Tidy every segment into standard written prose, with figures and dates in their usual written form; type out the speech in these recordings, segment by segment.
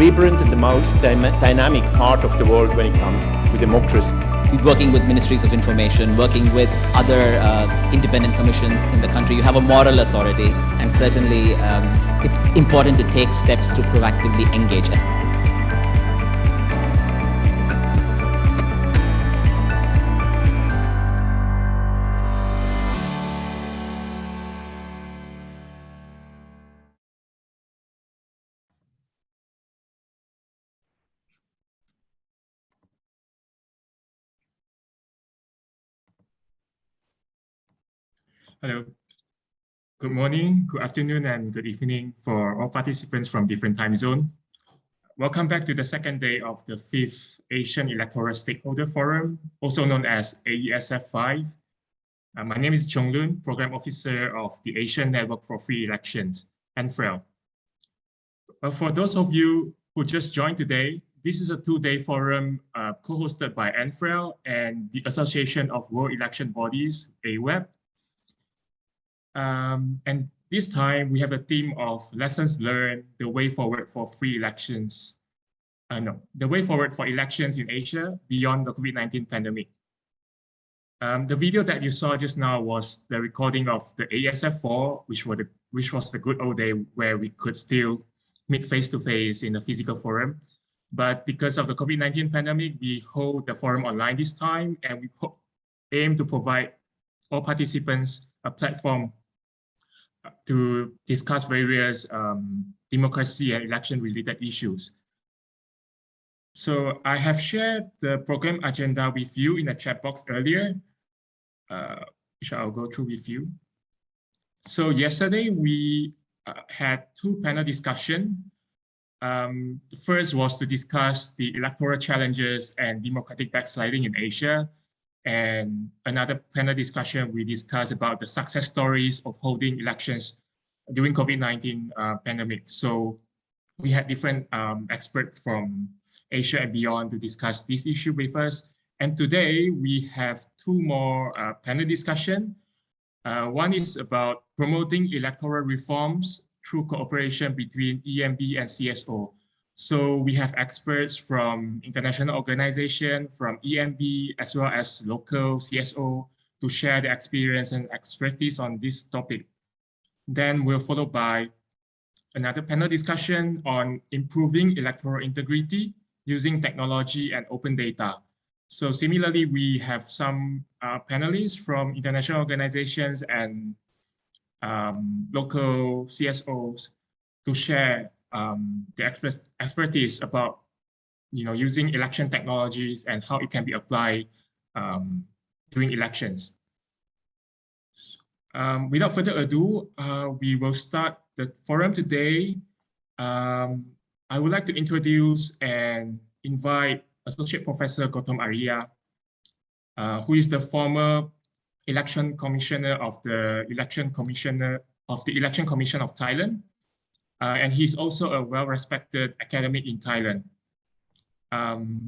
vibrant and the most dynamic part of the world when it comes to democracy. Working with ministries of information, working with other independent commissions in the country, you have a moral authority, and certainly it's important to take steps to proactively engage. Hello. Good morning, good afternoon, and good evening for all participants from different time zones. Welcome back to the second day of the 5th Asian Electoral Stakeholder Forum, also known as AESF 5. My name is Chong Lun, Program Officer of the Asian Network for Free Elections, ANFREL. For those of you who just joined today, this is a two-day forum co-hosted by ANFREL and the Association of World Election Bodies, AWEB. And this time we have a theme of lessons learned, the way forward for free elections. The way forward for elections in Asia beyond the COVID-19 pandemic. The video that you saw just now was the recording of the AESF 4, which was the good old day where we could still meet face-to-face in a physical forum. But because of the COVID-19 pandemic, we hold the forum online this time, and we aim to provide all participants a platform to discuss various democracy and election-related issues. So I have shared the program agenda with you in the chat box earlier, which I'll go through with you. So yesterday we had two panel discussions. The first was to discuss the electoral challenges and democratic backsliding in Asia. And another panel discussion, we discussed about the success stories of holding elections during COVID-19 pandemic. So we had different experts from Asia and beyond to discuss this issue with us. And today we have two more panel discussions. One is about promoting electoral reforms through cooperation between EMB and CSO. So we have experts from international organization, from EMB, as well as local CSO to share their experience and expertise on this topic. Then we'll follow by another panel discussion on improving electoral integrity using technology and open data. So similarly, we have some panelists from international organizations and local CSOs to share the expertise about using election technologies and how it can be applied during elections. Without further ado, we will start the forum today. I would like to introduce and invite Associate Professor Gautam Arya, who is the former Election Commissioner of the Election Commission of Thailand. And he's also a well-respected academic in Thailand.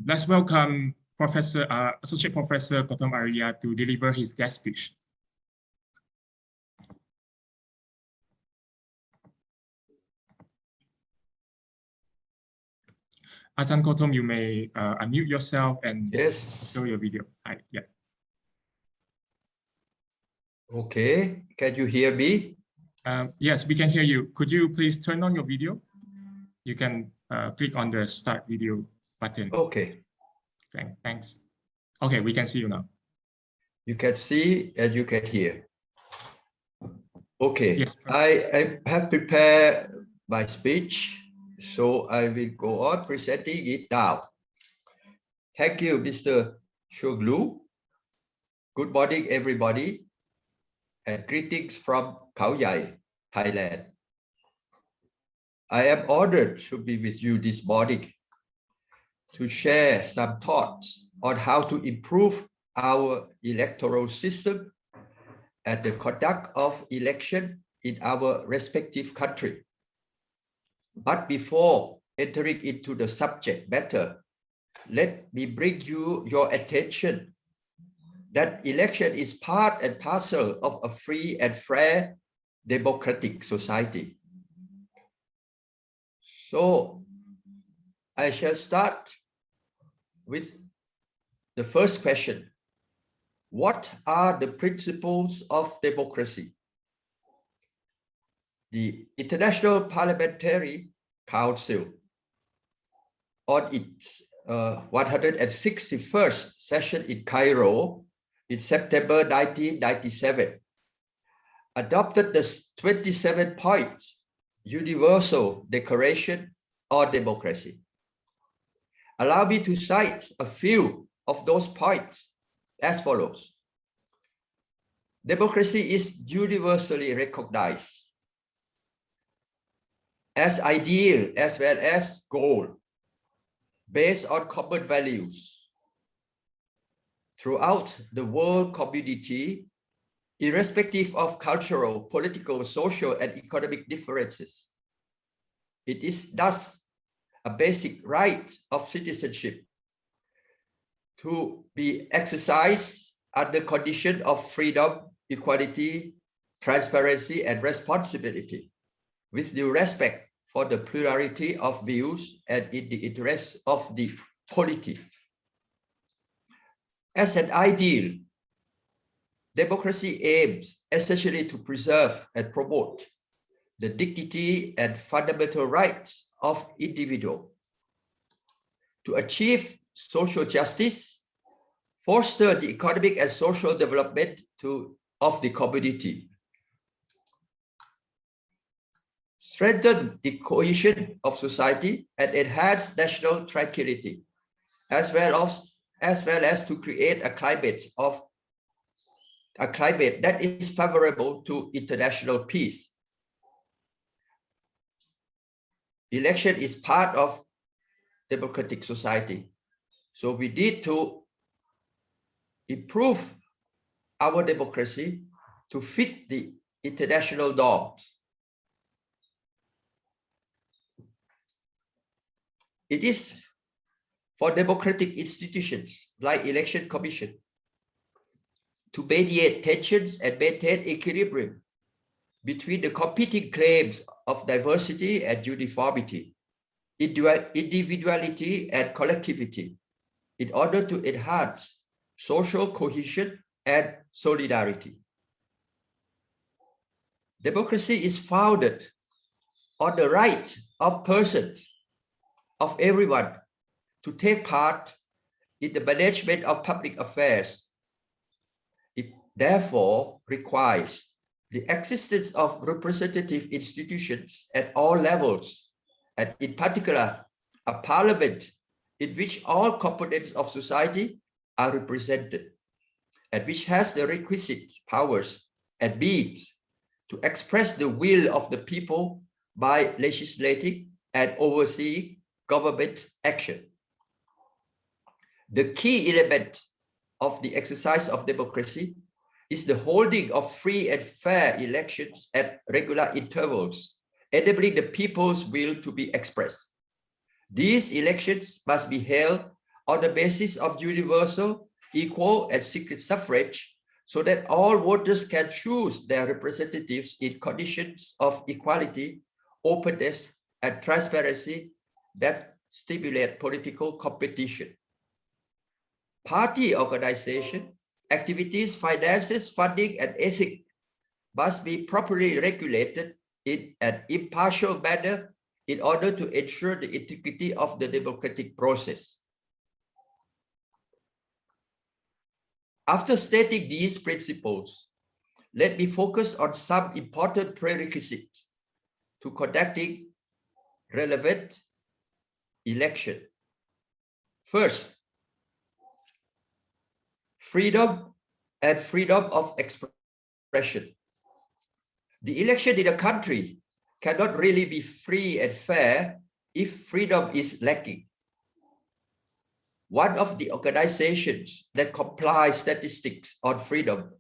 Let's welcome Associate Professor Gautam Arya to deliver his guest speech. Ajahn Gautam, you may unmute yourself and show your video. Hi, yeah. Okay, can you hear me? Yes, we can hear you. Could you please turn on your video? You can click on the start video button. Okay. Thanks. Okay, we can see you now. You can see and you can hear. Okay, yes, I have prepared my speech, so I will go on presenting it now. Thank you, Mr. Chong Lun. Good morning, everybody, and greetings from Khao Yai, Thailand. I am honored to be with you this morning to share some thoughts on how to improve our electoral system and the conduct of election in our respective country. But before entering into the subject matter, let me bring you your attention that election is part and parcel of a free and fair democratic society. So I shall start with the first question. What are the principles of democracy? The International Parliamentary Council, on its 161st session in Cairo in September 1997, adopted the 27 points Universal Declaration on Democracy. Allow me to cite a few of those points as follows. Democracy is universally recognized as ideal as well as goal, based on common values throughout the world community, irrespective of cultural, political, social, and economic differences. It is thus a basic right of citizenship to be exercised under condition of freedom, equality, transparency, and responsibility, with due respect for the plurality of views and in the interest of the polity. As an ideal, democracy aims essentially to preserve and promote the dignity and fundamental rights of individuals, to achieve social justice, foster the economic and social development of the community, strengthen the cohesion of society, and enhance national tranquility, as well as to create a climate that is favorable to international peace. Election is part of democratic society, so we need to improve our democracy to fit the international norms. It is for democratic institutions like Election Commission to mediate tensions and maintain equilibrium between the competing claims of diversity and uniformity, individuality and collectivity, in order to enhance social cohesion and solidarity. Democracy is founded on the right of persons, of everyone, to take part in the management of public affairs. It therefore requires the existence of representative institutions at all levels, and in particular, a parliament in which all components of society are represented, and which has the requisite powers and means to express the will of the people by legislating and overseeing government action. The key element of the exercise of democracy is the holding of free and fair elections at regular intervals, enabling the people's will to be expressed. These elections must be held on the basis of universal, equal, and secret suffrage, so that all voters can choose their representatives in conditions of equality, openness, and transparency that stimulate political competition. Party organization, activities, finances, funding, and ethics must be properly regulated in an impartial manner in order to ensure the integrity of the democratic process. After stating these principles, let me focus on some important prerequisites to conducting relevant election. First, freedom and freedom of expression. The election in a country cannot really be free and fair if freedom is lacking. One of the organizations that compile statistics on freedom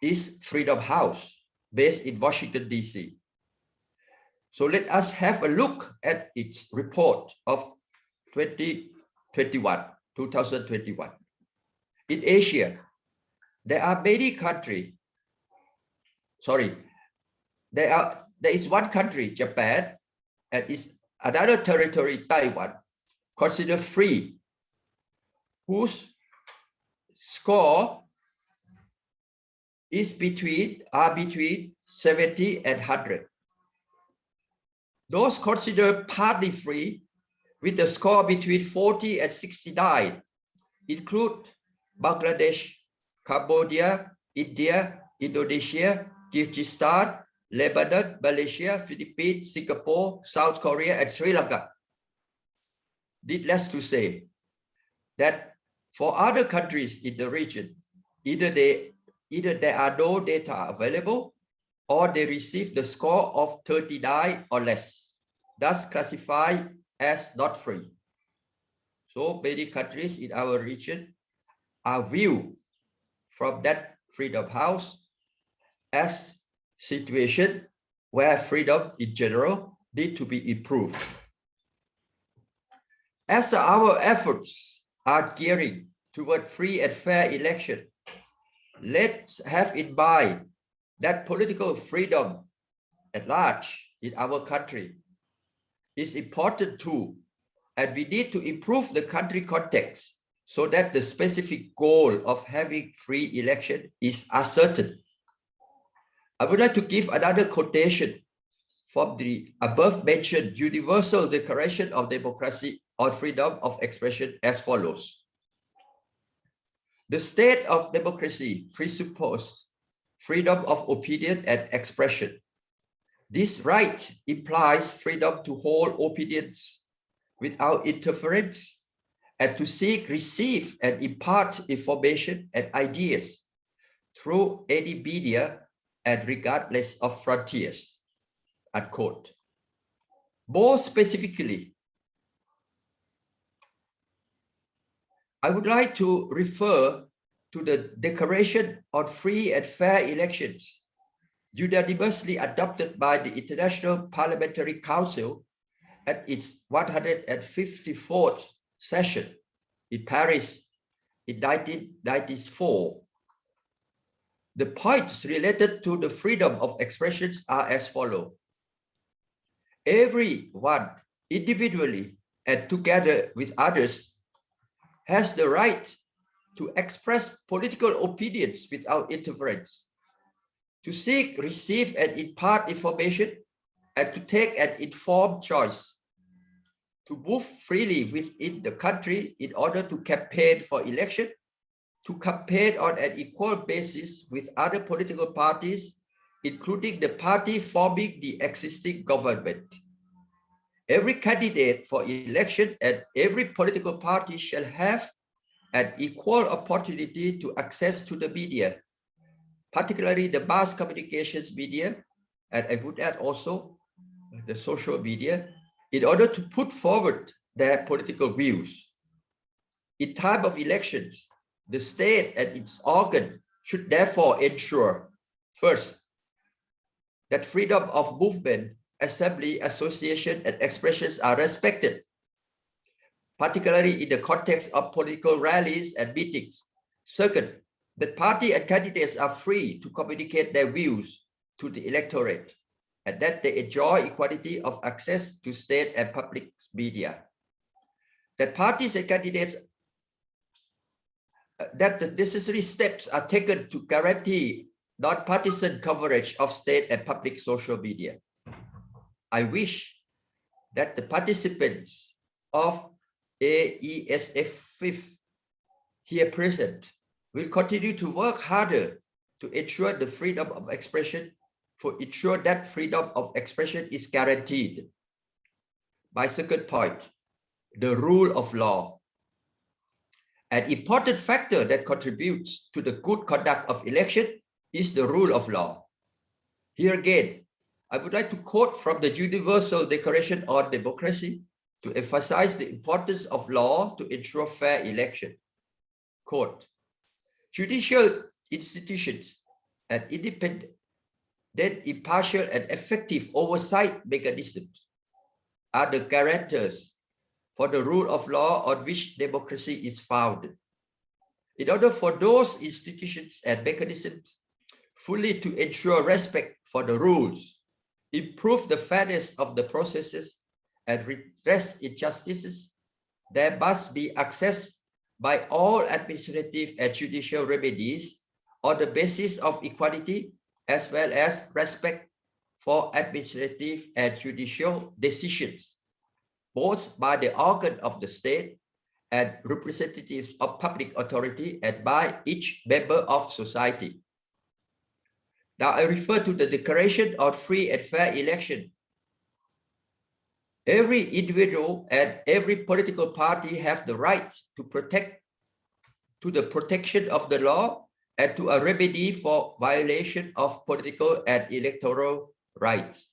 is Freedom House, based in Washington, D.C. So let us have a look at its report of 2021. In Asia, there are many countries. There is one country, Japan, and is another territory, Taiwan, considered free, whose score is between 70 and 100. Those considered partly free with a score between 40 and 69 include Bangladesh, Cambodia, India, Indonesia, Kyrgyzstan, Lebanon, Malaysia, Philippines, Singapore, South Korea, and Sri Lanka. Needless to say that for other countries in the region, either there are no data available or they receive the score of 39 or less, thus classified as not free. So many countries in our region are viewed from that Freedom House as situation where freedom in general need to be improved. As our efforts are gearing toward free and fair election, let's have in mind that political freedom at large in our country is important too, and we need to improve the country context so that the specific goal of having free election is ascertained. I would like to give another quotation from the above mentioned Universal Declaration of Democracy on Freedom of Expression as follows. The state of democracy presupposes freedom of opinion and expression. This right implies freedom to hold opinions without interference and to seek, receive, and impart information and ideas through any media and regardless of frontiers, unquote. More specifically, I would like to refer to the Declaration on Free and Fair Elections, unanimously adopted by the International Parliamentary Council at its 154th session in Paris in 1994. The points related to the freedom of expressions are as follows. Everyone, individually and together with others, has the right to express political opinions without interference, to seek, receive, and impart information, and to take an informed choice, to move freely within the country in order to campaign for election, to campaign on an equal basis with other political parties, including the party forming the existing government. Every candidate for election and every political party shall have an equal opportunity to access to the media, particularly the mass communications media, and I would add also the social media, in order to put forward their political views. In time of elections, the state and its organ should therefore ensure, first, that freedom of movement, assembly, association, and expressions are respected, particularly in the context of political rallies and meetings. Second, that party and candidates are free to communicate their views to the electorate, and that they enjoy equality of access to state and public media. That parties and candidates, that the necessary steps are taken to guarantee non-partisan coverage of state and public social media. I wish that the participants of AESF 5th here present will continue to work harder to ensure the freedom of expression, for ensure that freedom of expression is guaranteed. My second point, the rule of law. An important factor that contributes to the good conduct of election is the rule of law. Here again, I would like to quote from the Universal Declaration on Democracy to emphasize the importance of law to ensure fair election. Quote, judicial institutions and independent, impartial, and effective oversight mechanisms are the guarantors for the rule of law on which democracy is founded. In order for those institutions and mechanisms fully to ensure respect for the rules, improve the fairness of the processes, and redress injustices, there must be access by all administrative and judicial remedies on the basis of equality, as well as respect for administrative and judicial decisions, both by the organ of the state and representatives of public authority and by each member of society. Now I refer to the Declaration on Free and Fair Election. Every individual and every political party have the right to the protection of the law and to a remedy for violation of political and electoral rights.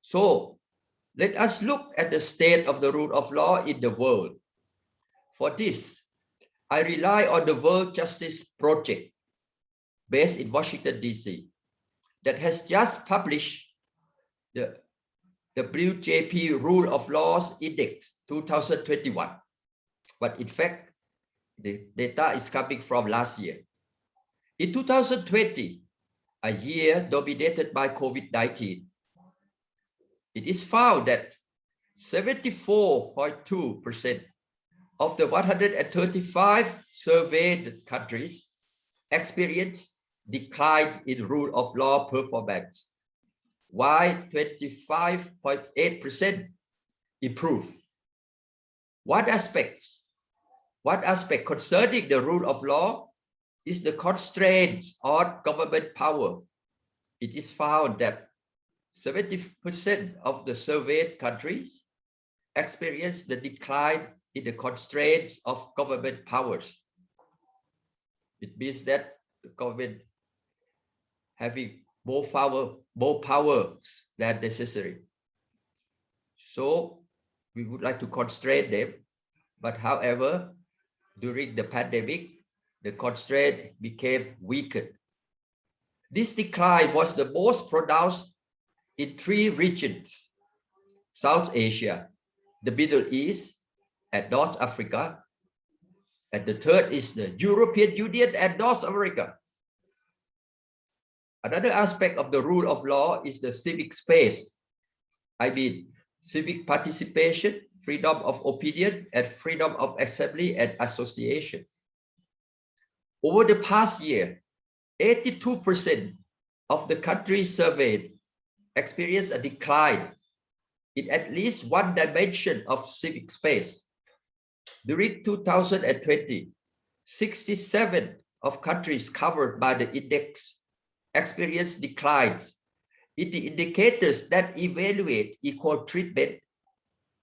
So let us look at the state of the rule of law in the world. For this, I rely on the World Justice Project based in Washington, D.C. that has just published the WJP Rule of Laws Index 2021. But in fact, the data is coming from last year. In 2020, a year dominated by COVID-19, it is found that 74.2% of the 135 surveyed countries experienced declines in rule of law performance, while 25.8% improved. One aspect concerning the rule of law is the constraints on government power. It is found that 70% of the surveyed countries experience the decline in the constraints of government powers. It means that the government having more powers than necessary. So we would like to constrain them, but however, during the pandemic, the constraint became weakened. This decline was the most pronounced in 3 regions: South Asia, the Middle East, and North Africa. And the third is the European Union and North America. Another aspect of the rule of law is the civic space. I mean, civic participation, freedom of opinion, and freedom of assembly and association. Over the past year, 82% of the countries surveyed experienced a decline in at least one dimension of civic space. During 2020, 67 of countries covered by the index experienced declines in the indicators that evaluate equal treatment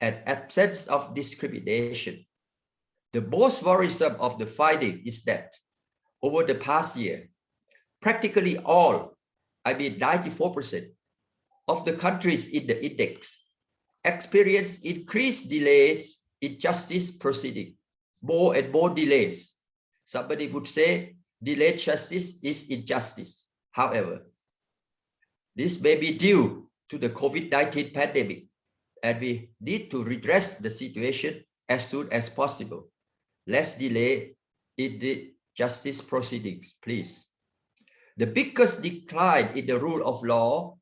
and absence of discrimination. The most worrisome of the finding is that over the past year, practically all, I mean 94% of the countries in the index experienced increased delays in justice proceeding, more and more delays. Somebody would say delayed justice is injustice. However, this may be due to the COVID-19 pandemic, and we need to redress the situation as soon as possible. Less delay in the justice proceedings, please. The biggest decline in the rule of law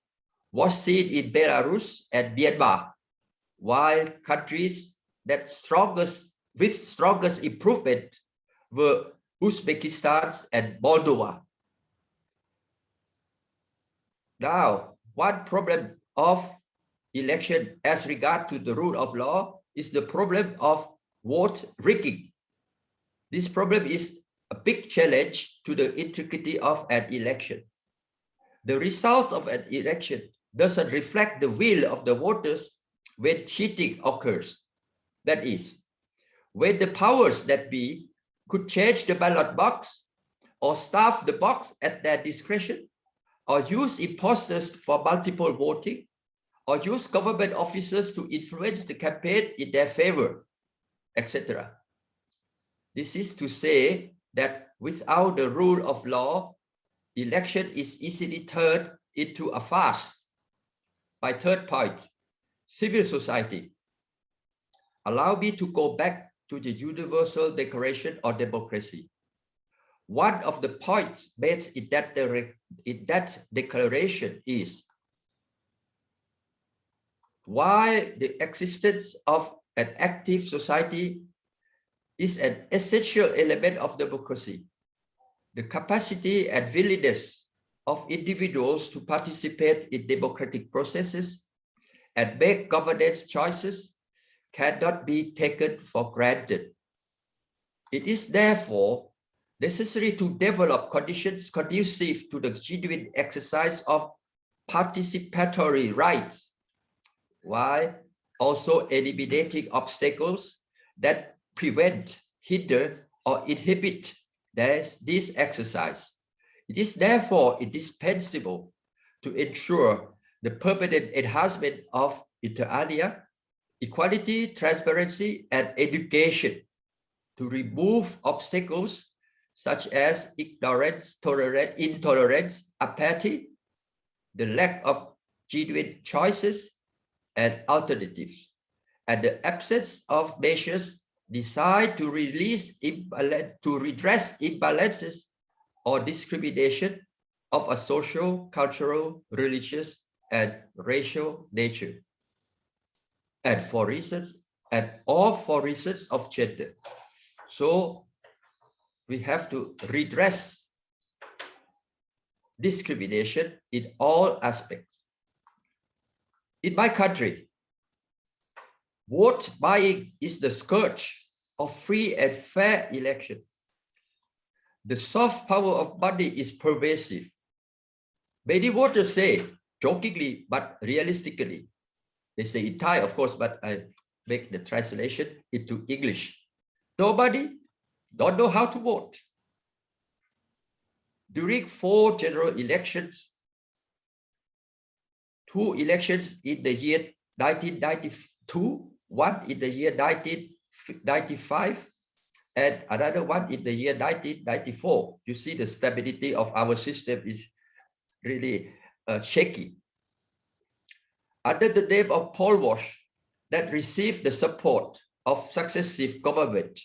was seen in Belarus and Myanmar, while countries that with strongest improvement were Uzbekistan and Moldova. Now, one problem of election as regard to the rule of law is the problem of vote rigging. This problem is a big challenge to the integrity of an election. The results of an election doesn't reflect the will of the voters when cheating occurs. That is, when the powers that be could change the ballot box or staff the box at their discretion, or use imposters for multiple voting, or use government officers to influence the campaign in their favor, etc. This is to say that without the rule of law, election is easily turned into a farce. My third point, civil society. Allow me to go back to the Universal Declaration on Democracy. One of the points made in that declaration is, while the existence of and active society is an essential element of democracy. The capacity and willingness of individuals to participate in democratic processes and make governance choices cannot be taken for granted. It is therefore necessary to develop conditions conducive to the genuine exercise of participatory rights, while also eliminating obstacles that prevent, hinder, or inhibit this exercise. It is therefore indispensable to ensure the permanent enhancement of inter alia, equality, transparency, and education to remove obstacles such as ignorance, intolerance, apathy, the lack of genuine choices and alternatives, and the absence of measures designed to redress imbalances or discrimination of a social, cultural, religious, and racial nature, and for reasons of gender. So we have to redress discrimination in all aspects. In my country, vote buying is the scourge of free and fair election. The soft power of money is pervasive. Many voters say, jokingly but realistically, they say in Thai, of course, but I make the translation into English. Nobody don't know how to vote. During 4 general elections, 2 elections in the year 1992, 1 in the year 1995, and another one in the year 1994. You see the stability of our system is really shaky. Under the name of poll wash that received the support of successive government,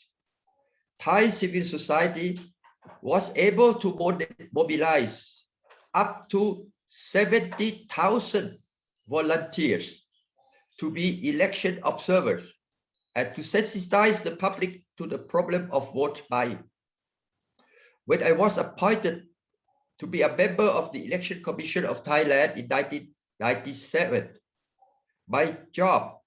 Thai civil society was able to mobilize up to 70,000 volunteers to be election observers and to sensitize the public to the problem of vote buying. When I was appointed to be a member of the Election Commission of Thailand in 1997, my job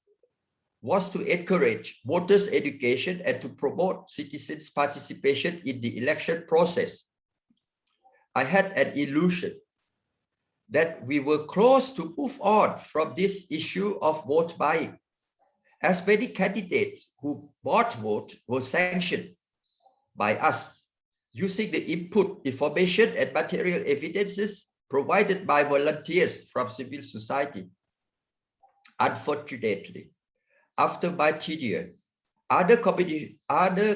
was to encourage voters' education and to promote citizens' participation in the election process. I had an illusion that we were close to move on from this issue of vote buying, as many candidates who bought vote were sanctioned by us using the input, information, and material evidences provided by volunteers from civil society. Unfortunately, after my tenure, other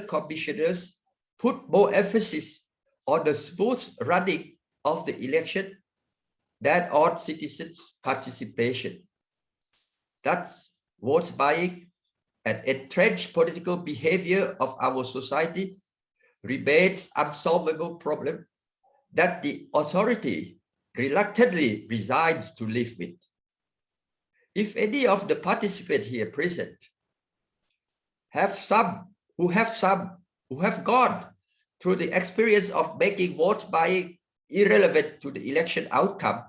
commissioners put more emphasis on the smooth running of the election than on citizens' participation. Thus, vote buying and entrenched political behavior of our society remains unsolvable problem that the authority reluctantly resigns to live with. If any of the participants here present have gone through the experience of making vote buying irrelevant to the election outcome,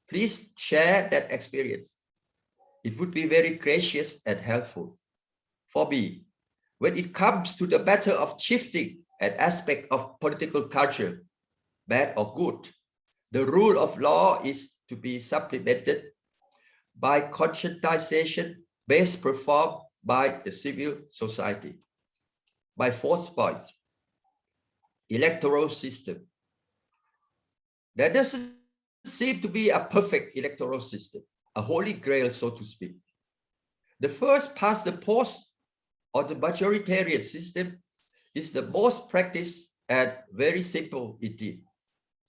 please share that experience. It would be very gracious and helpful. For me, when it comes to the matter of shifting an aspect of political culture, bad or good, the rule of law is to be supplemented by conscientization based performed by the civil society. My 4th point, electoral system. There doesn't seem to be a perfect electoral system, a holy grail, so to speak. The first past the post or the majoritarian system is the most practiced and very simple indeed.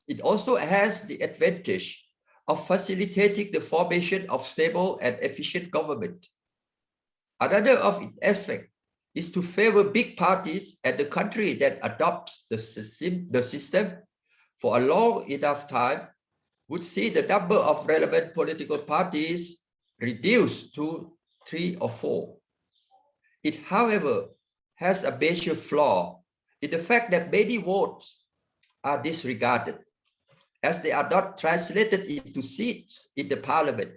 It also has the advantage of facilitating the formation of stable and efficient government. Another of its aspects is to favor big parties, and the country that adopts the system for a long enough time would see the number of relevant political parties reduced to 3 or 4. It, however, has a major flaw in the fact that many votes are disregarded, as they are not translated into seats in the parliament.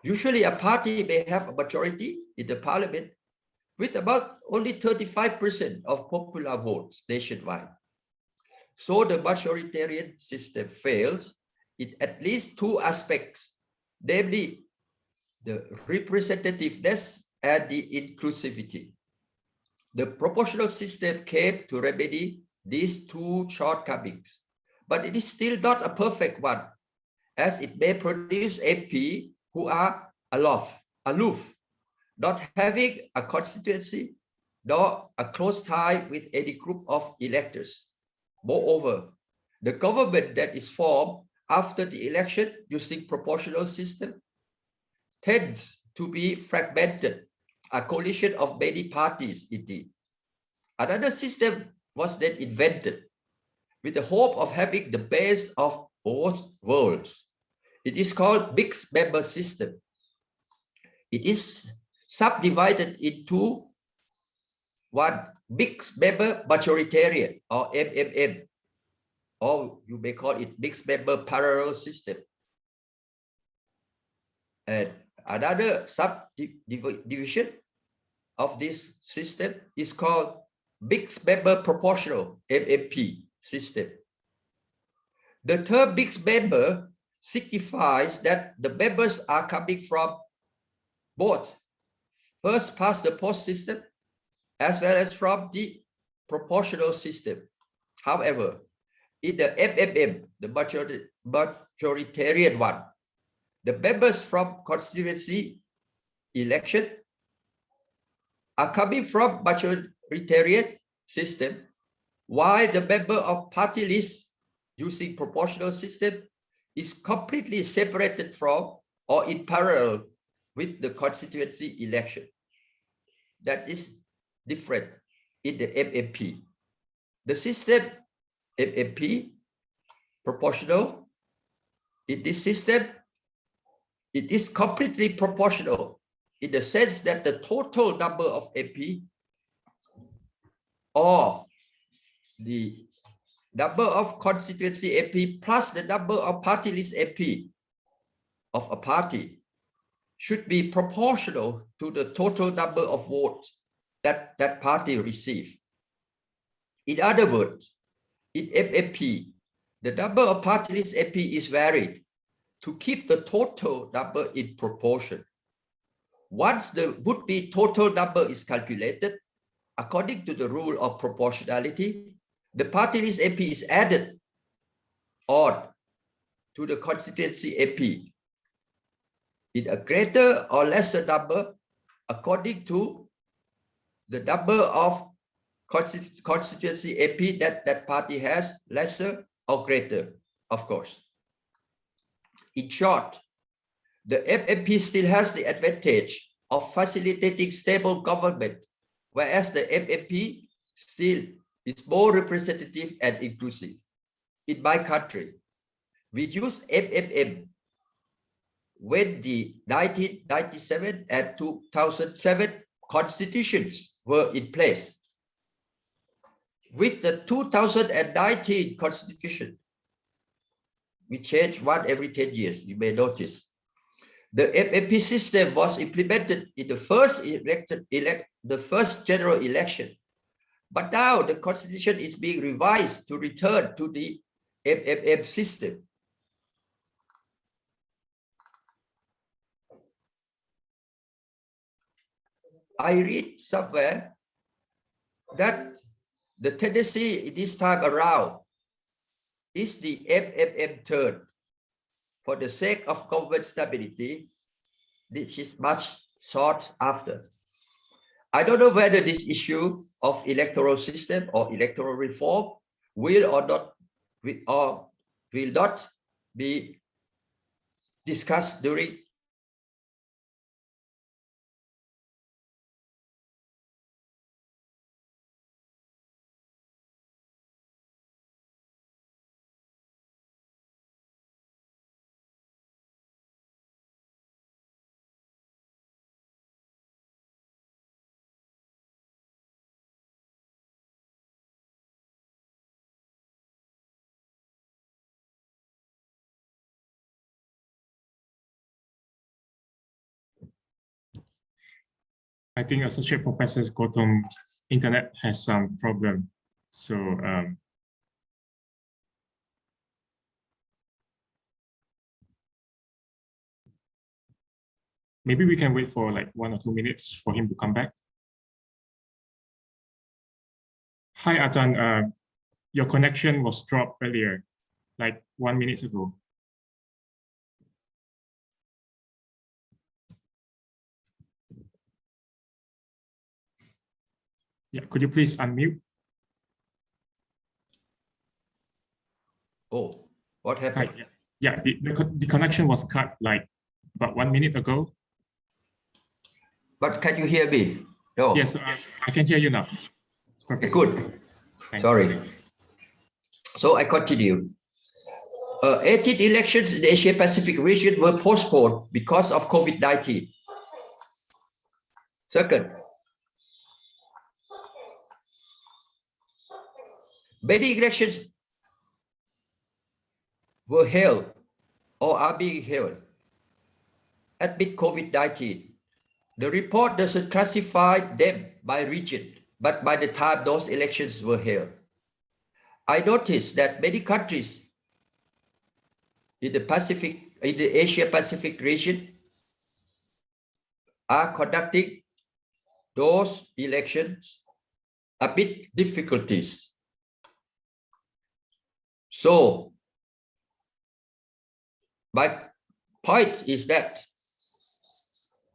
Usually a party may have a majority in the parliament with about only 35% of popular votes nationwide. So the majoritarian system fails in at least two aspects, namely the representativeness and the inclusivity. The proportional system came to remedy these two shortcomings, but it is still not a perfect one, as it may produce MP who are aloof, not having a constituency nor a close tie with any group of electors. Moreover, the government that is formed after the election using proportional system tends to be fragmented, a coalition of many parties indeed. Another system was then invented with the hope of having the base of both worlds. It is called mixed member system. It is subdivided into one mixed member majoritarian, or MMM, or you may call it mixed member parallel system. And another subdivision of this system is called mixed member proportional, MMP system. The term mixed member signifies that the members are coming from both first past the post system as well as from the proportional system. However, in the MMM, the majoritarian one, the members from constituency election are coming from majoritarian system, while the member of party list using proportional system is completely separated from or in parallel with the constituency election. That is different in the MMP. The system MMP, proportional, in this system, it is completely proportional in the sense that the total number of MP or the number of constituency MP plus the number of party list MP of a party should be proportional to the total number of votes that that party received. In other words, in MMP, the number of party list MP is varied to keep the total number in proportion. Once the would-be total number is calculated, according to the rule of proportionality, the party list MP is added on to the constituency MP in a greater or lesser number according to the number of constituency MP that that party has, lesser or greater, of course. In short, the MMP still has the advantage of facilitating stable government, whereas the MMP still is more representative and inclusive. In my country, we use MMM when the 1997 and 2007 constitutions were in place. With the 2019 constitution, we change one every 10 years, you may notice. The MMP system was implemented in the first general election. But now the constitution is being revised to return to the MMM system. I read somewhere that the tendency this time around is the MMM turn for the sake of government stability, which is much sought after. I don't know whether this issue of electoral system or electoral reform will or will not be discussed during I think Associate Professor Gautam's internet has some problem. So maybe we can wait for like 1 or 2 minutes for him to come back. Hi, Ajahn. Your connection was dropped earlier, like 1 minute ago. Yeah, could you please unmute? Oh, what happened? Hi, yeah, the connection was cut like about 1 minute ago. But can you hear me? No. Yes, I can hear you now. It's perfect. Good. Thanks. Sorry. So I continue. 18 elections in the Asia Pacific region were postponed because of COVID-19. Second, many elections were held or are being held amid COVID-19. The report doesn't classify them by region, but by the time those elections were held. I noticed that many countries in the Asia Pacific region are conducting those elections amid difficulties. So my point is that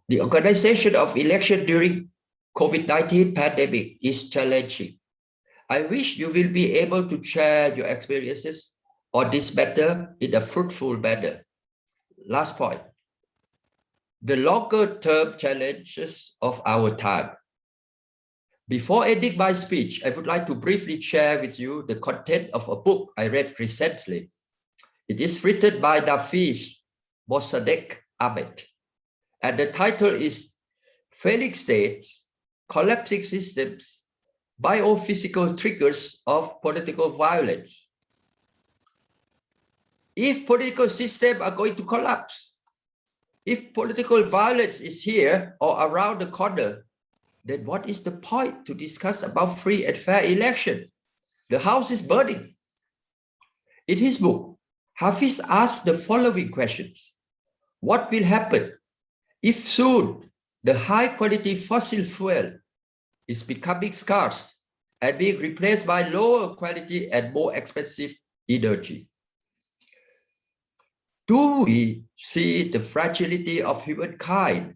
the organization of election during COVID-19 pandemic is challenging. I wish you will be able to share your experiences on this matter in a fruitful manner. Last point, the longer term challenges of our time. Before ending my speech, I would like to briefly share with you the content of a book I read recently. It is written by Nafis Mossadegh Ahmed, and the title is Failing States, Collapsing Systems, Biophysical Triggers of Political Violence. If political systems are going to collapse, if political violence is here or around the corner, then what is the point to discuss about free and fair election? The house is burning. In his book, Hafiz asked the following questions. What will happen if soon the high-quality fossil fuel is becoming scarce and being replaced by lower quality and more expensive energy? Do we see the fragility of humankind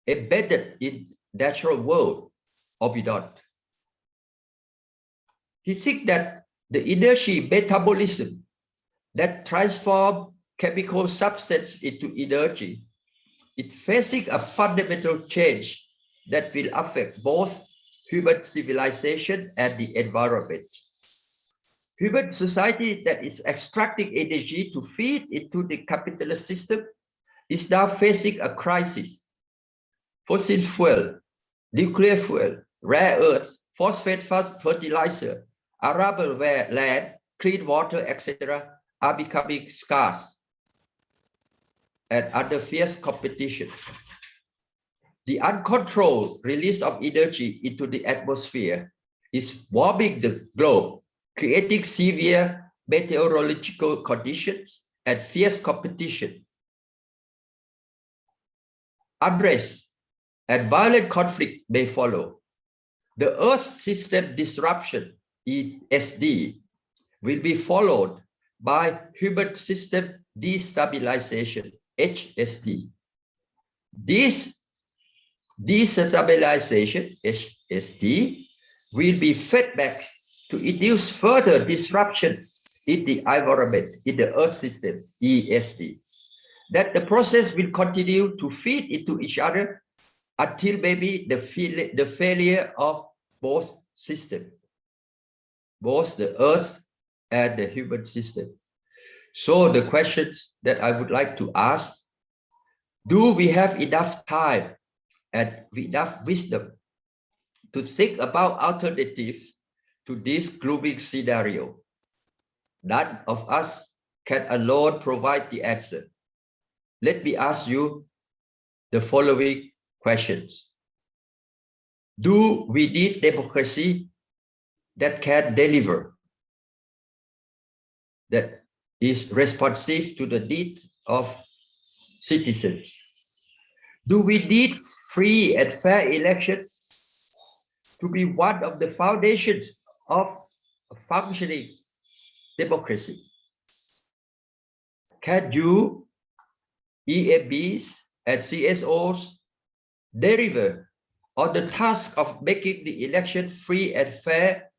embedded in natural world, or we don't? He thinks that the energy metabolism that transforms chemical substance into energy is facing a fundamental change that will affect both human civilization and the environment. Human society that is extracting energy to feed into the capitalist system is now facing a crisis. Fossil fuel, nuclear fuel, rare earth, phosphate fertilizer, arable land, clean water, etc. are becoming scarce and under fierce competition. The uncontrolled release of energy into the atmosphere is warming the globe, creating severe meteorological conditions and fierce competition. Unrest and violent conflict may follow. The Earth system disruption, ESD, will be followed by human system destabilization, HSD. This destabilization, HSD, will be fed back to induce further disruption in the environment, in the Earth system, ESD. That the process will continue to feed into each other until maybe the failure of both systems, both the Earth and the human system. So the questions that I would like to ask, do we have enough time and enough wisdom to think about alternatives to this gloomy scenario? None of us can alone provide the answer. Let me ask you the following questions. Do we need democracy that can deliver, that is responsive to the needs of citizens? Do we need free and fair elections to be one of the foundations of a functioning democracy? Can you, EMBs and CSOs, deliver on the task of making the election free and fair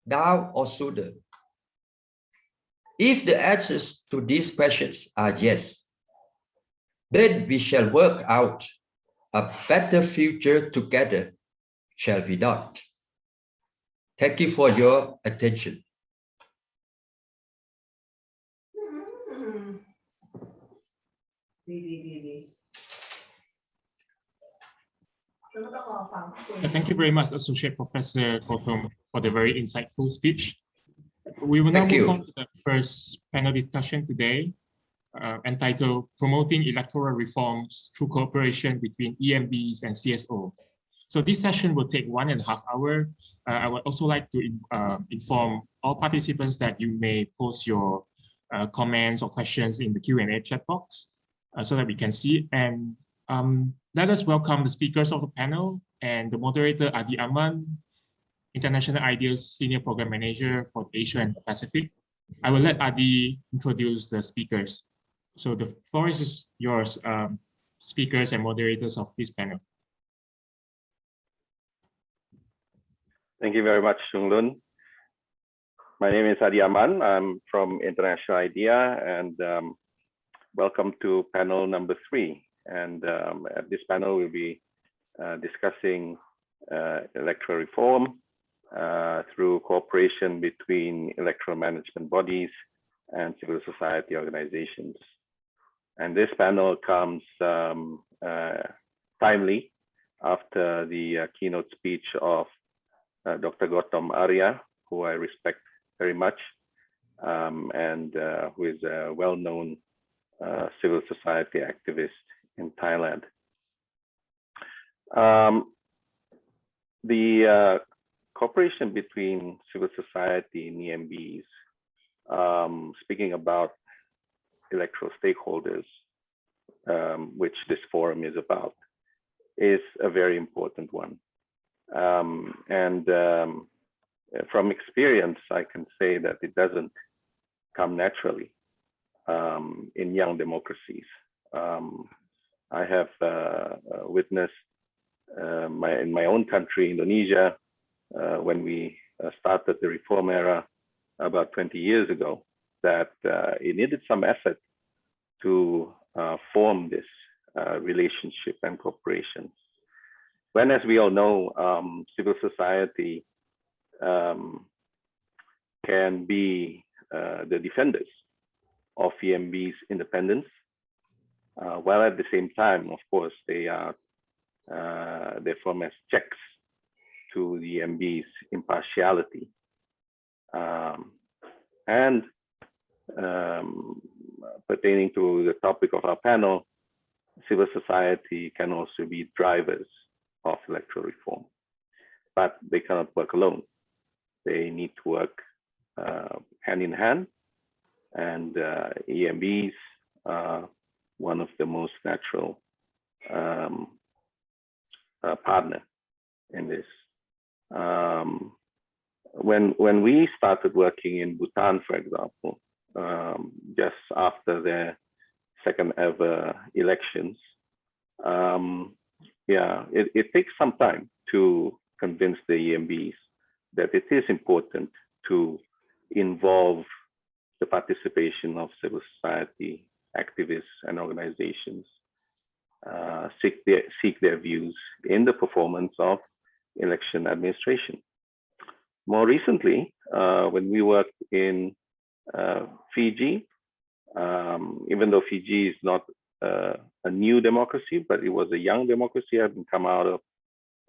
now or sooner? If the answers to these questions are yes, then we shall work out a better future together, shall we not? Thank you for your attention. Thank you very much, Associate Professor Kotom, for the very insightful speech. We will now move on to the first panel discussion today, entitled Promoting Electoral Reforms Through Cooperation Between EMBs and CSO. So this session will take 1.5 hours. I would also like to inform all participants that you may post your comments or questions in the Q&A chat box so that we can see. And let us welcome the speakers of the panel and the moderator, Adi Aman, International Ideas Senior Program Manager for Asia and the Pacific. I will let Adi introduce the speakers. So the floor is yours, speakers and moderators of this panel. Thank you very much, Shung Lun. My name is Adi Aman. I'm from International Idea, and welcome to panel number 3. And at this panel, we'll be discussing electoral reform through cooperation between electoral management bodies and civil society organizations. And this panel comes timely after the keynote speech of Dr. Gautam Arya, who I respect very much, and who is a well-known civil society activist in Thailand. The cooperation between civil society and EMBs, speaking about electoral stakeholders, which this forum is about, is a very important one. From experience, I can say that it doesn't come naturally in young democracies. I have witnessed in my own country, Indonesia, when we started the reform era about 20 years ago, that it needed some effort to form this relationship and cooperation. When, as we all know, civil society can be the defenders of EMB's independence, while at the same time, of course, they form as checks to the EMB's impartiality. Pertaining to the topic of our panel, civil society can also be drivers of electoral reform, but they cannot work alone. They need to work hand in hand, and EMBs are one of the most natural partner in this. When we started working in Bhutan, for example, just after their second ever elections, it takes some time to convince the EMBs that it is important to involve the participation of civil society activists and organizations, seek their views in the performance of election administration. More recently, when we worked in Fiji, even though Fiji is not a new democracy, but it was a young democracy having come out of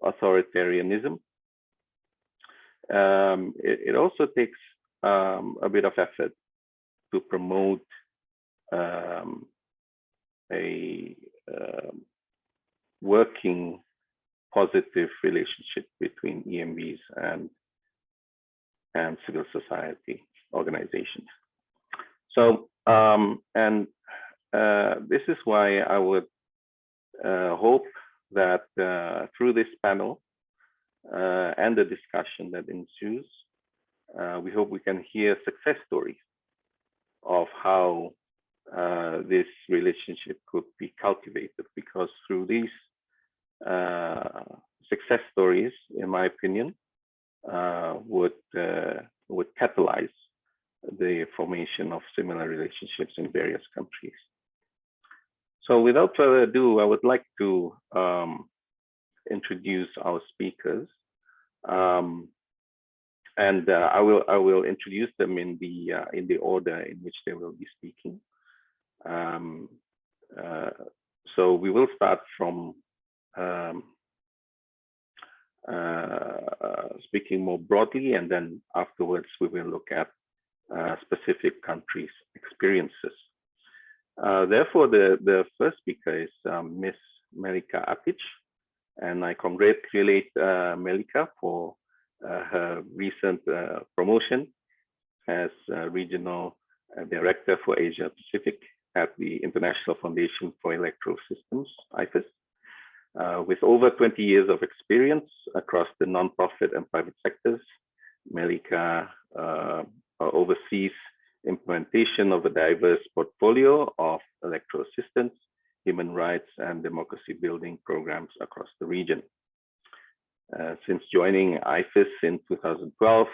authoritarianism. It also takes a bit of effort to promote a working positive relationship between EMBs and civil society organizations. So, this is why I would hope that through this panel and the discussion that ensues, we hope we can hear success stories of how this relationship could be cultivated, because through these success stories, in my opinion, would catalyze the formation of similar relationships in various countries. So without further ado, I would like to introduce our speakers. And I will introduce them in the order in which they will be speaking. So we will start from speaking more broadly, and then afterwards we will look at specific countries' experiences. Therefore, the first speaker is Ms. Melika Atic, and I congratulate Melika for her recent promotion as Regional Director for Asia Pacific at the International Foundation for Electoral Systems, IFES. With over 20 years of experience across the nonprofit and private sectors, Melika oversees implementation of a diverse portfolio of electoral assistance, human rights, and democracy building programs across the region. Since joining IFES in 2012,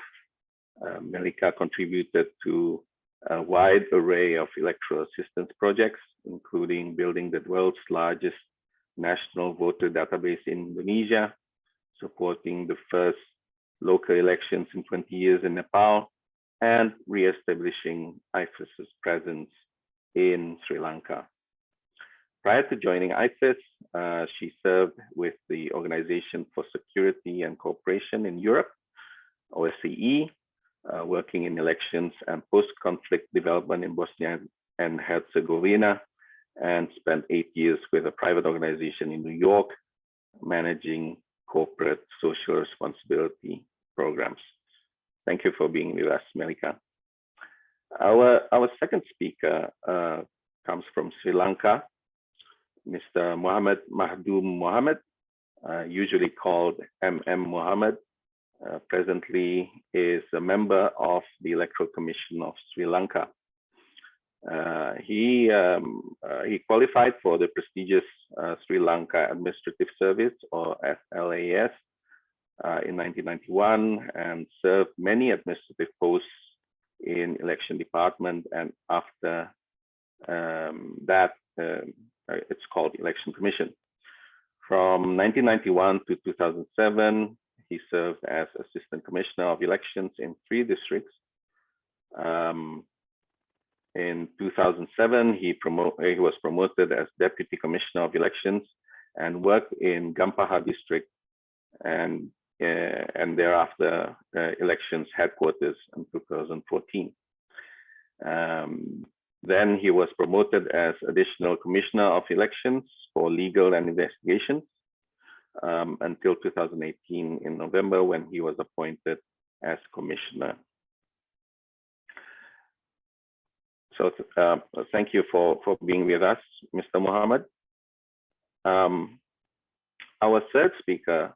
Melika contributed to a wide array of electoral assistance projects, including building the world's largest national voter database in Indonesia, supporting the first local elections in 20 years in Nepal, and re-establishing IFES's presence in Sri Lanka. Prior to joining IFES, she served with the Organization for Security and Cooperation in Europe, OSCE, working in elections and post-conflict development in Bosnia and Herzegovina, and spent 8 years with a private organization in New York, managing corporate social responsibility programs. Thank you for being with us, Melika. Our second speaker comes from Sri Lanka, Mr. Mohammed Mohammed, usually called Mohammed, presently is a member of the Electoral Commission of Sri Lanka. He qualified for the prestigious Sri Lanka Administrative Service, or SLAS, in 1991, and served many administrative posts in election department, and after that it's called Election Commission. From 1991 to 2007, he served as Assistant Commissioner of Elections in 3 districts. In 2007, he was promoted as Deputy Commissioner of Elections and worked in Gampaha district, and thereafter elections headquarters in 2014. Then he was promoted as Additional Commissioner of Elections for Legal and Investigations until 2018 in November, when he was appointed as Commissioner. So thank you for being with us, Mr. Mohammed. Our third speaker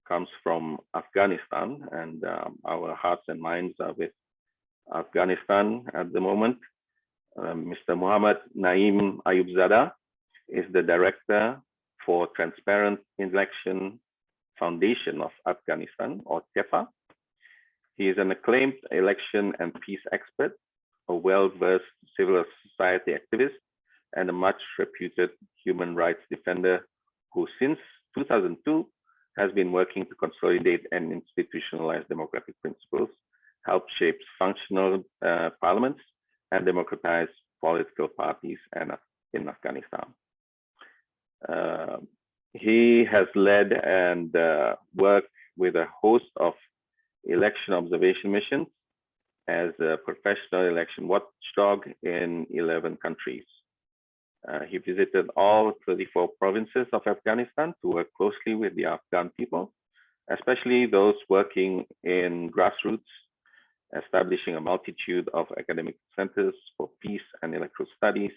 comes from Afghanistan, and our hearts and minds are with Afghanistan at the moment. Mr. Muhammad Naim Ayubzada is the Director for Transparent Election Foundation of Afghanistan, or TEFA. He is an acclaimed election and peace expert, a well-versed civil society activist, and a much-reputed human rights defender who, since 2002, has been working to consolidate and institutionalize democratic principles, help shape functional parliaments, and democratize political parties in Afghanistan. He has led and worked with a host of election observation missions as a professional election watchdog in 11 countries. He visited all 34 provinces of Afghanistan to work closely with the Afghan people, especially those working in grassroots, establishing a multitude of academic centers for peace and electoral studies,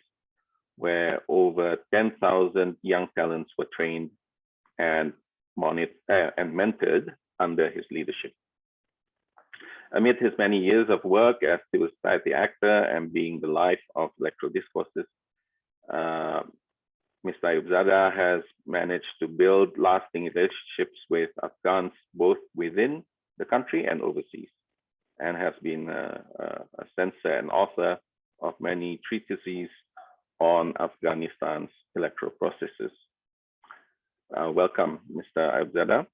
where over 10,000 young talents were trained and mentored under his leadership. Amid his many years of work as civil society actor and being the life of electoral discourses, Mr. Ayubzada has managed to build lasting relationships with Afghans both within the country and overseas, and has been a censor and author of many treatises on Afghanistan's electoral processes. Welcome, Mr. Ayubzada.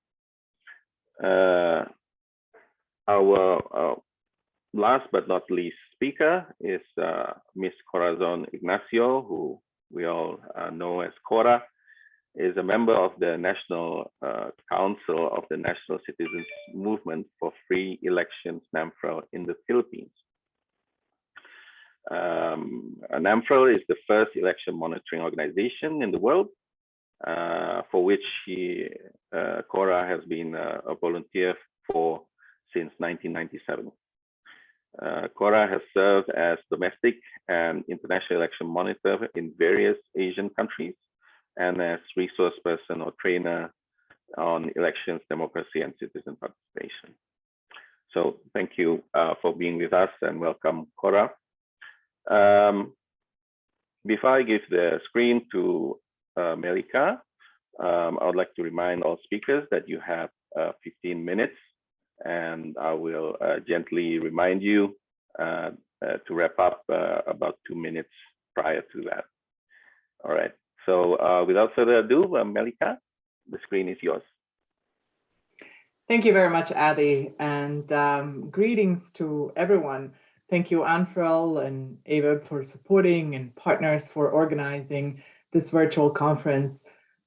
Our last but not least speaker is Ms. Corazon Ignacio, who we all know as Cora, is a member of the National Council of the National Citizens Movement for Free Elections, NAMFREL, in the Philippines. NAMFREL is the first election monitoring organization in the world, for which Cora has been a volunteer for since 1997. Cora has served as domestic and international election monitor in various Asian countries and as resource person or trainer on elections, democracy, and citizen participation. So thank you for being with us, and welcome, Cora. Before I give the screen to Melika, I would like to remind all speakers that you have 15 minutes, and I will gently remind you to wrap up about 2 minutes prior to that. All right, so without further ado, Melika, the screen is yours. Thank you very much, Adi, and greetings to everyone. Thank you, ANFREL and AWEB, for supporting, and partners for organizing this virtual conference.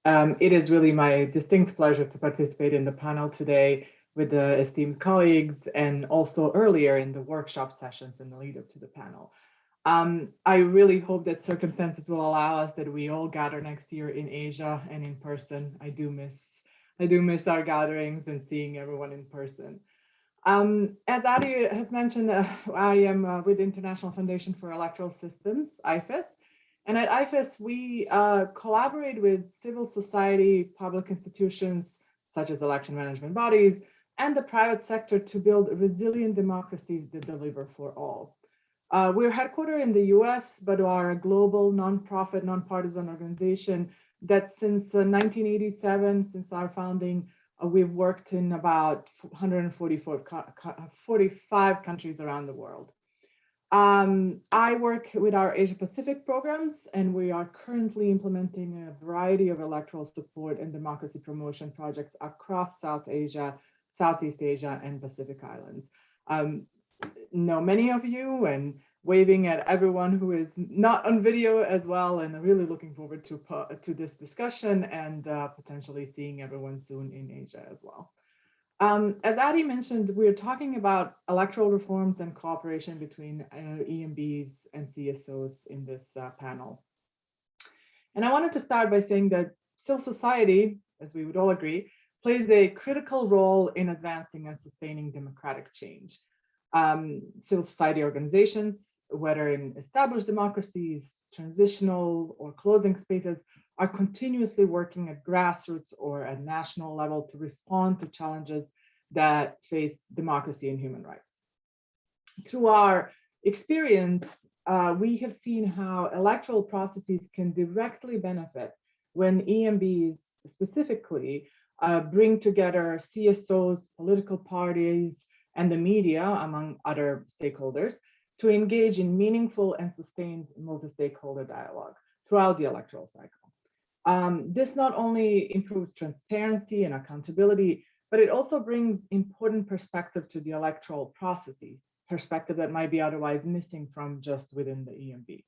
It is really my distinct pleasure to participate in the panel today with the esteemed colleagues, and also earlier in the workshop sessions in the lead up to the panel. I really hope that circumstances will allow us that we all gather next year in Asia and in person. I do miss our gatherings and seeing everyone in person. As Adi has mentioned, I am with the International Foundation for Electoral Systems, IFES. And at IFES, we collaborate with civil society, public institutions, such as election management bodies, and the private sector to build resilient democracies that deliver for all. We're headquartered in the US, but are a global nonprofit, nonpartisan organization that since 1987, since our founding, we've worked in about 145 countries around the world. I work with our Asia Pacific programs, and we are currently implementing a variety of electoral support and democracy promotion projects across South Asia, Southeast Asia, and Pacific Islands. Know many of you, and waving at everyone who is not on video as well, and really looking forward to this discussion and potentially seeing everyone soon in Asia as well. As Adi mentioned, we're talking about electoral reforms and cooperation between EMBs and CSOs in this panel. And I wanted to start by saying that civil society, as we would all agree, plays a critical role in advancing and sustaining democratic change. Civil society organizations, whether in established democracies, transitional or closing spaces, are continuously working at grassroots or at national level to respond to challenges that face democracy and human rights. Through our experience, we have seen how electoral processes can directly benefit when EMBs specifically bring together CSOs, political parties, and the media, among other stakeholders, to engage in meaningful and sustained multi-stakeholder dialogue throughout the electoral cycle. This not only improves transparency and accountability, but it also brings important perspective to the electoral processes, perspective that might be otherwise missing from just within the EMB.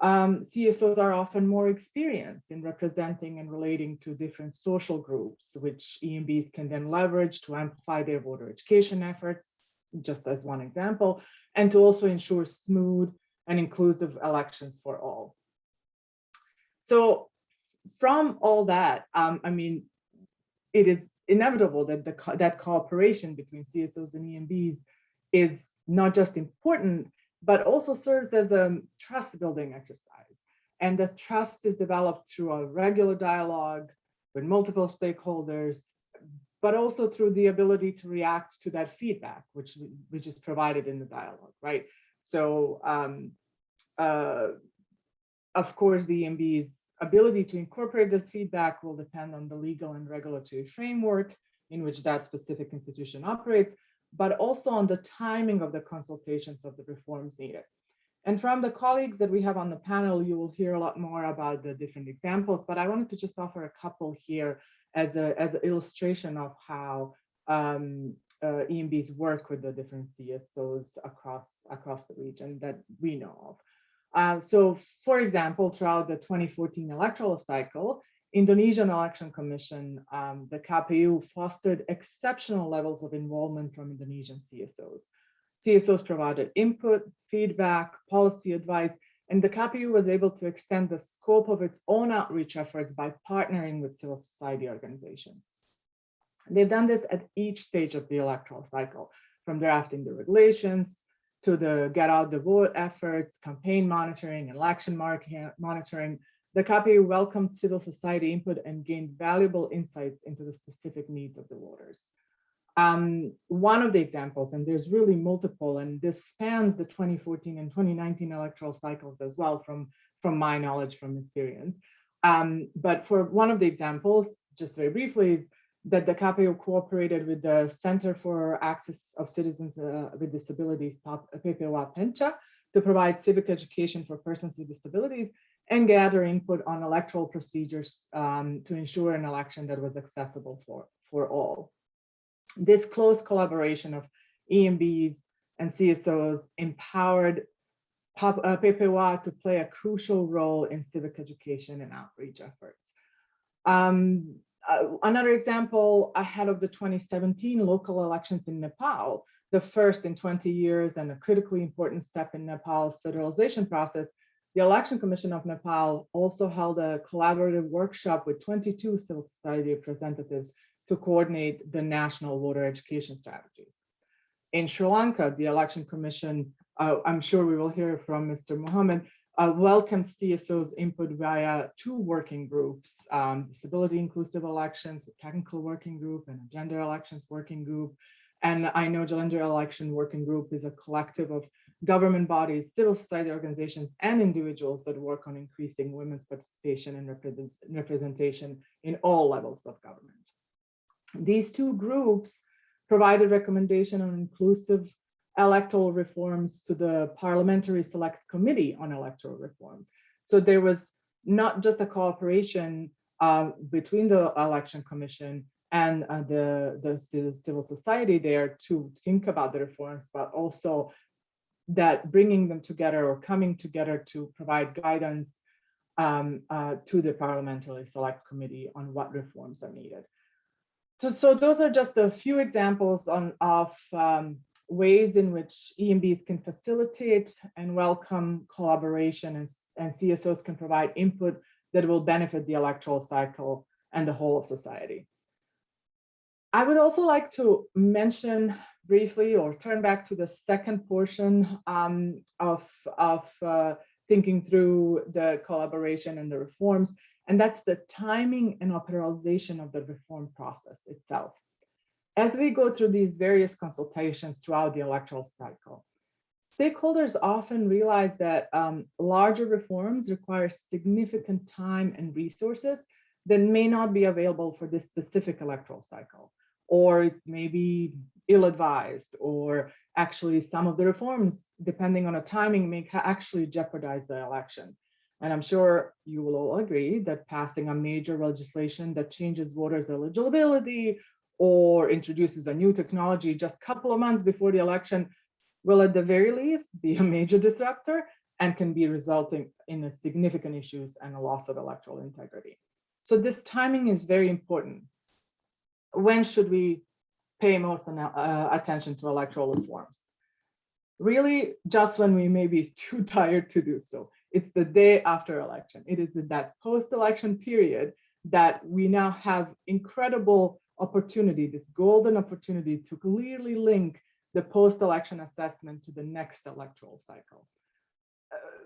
CSOs are often more experienced in representing and relating to different social groups, which EMBs can then leverage to amplify their voter education efforts, just as one example, and to also ensure smooth and inclusive elections for all. So from all that, I mean, it is inevitable that that cooperation between CSOs and EMBs is not just important, but also serves as a trust building exercise. And the trust is developed through a regular dialogue with multiple stakeholders, but also through the ability to react to that feedback, which is provided in the dialogue, right? So, of course, the EMB's ability to incorporate this feedback will depend on the legal and regulatory framework in which that specific institution operates, but also on the timing of the consultations of the reforms needed. And from the colleagues that we have on the panel, you will hear a lot more about the different examples, but I wanted to just offer a couple here as an illustration of how EMBs work with the different CSOs across the region that we know of. So, for example, throughout the 2014 electoral cycle, Indonesian Election Commission, the KPU, fostered exceptional levels of involvement from Indonesian CSOs. CSOs provided input, feedback, policy advice, and the KPU was able to extend the scope of its own outreach efforts by partnering with civil society organizations. They've done this at each stage of the electoral cycle, from drafting the regulations to the get out the vote efforts, campaign monitoring, election monitoring. The KPU welcomed civil society input and gained valuable insights into the specific needs of the voters. One of the examples, and there's really multiple, and this spans the 2014 and 2019 electoral cycles as well, from my knowledge, from experience. But for one of the examples, just very briefly, is that the KPU cooperated with the Center for Access of Citizens with Disabilities, PPOA Pencha, to provide civic education for persons with disabilities and gather input on electoral procedures to ensure an election that was accessible for all. This close collaboration of EMBs and CSOs empowered PPOA to play a crucial role in civic education and outreach efforts. Another example, ahead of the 2017 local elections in Nepal, the first in 20 years and a critically important step in Nepal's federalization process, the Election Commission of Nepal also held a collaborative workshop with 22 civil society representatives to coordinate the national voter education strategies. In Sri Lanka, the Election Commission, I'm sure we will hear from Mr. Mohammed, welcomed CSO's input via 2 working groups, Disability Inclusive Elections, a technical working group, and a Gender Elections working group. And I know Gender Election Working Group is a collective of government bodies, civil society organizations, and individuals that work on increasing women's participation and representation in all levels of government. These 2 groups provided recommendation on inclusive electoral reforms to the Parliamentary Select Committee on Electoral Reforms. So there was not just a cooperation between the Election Commission and the civil society there to think about the reforms, but also that bringing them together or coming together to provide guidance to the Parliamentary Select Committee on what reforms are needed. So those are just a few examples of ways in which EMBs can facilitate and welcome collaboration, and CSOs can provide input that will benefit the electoral cycle and the whole of society. I would also like to mention briefly, or turn back to the second portion of thinking through the collaboration and the reforms, and that's the timing and operationalization of the reform process itself. As we go through these various consultations throughout the electoral cycle, stakeholders often realize that larger reforms require significant time and resources that may not be available for this specific electoral cycle, or it may be ill-advised, or actually some of the reforms, depending on a timing, may actually jeopardize the election. And I'm sure you will all agree that passing a major legislation that changes voters' eligibility or introduces a new technology just a couple of months before the election will at the very least be a major disruptor and can be resulting in significant issues and a loss of electoral integrity. So this timing is very important. When should we pay most attention to electoral reforms? Really, just when we may be too tired to do so. It's the day after election. It is in that post-election period that we now have incredible opportunity, this golden opportunity to clearly link the post-election assessment to the next electoral cycle.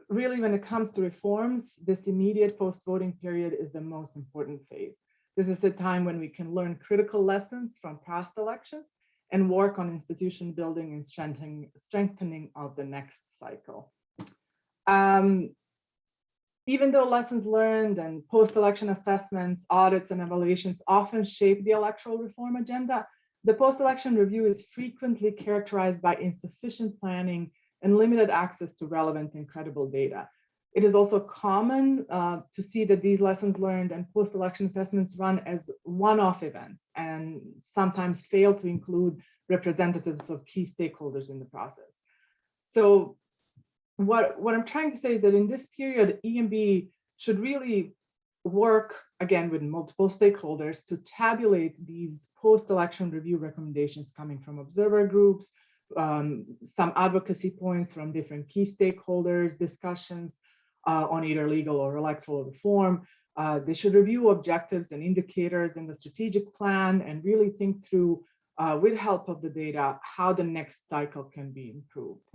Really, when it comes to reforms, this immediate post-voting period is the most important phase. This is the time when we can learn critical lessons from past elections and work on institution building and strengthening of the next cycle. Even though lessons learned and post-election assessments, audits, and evaluations often shape the electoral reform agenda, the post-election review is frequently characterized by insufficient planning and limited access to relevant and credible data. It is also common to see that these lessons learned and post-election assessments run as one-off events and sometimes fail to include representatives of key stakeholders in the process. So what I'm trying to say is that in this period, EMB should really work again with multiple stakeholders to tabulate these post-election review recommendations coming from observer groups, some advocacy points from different key stakeholders, discussions on either legal or electoral reform. They should review objectives and indicators in the strategic plan and really think through, with help of the data, how the next cycle can be improved.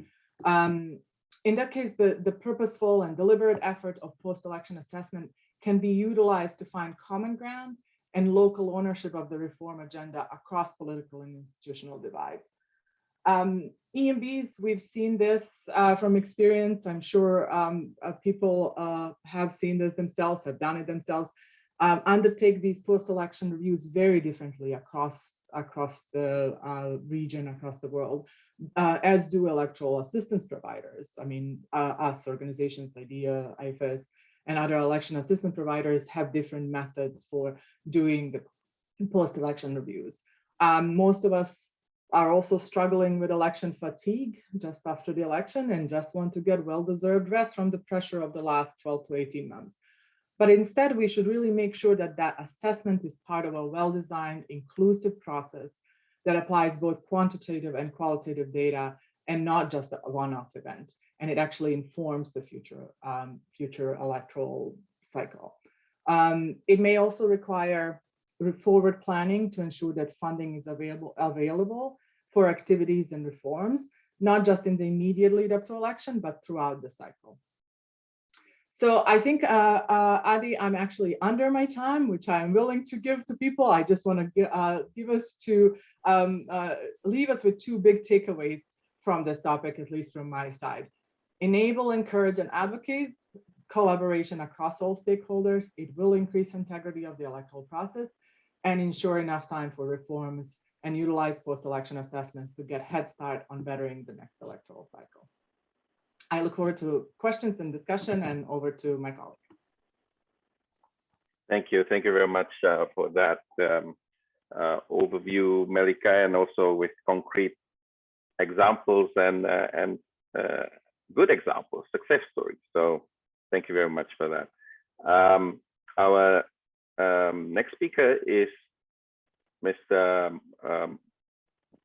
In that case, the purposeful and deliberate effort of post-election assessment can be utilized to find common ground and local ownership of the reform agenda across political and institutional divides. EMBs, we've seen this from experience. I'm sure people have seen this themselves, have done it themselves, undertake these post-election reviews very differently across the region, across the world, as do electoral assistance providers. I mean, us organizations, IDEA, IFS, and other election assistance providers have different methods for doing the post-election reviews. Most of us are also struggling with election fatigue just after the election and just want to get well-deserved rest from the pressure of the last 12 to 18 months. But instead, we should really make sure that that assessment is part of a well-designed, inclusive process that applies both quantitative and qualitative data and not just a one-off event. And it actually informs the future electoral cycle. It may also require forward planning to ensure that funding is available for activities and reforms, not just in the immediate lead up to election, but throughout the cycle. So I think, Adi, I'm actually under my time, which I'm willing to give to people. I just want to leave us with two big takeaways from this topic, at least from my side. Enable, encourage, and advocate collaboration across all stakeholders. It will increase integrity of the electoral process and ensure enough time for reforms and utilize post-election assessments to get head start on bettering the next electoral cycle. I look forward to questions and discussion, and over to my colleague. Thank you very much for that overview, Melika, and also with concrete examples and good examples, success stories. So thank you very much for that. Our next speaker is Mr.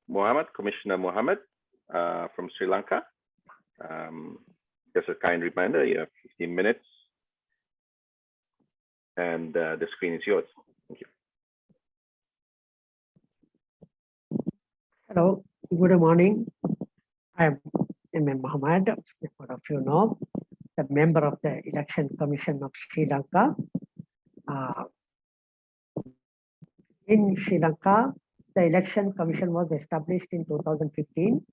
Mohammed, Commissioner Mohammed from Sri Lanka. Just a kind reminder, you have 15 minutes and the screen is yours. Thank you. Hello, good morning. I am Emb Mohammed, all of you know, the member of the Election Commission of Sri Lanka. In Sri Lanka, the Election Commission was established in 2015.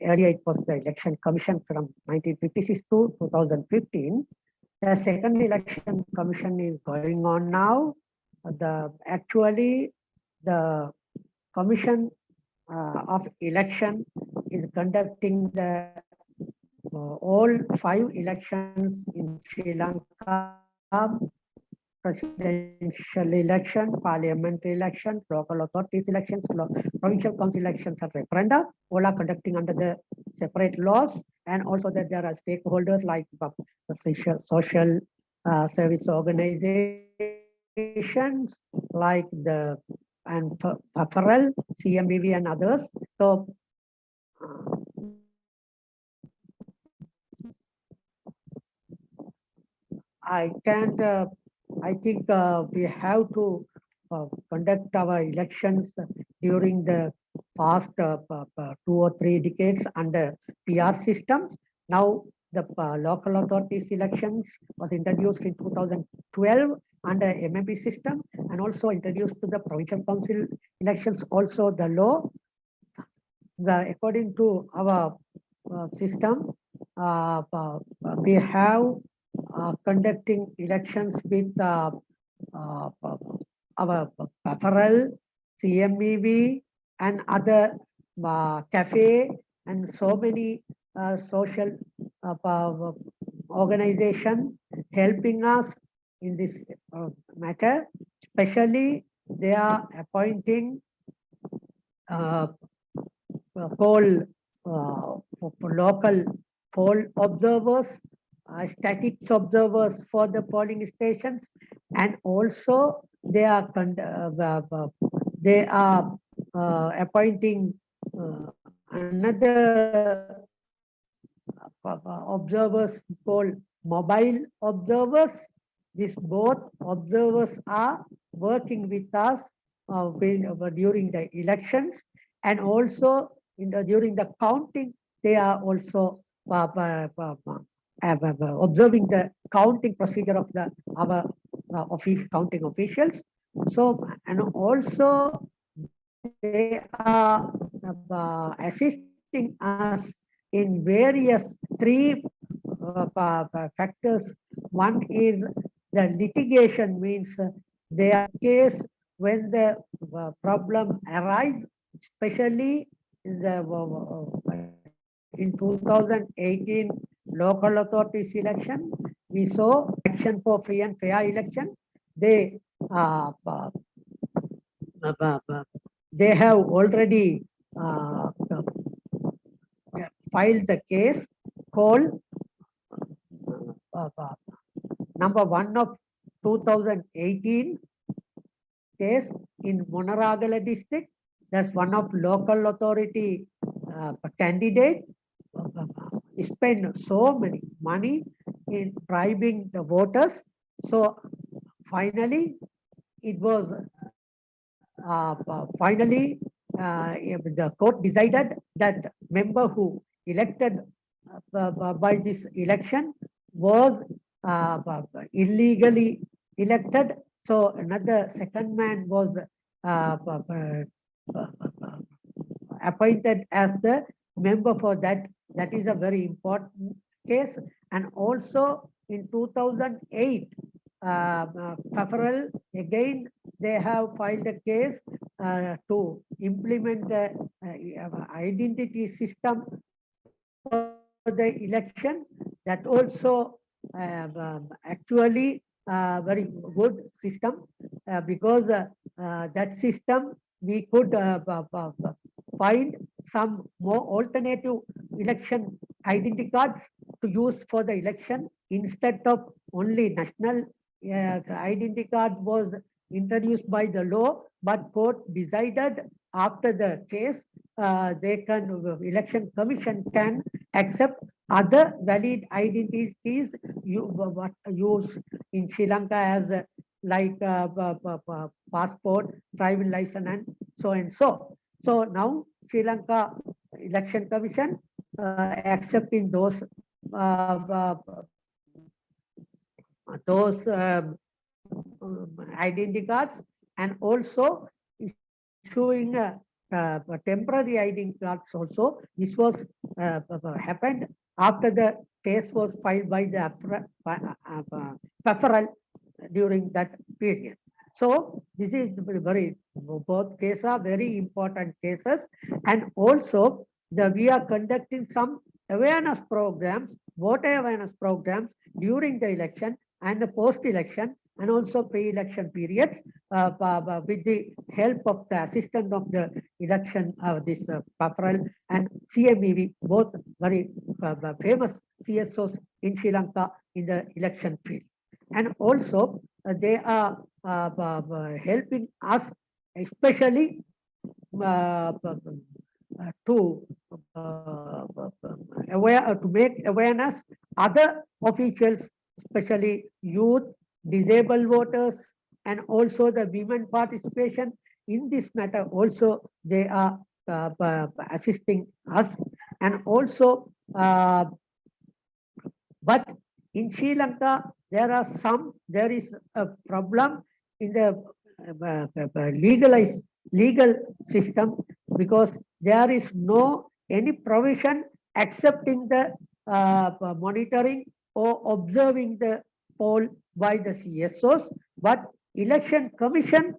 Earlier, it was the Election Commission from 1956 to 2015. The second Election Commission is going on now. Actually, the Commission of Election is conducting the all 5 elections in Sri Lanka: presidential election, parliamentary election, local authorities elections, provincial council elections, and referenda. All are conducting under the separate laws, and also that there are stakeholders like the social service organizations like the FAFRL, CMBV, and others. So I can't. I think we have to conduct our elections during the past 2 or 3 decades under PR systems. Now the local authorities elections was introduced in 2012 under MMP system, and also introduced to the provincial council elections. Also the law, according to our system, we have conducting elections with our PFRL, CMEV, and other cafe, and so many social organization helping us in this matter. Especially, they are appointing poll local poll observers, statics observers for the polling stations, and also they are appointing another observers called mobile observers. These both observers are working with us during the elections, and also during the counting, they are also observing the counting procedure of our counting officials. So, and also they are assisting us in various 3 factors. One is the litigation, means their case when the problem arises, especially in the in 2018 local authorities election. We saw action for free and fair elections. They have already filed the case called number 1 of 2018 case in Monaragala district. That's one of local authority candidate spent so many money in bribing the voters. So finally, it was the court decided that member who elected by this election was illegally elected. So another second man was appointed as the member for that. That is a very important case. And also in 2008, PFRL, again, they have filed a case to implement the identity system for the election. That also actually very good system, because that system we could find some more alternative election identity cards to use for the election instead of only national identity card was introduced by the law, but court decided after the case election commission can accept other valid identities used in Sri Lanka as like passport, driving license, and so. So now Sri Lanka Election Commission accepting those identity cards, and also issuing temporary identity cards also. This was happened after the case was filed by the PFRL during that period. So this is very, both cases are very important cases. And also we are conducting some awareness programs, voter awareness programs during the election and the post-election, and also pre-election periods with the help of the assistant of the election, this PFRL and CMEV, both very famous CSOs in Sri Lanka in the election field. And also they are helping us, especially to make awareness other officials, especially youth, disabled voters, and also the women participation in this matter. Also, they are assisting us, and also, but in Sri Lanka, there is a problem in the legal system, because there is no any provision accepting the monitoring or observing the poll by the CSOs, but election commission,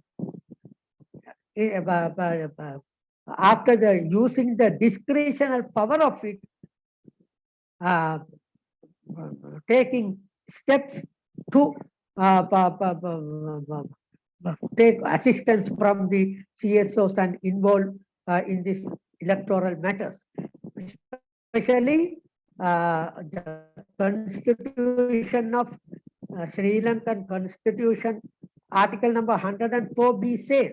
after the using the discretional power of it, taking steps to take assistance from the CSOs and involve in this electoral matters. Especially the constitution of Sri Lankan constitution, article number 104B says,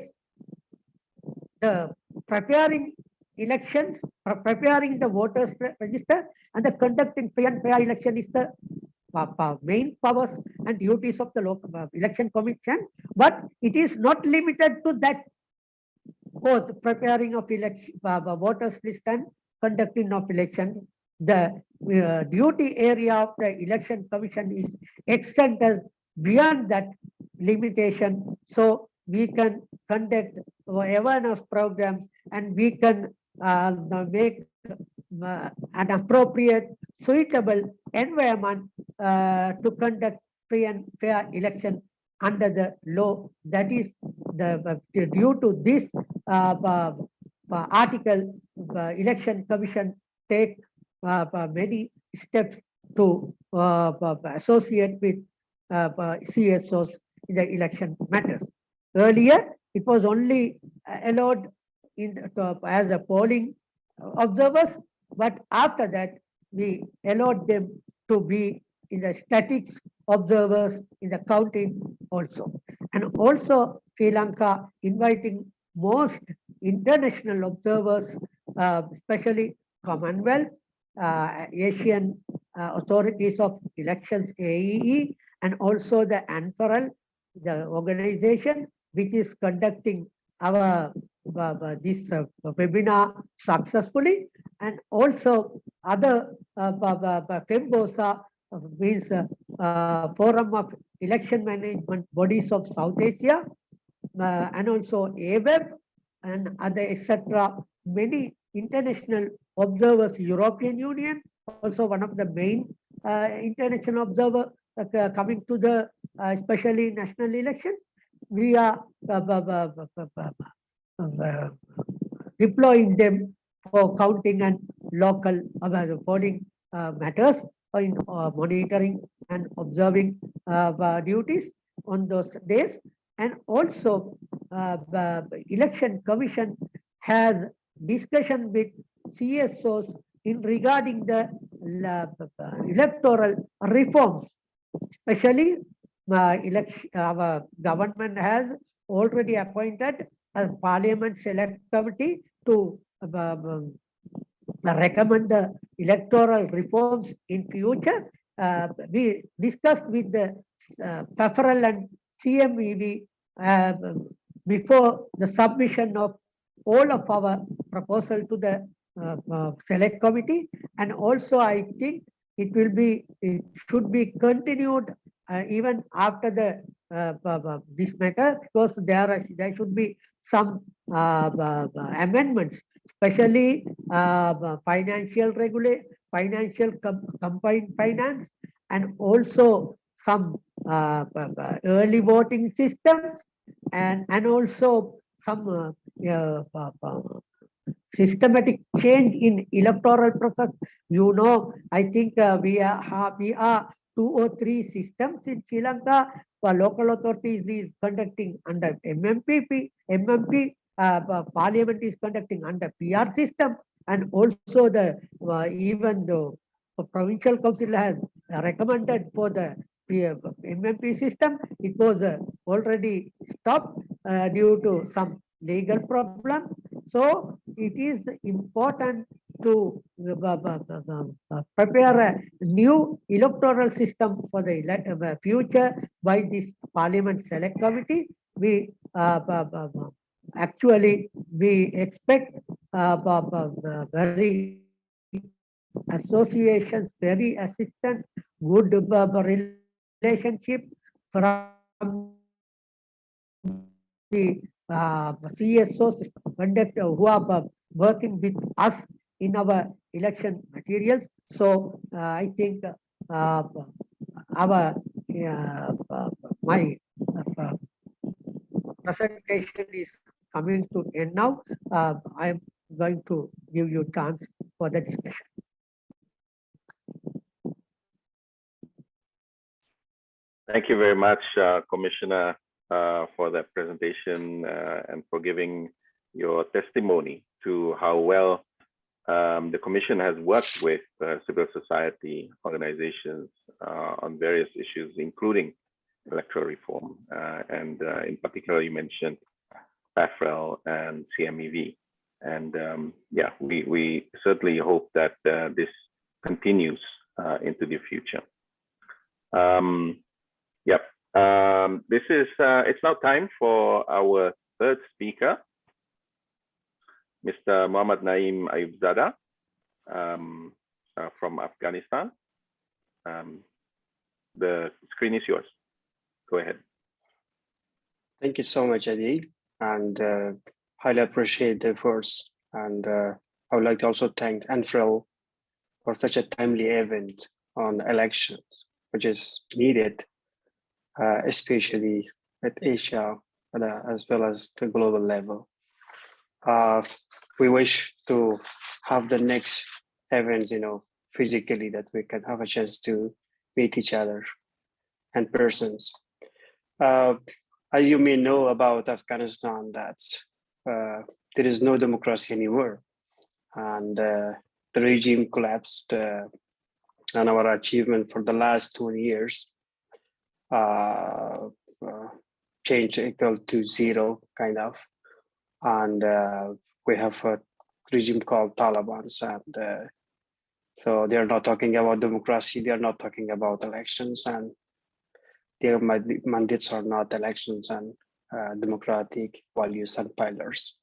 the preparing elections, preparing the voters register and the conducting free and fair election is the main powers and duties of the local election commission, but it is not limited to that. Both preparing of election, voters list and conducting of election, the duty area of the election commission is extended beyond that limitation, so we can conduct awareness programs and we can make an appropriate, suitable environment to conduct free and fair election under the law. That is due to this article, election commission take many steps to associate with CSOs in the election matters. Earlier, it was only allowed as a polling observers, but after that, we allowed them to be in the statics observers in the counting also. And also, Sri Lanka inviting most international observers, especially Commonwealth, Asian authorities of elections, AEE, and also the ANFRL, the organization which is conducting our this webinar successfully, and also other FEMBOSA, means Forum of Election Management Bodies of South Asia, and also AWEB and other etc. Many international observers, European Union, also one of the main international observer coming to the especially national elections. We are deploying them for counting and local polling matters in monitoring and observing duties on those days. And also the election commission has discussion with CSOs in regarding the electoral reforms, especially our government has already appointed a parliament select committee to recommend the electoral reforms in future. We discussed with the PAFRL and CMEV before the submission of all of our proposal to the select committee, and also I think it should be continued even after the this matter, because there should be some amendments, especially financial combined finance, and also some early voting systems, and also some systematic change in electoral process. You know, I think we are 2 or 3 systems in Sri Lanka. For local authorities is conducting under MMP, Parliament is conducting under PR system, and also the even the provincial council has recommended for the MMP system. It was already stopped due to some legal problem. So it is important to prepare a new electoral system for the future by this Parliament Select Committee. We actually we expect very associations, very assistant, good relationship from the CSOs who are working with us in our election materials. So I think my presentation is coming to end now. I'm going to give you chance for the discussion. Thank you very much, Commissioner, for that presentation and for giving your testimony to how well the Commission has worked with civil society organizations on various issues, including electoral reform. And in particular, you mentioned PAFREL and CMEV. And yeah, we certainly hope that this continues into the future. Yep. This is, it's now time for our third speaker, Mr. Mohammed Naeem Ayubzada from Afghanistan. The screen is yours. Go ahead. Thank you so much, Adi, and highly appreciate the efforts. And I would like to also thank ANFREL for such a timely event on elections, which is needed, especially at Asia, as well as the global level. We wish to have the next events, physically, that we can have a chance to meet each other and persons. As you may know about Afghanistan, that there is no democracy anywhere, and the regime collapsed, and our achievement for the last 20 years changed equal to zero, kind of. And we have a regime called Taliban, and so they are not talking about democracy, they are not talking about elections, and their mandates are not elections and democratic values and pillars.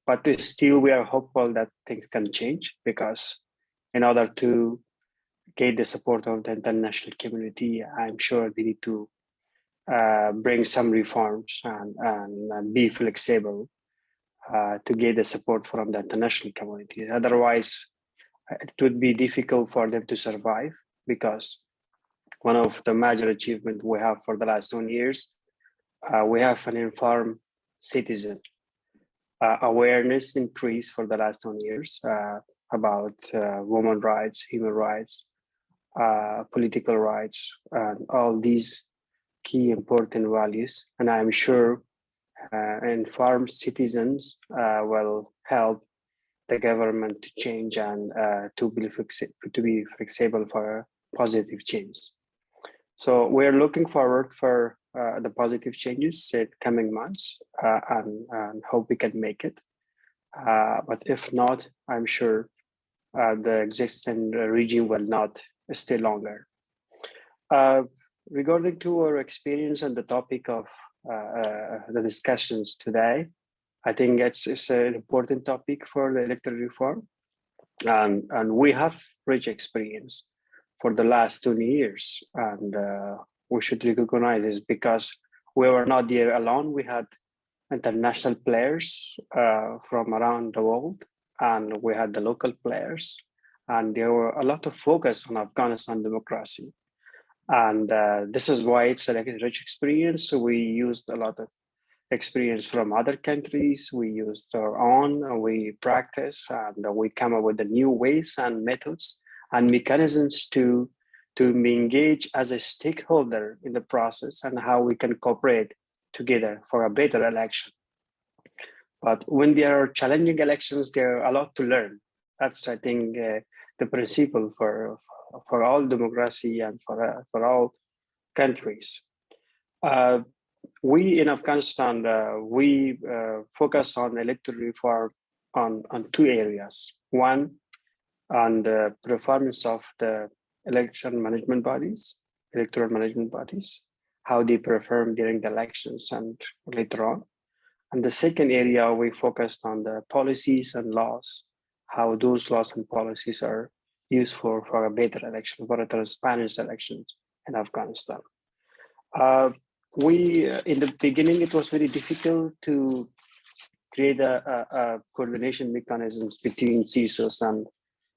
But still, we are hopeful that things can change, because in order to get the support of the international community, I'm sure they need to bring some reforms and be flexible to get the support from the international community. Otherwise, it would be difficult for them to survive, because one of the major achievements we have for the last 20 years, we have an informed citizen. Awareness increased for the last 20 years about women rights, human rights, political rights, and all these key important values. And I'm sure informed citizens will help the government to change and to be flexible for positive change. So we're looking forward for the positive changes in coming months and hope we can make it. But if not, I'm sure the existing regime will not stay longer. Regarding to our experience and the topic of the discussions today, I think it's an important topic for the electoral reform. And we have rich experience for the last 20 years. And we should recognize this, because we were not there alone. We had international players from around the world, and we had the local players. And there were a lot of focus on Afghanistan democracy. And this is why it's a rich experience. So we used a lot of experience from other countries. We used our own, and we practice, and we come up with the new ways and methods and mechanisms to engage as a stakeholder in the process, and how we can cooperate together for a better election. But when there are challenging elections, there are a lot to learn. That's, I think, the principle for all democracy and for all countries. We in Afghanistan, we focus on electoral reform on two areas. One, on the performance of the electoral management bodies, how they perform during the elections and later on. And the second area, we focused on the policies and laws, how those laws and policies are useful for a better election, for a transparent election in Afghanistan. In the beginning, it was very difficult to create a coordination mechanisms between CISOs and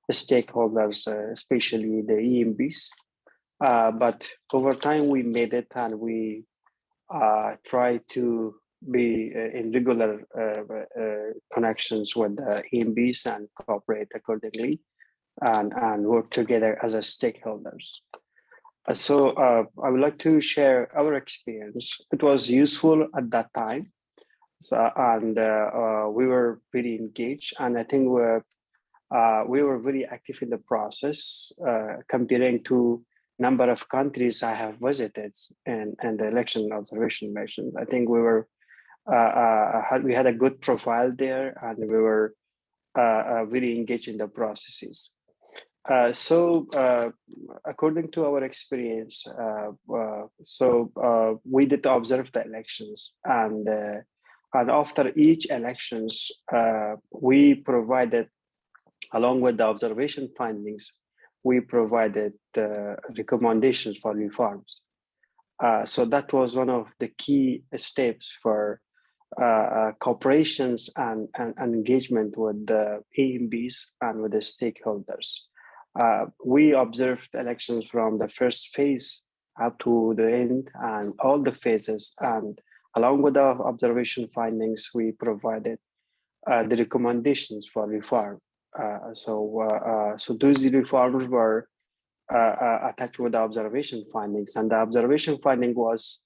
stakeholders, especially the EMBs. But over time, we made it, and we try to be in regular connections with the EMBs and cooperate accordingly and work together as a stakeholders. So I would like to share our experience. It was useful at that time. So, and we were very engaged, and I think we were very active in the process, comparing to number of countries I have visited and the election observation missions. I think we were we had a good profile there, and we were very engaged in the processes. So according to our experience, we did observe the elections, and after each elections, we provided, along with the observation findings, we provided recommendations for reforms. So that was one of the key steps for cooperations and engagement with the AMBs and with the stakeholders. We observed elections from the first phase up to the end and all the phases, and along with the observation findings, we provided the recommendations for reform. So those reforms were attached with the observation findings, and the observation finding was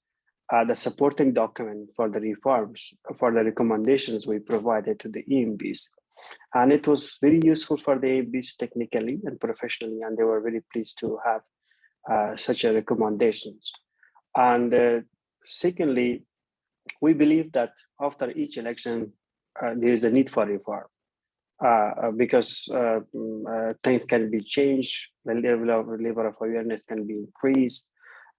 the supporting document for the reforms, for the recommendations we provided to the EMBs. And it was very useful for the EMBs technically and professionally, and they were very pleased to have such a recommendations. And secondly, we believe that after each election, there is a need for reform. Because things can be changed, the level of awareness can be increased,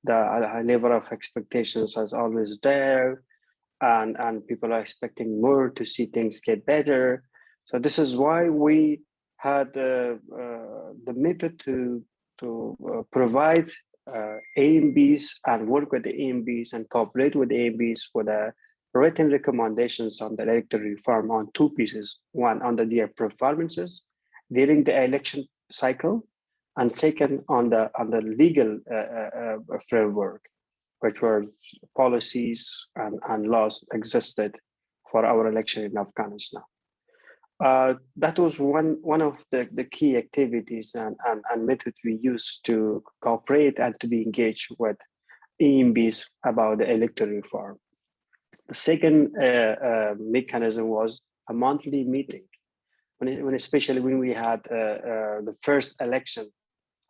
the level of expectations is always there, and people are expecting more to see things get better. So this is why we had the method to provide AMBs and work with the AMBs and cooperate with the AMBs with a written recommendations on the electoral reform on two pieces: one on their performances during the election cycle, and second on the legal framework, which were policies and laws existed for our election in Afghanistan. That was one of the key activities and methods we used to cooperate and to be engaged with EMBs about the electoral reform. The second mechanism was a monthly meeting. Especially when we had the first election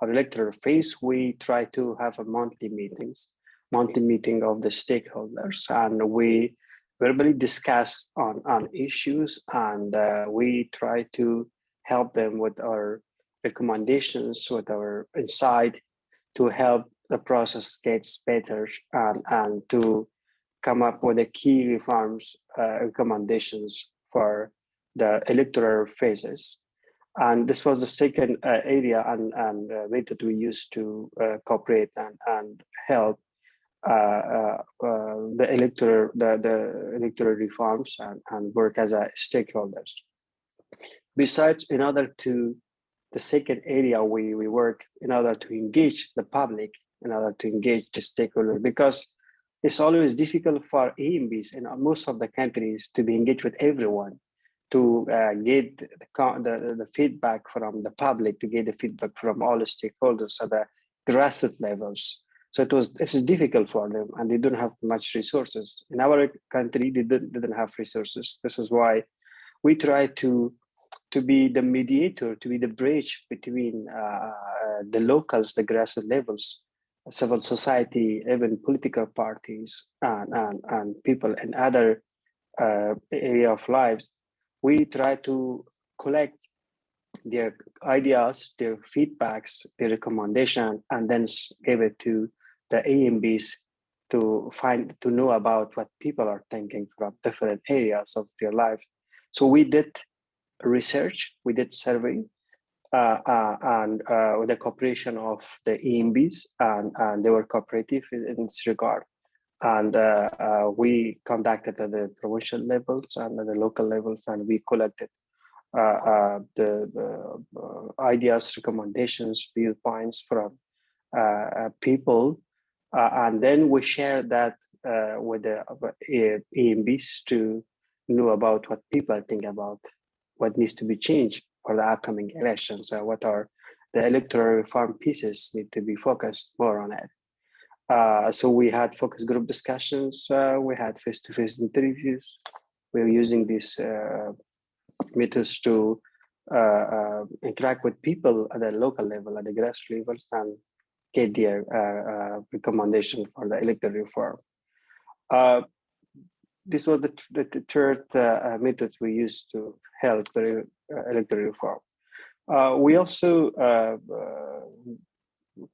or electoral phase, we tried to have a monthly meeting of the stakeholders, and we verbally discuss on issues, and we try to help them with our recommendations, with our insight, to help the process gets better and to come up with the key reforms recommendations for the electoral phases. And this was the second area and method we used to cooperate and help the electoral reforms and work as a stakeholders. Besides, in order to the second area we work in order to engage the public, in order to engage the stakeholder, because it's always difficult for AMBs in most of the countries to be engaged with everyone, to get the feedback from the public, to get the feedback from all the stakeholders at the grassroots levels. So it's difficult for them, and they don't have much resources. In our country, they didn't have resources. This is why we try to be the mediator, to be the bridge between the locals, the grassroots levels, civil society, even political parties, and people in other area of lives. We try to collect their ideas, their feedbacks, their recommendation, and then gave it to the AMBs to know about what people are thinking from different areas of their life. So we did research, we did survey, and with the cooperation of the AMBs, and they were cooperative in this regard. And we conducted at the provincial levels and at the local levels, and we collected the ideas, recommendations, viewpoints from people, and then we share that with the AMBs to know about what people think about what needs to be changed for the upcoming elections. What are the electoral reform pieces need to be focused more on it. So we had focus group discussions, we had face-to-face interviews. We were using these methods to interact with people at the local level, at the grassroots levels, and get their recommendation for the electoral reform. This was the third method we used to help the electoral reform. We also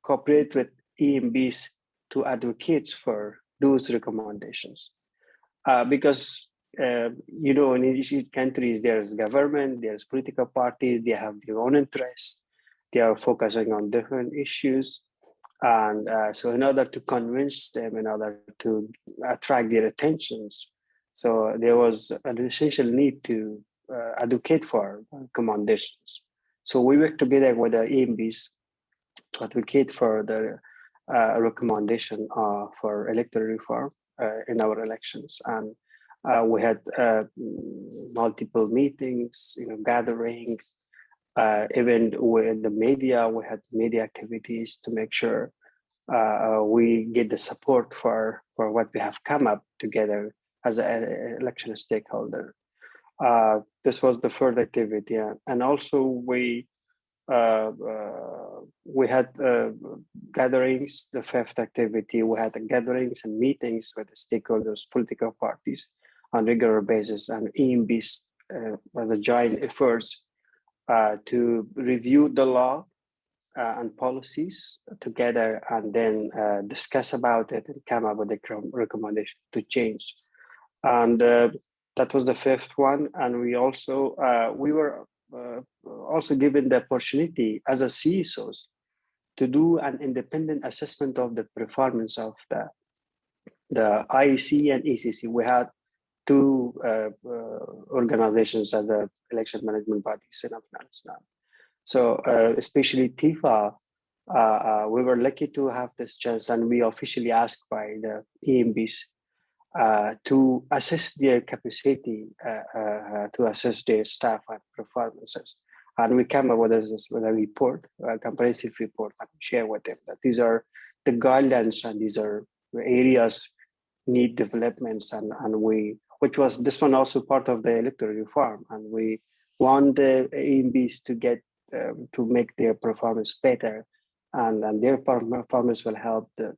cooperate with EMBs to advocate for those recommendations, because you know, in each countries there's government, there's political parties, they have their own interests, they are focusing on different issues, and so in order to convince them, in order to attract their attentions, so there was an essential need to advocate for recommendations. So we worked together with the EMBs to advocate for the recommendation for electoral reform in our elections, and we had multiple meetings, you know, gatherings, even with the media. We had media activities to make sure we get the support for what we have come up together as an election stakeholder. This was the third activity, and also we had gatherings. The fifth activity, we had gatherings and meetings with the stakeholders, political parties, on regular basis, and EMBs as a joint efforts to review the law and policies together, and then discuss about it and come up with a recommendation to change. And that was the fifth one. And we also we were also given the opportunity as a CSOs to do an independent assessment of the performance of the IEC and ECC. We had two organizations as a election management bodies in Afghanistan. So especially TIFA, we were lucky to have this chance, and we officially asked by the EMBs to assess their capacity, to assess their staff and performances. And we came up with a report, a comprehensive report, and share with them that these are the guidelines and these are the areas need developments, and which was this one also part of the electoral reform, and we want the AMBs to get to make their performance better, and their performance will help the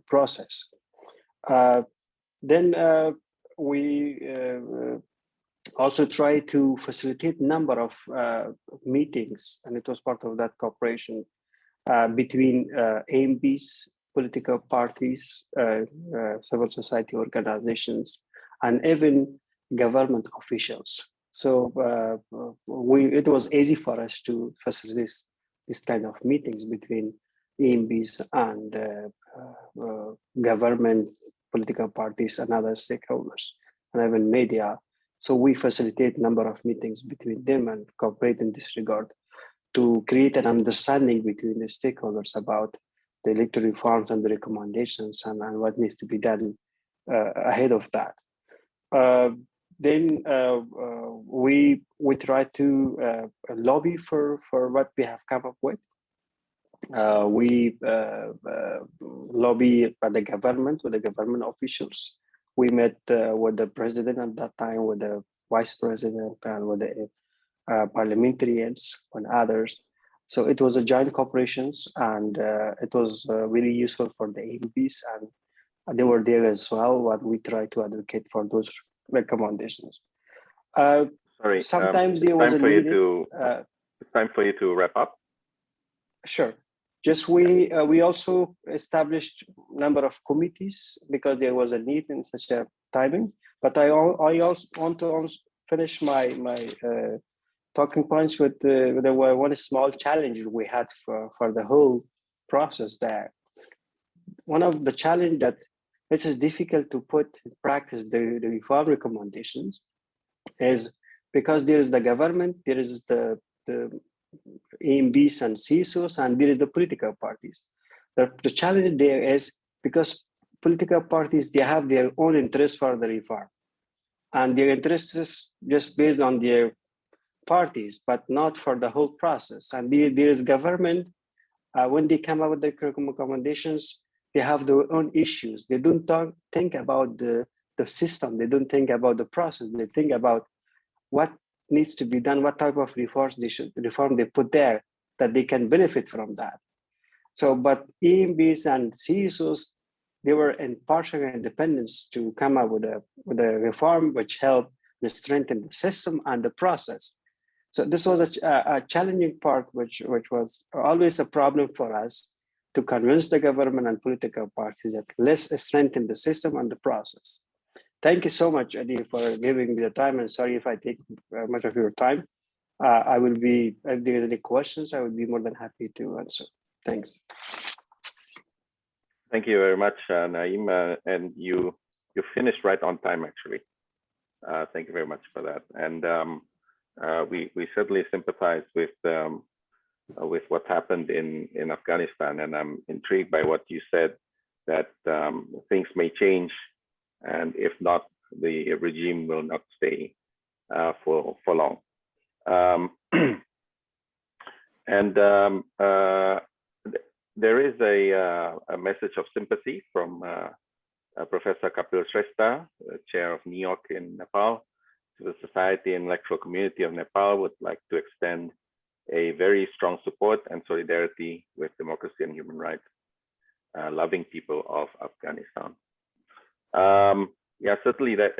process. Then we also try to facilitate number of meetings, and it was part of that cooperation between AMBs, political parties, civil society organizations, and even government officials. So it was easy for us to facilitate this kind of meetings between AMBs and government, political parties, and other stakeholders, and even media. So we facilitate a number of meetings between them and cooperate in this regard to create an understanding between the stakeholders about the electoral reforms and the recommendations, and what needs to be done ahead of that. Then we try to lobby for what we have come up with. We lobby by the government, with the government officials. We met with the president at that time, with the vice president, and with the parliamentarians and others. So it was a joint corporations, and it was really useful for the AMBs, and they were there as well. What we try to advocate for those recommendations. Sorry. Sometimes there was a need. It's time for you to wrap up. Sure. Just we also established number of committees because there was a need in such a timing. But I also want to finish my talking points with the one small challenge we had for the whole process there. One of the challenge that it is difficult to put in practice the reform recommendations is because there is the government, there is the Embs and Csos, and there is the political parties. The challenge there is because political parties, they have their own interest for the reform, and their interest is just based on their parties, but not for the whole process. And there is government, when they come up with the recommendations, they have their own issues. They don't think about the system. They don't think about the process. They think about what needs to be done, what type of reform they put there that they can benefit from that. So, but Embs and Csos, they were in partial independence to come up with a reform which helped to strengthen the system and the process. So this was a challenging part, which was always a problem for us to convince the government and political parties that let's strengthen the system and the process. Thank you so much, Adi, for giving me the time, and sorry if I take much of your time. I will be, if there are any questions, I would be more than happy to answer. Thanks. Thank you very much, Naeem, and you finished right on time, actually. Thank you very much for that. And we certainly sympathize with what happened in Afghanistan, and I'm intrigued by what you said, that things may change, and if not, the regime will not stay for long. There is a message of sympathy from Professor Kapil Shrestha, chair of NEOC in Nepal, to the Society and Electoral Community of Nepal. Would like to extend a very strong support and solidarity with democracy and human rights loving people of Afghanistan. Yeah, certainly that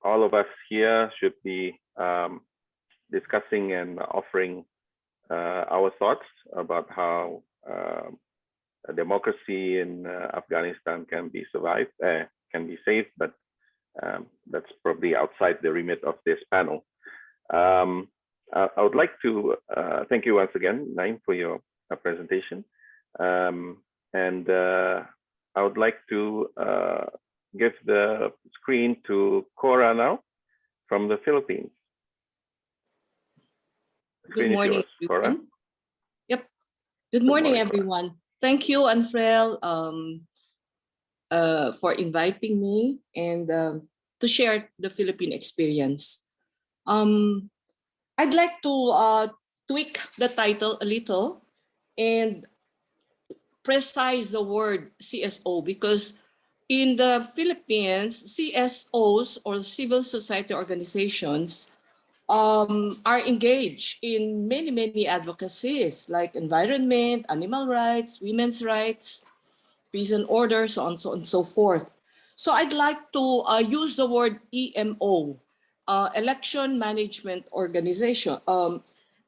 all of us here should be discussing and offering our thoughts about how a democracy in Afghanistan can be survived, can be saved, but that's probably outside the remit of this panel. I would like to thank you once again, Naeem, for your presentation. And I would like to give the screen to Cora now from the Philippines. Good morning, everyone. Yep. Good morning, everyone. Thank you, Anfrel, for inviting me and to share the Philippine experience. I'd like to tweak the title a little and precise the word CSO, because in the Philippines, CSOs, or civil society organizations, are engaged in many advocacies like environment, animal rights, women's rights, peace and order, so on and so forth. So I'd like to use the word EMO, election management organization,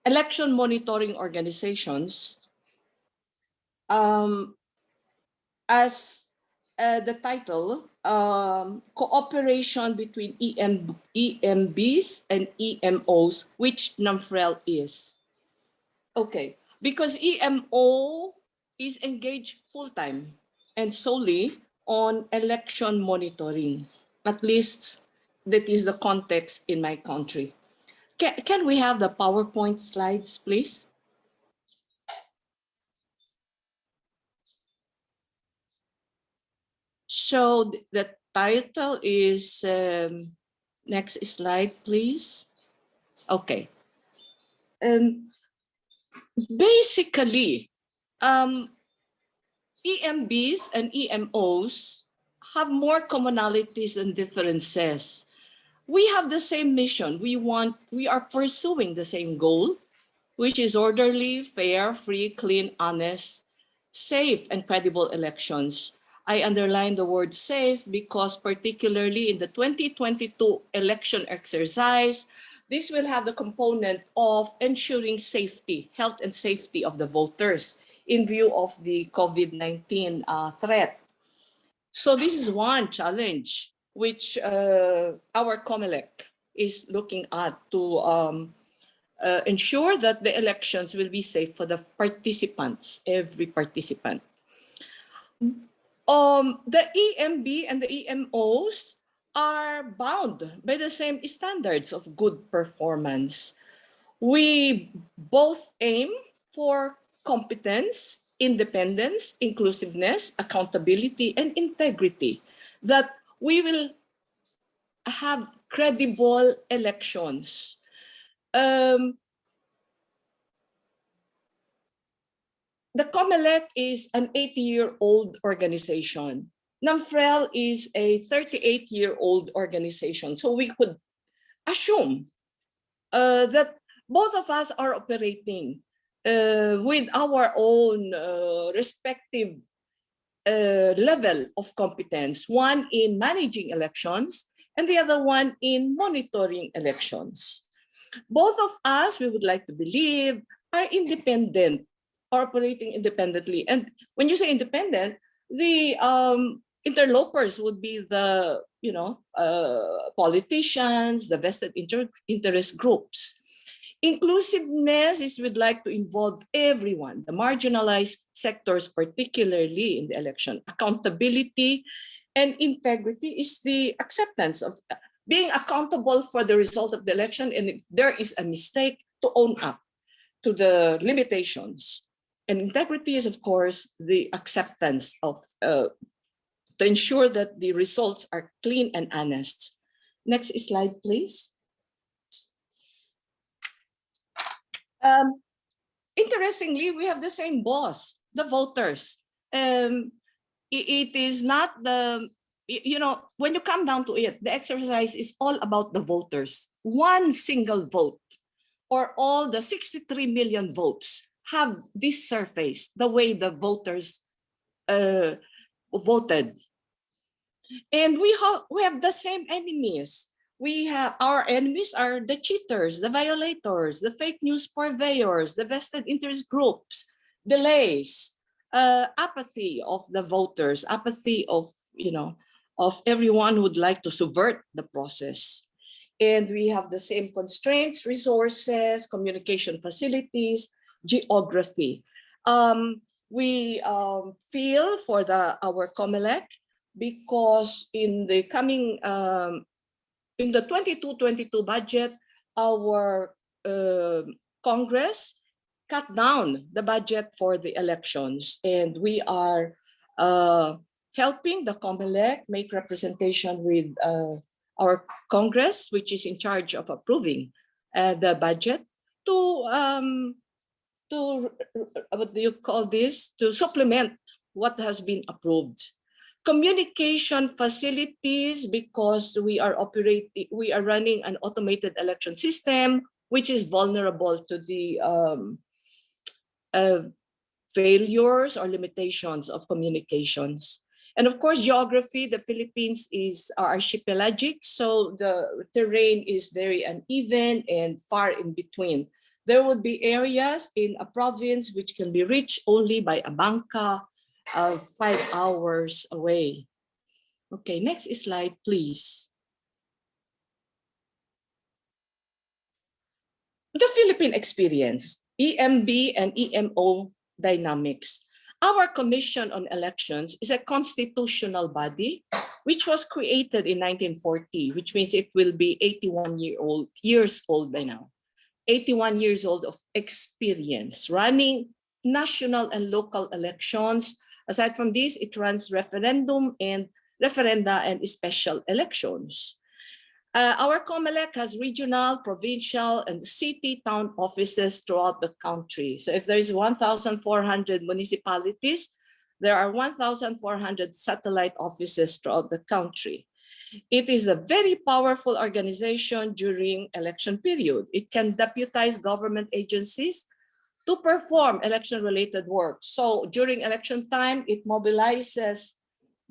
election monitoring organizations, as the title, cooperation between EMBs and EMOs, which NAMFREL is. Okay, because EMO is engaged full-time and solely on election monitoring. At least that is the context in my country. Can we have the PowerPoint slides, please? So the title is, next slide, please. Okay. Basically, EMBs and EMOs have more commonalities and differences. We have the same mission. We are pursuing the same goal, which is orderly, fair, free, clean, honest, safe, and credible elections. I underline the word safe because particularly in the 2022 election exercise, this will have the component of ensuring safety, health and safety of the voters in view of the COVID-19 threat. So this is one challenge which our COMELEC is looking at to ensure that the elections will be safe for the participants, every participant. The EMB and the EMOs are bound by the same standards of good performance. We both aim for competence, independence, inclusiveness, accountability, and integrity, that we will have credible elections. The COMELEC is an 80-year-old organization. NAMFREL is a 38-year-old organization. So we could assume that both of us are operating with our own respective level of competence, one in managing elections and the other one in monitoring elections. Both of us, we would like to believe, are independent, operating independently. And when you say independent, the interlopers would be the, politicians, the vested interest groups. Inclusiveness is we'd like to involve everyone, the marginalized sectors, particularly in the election. Accountability and integrity is the acceptance of being accountable for the result of the election, and if there is a mistake, to own up to the limitations. And integrity is, of course, the acceptance of, to ensure that the results are clean and honest. Next slide, please. Interestingly, we have the same boss, the voters. It is not the, when you come down to it, the exercise is all about the voters. One single vote, or all the 63 million votes, have this surface, the way the voters voted. And we have the same enemies. Our enemies are the cheaters, the violators, the fake news purveyors, the vested interest groups, delays, apathy of the voters, apathy of, of everyone who would like to subvert the process. And we have the same constraints, resources, communication facilities, geography. We feel for our COMELEC because in the coming, in the 22-22 budget, our Congress cut down the budget for the elections, and we are helping the COMELEC make representation with our Congress, which is in charge of approving the budget, to what do you call this? To supplement what has been approved. Communication facilities, because we are running an automated election system, which is vulnerable to the failures or limitations of communications. And of course, geography, the Philippines is archipelagic, so the terrain is very uneven and far in between. There would be areas in a province which can be reached only by a bangka 5 hours away. Okay, next slide, please. The Philippine experience, EMB and EMO dynamics. Our Commission on Elections is a constitutional body which was created in 1940, which means it will be 81 years old by now. 81 years old of experience running national and local elections. Aside from this, it runs referenda and special elections. Our COMELEC has regional, provincial, and city town offices throughout the country. So if there is 1,400 municipalities, there are 1,400 satellite offices throughout the country. It is a very powerful organization during election period. It can deputize government agencies to perform election-related work. So during election time, it mobilizes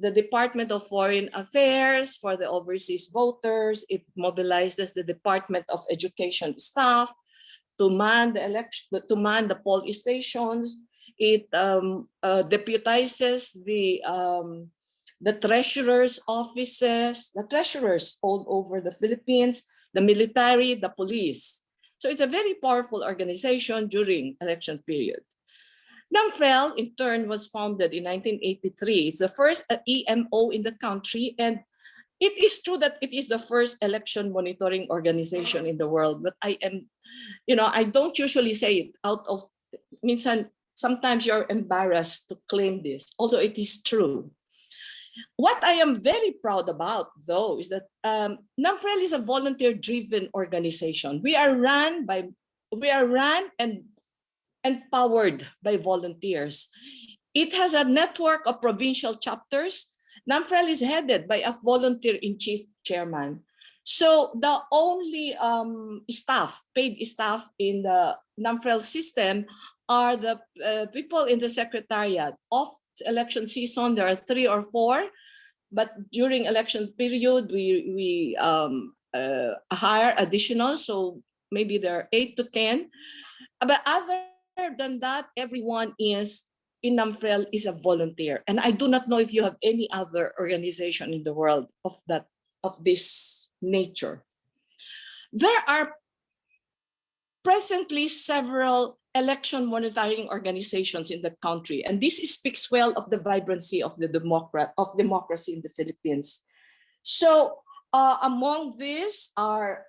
the Department of Foreign Affairs for the overseas voters. It mobilizes the Department of Education staff to man the election, to man the poll stations. It deputizes the treasurer's offices, the treasurers all over the Philippines, the military, the police. So it's a very powerful organization during election period. NAMFREL, in turn, was founded in 1983. It's the first EMO in the country, and it is true that it is the first election monitoring organization in the world, but I don't usually say it out of, sometimes you're embarrassed to claim this, although it is true. What I am very proud about, though, is that NAMFREL is a volunteer-driven organization. We are run and powered by volunteers. It has a network of provincial chapters. NAMFREL is headed by a volunteer-in-chief chairman. So the only paid staff in the NAMFREL system are the people in the secretariat. Of election season, there are 3 or 4, but during election period, we hire additional, so maybe there are 8 to 10. But other than that, everyone is in NAMFREL is a volunteer, and I do not know if you have any other organization in the world of this nature. There are presently several election monitoring organizations in the country, and this speaks well of the vibrancy of the democracy in the Philippines. So among these are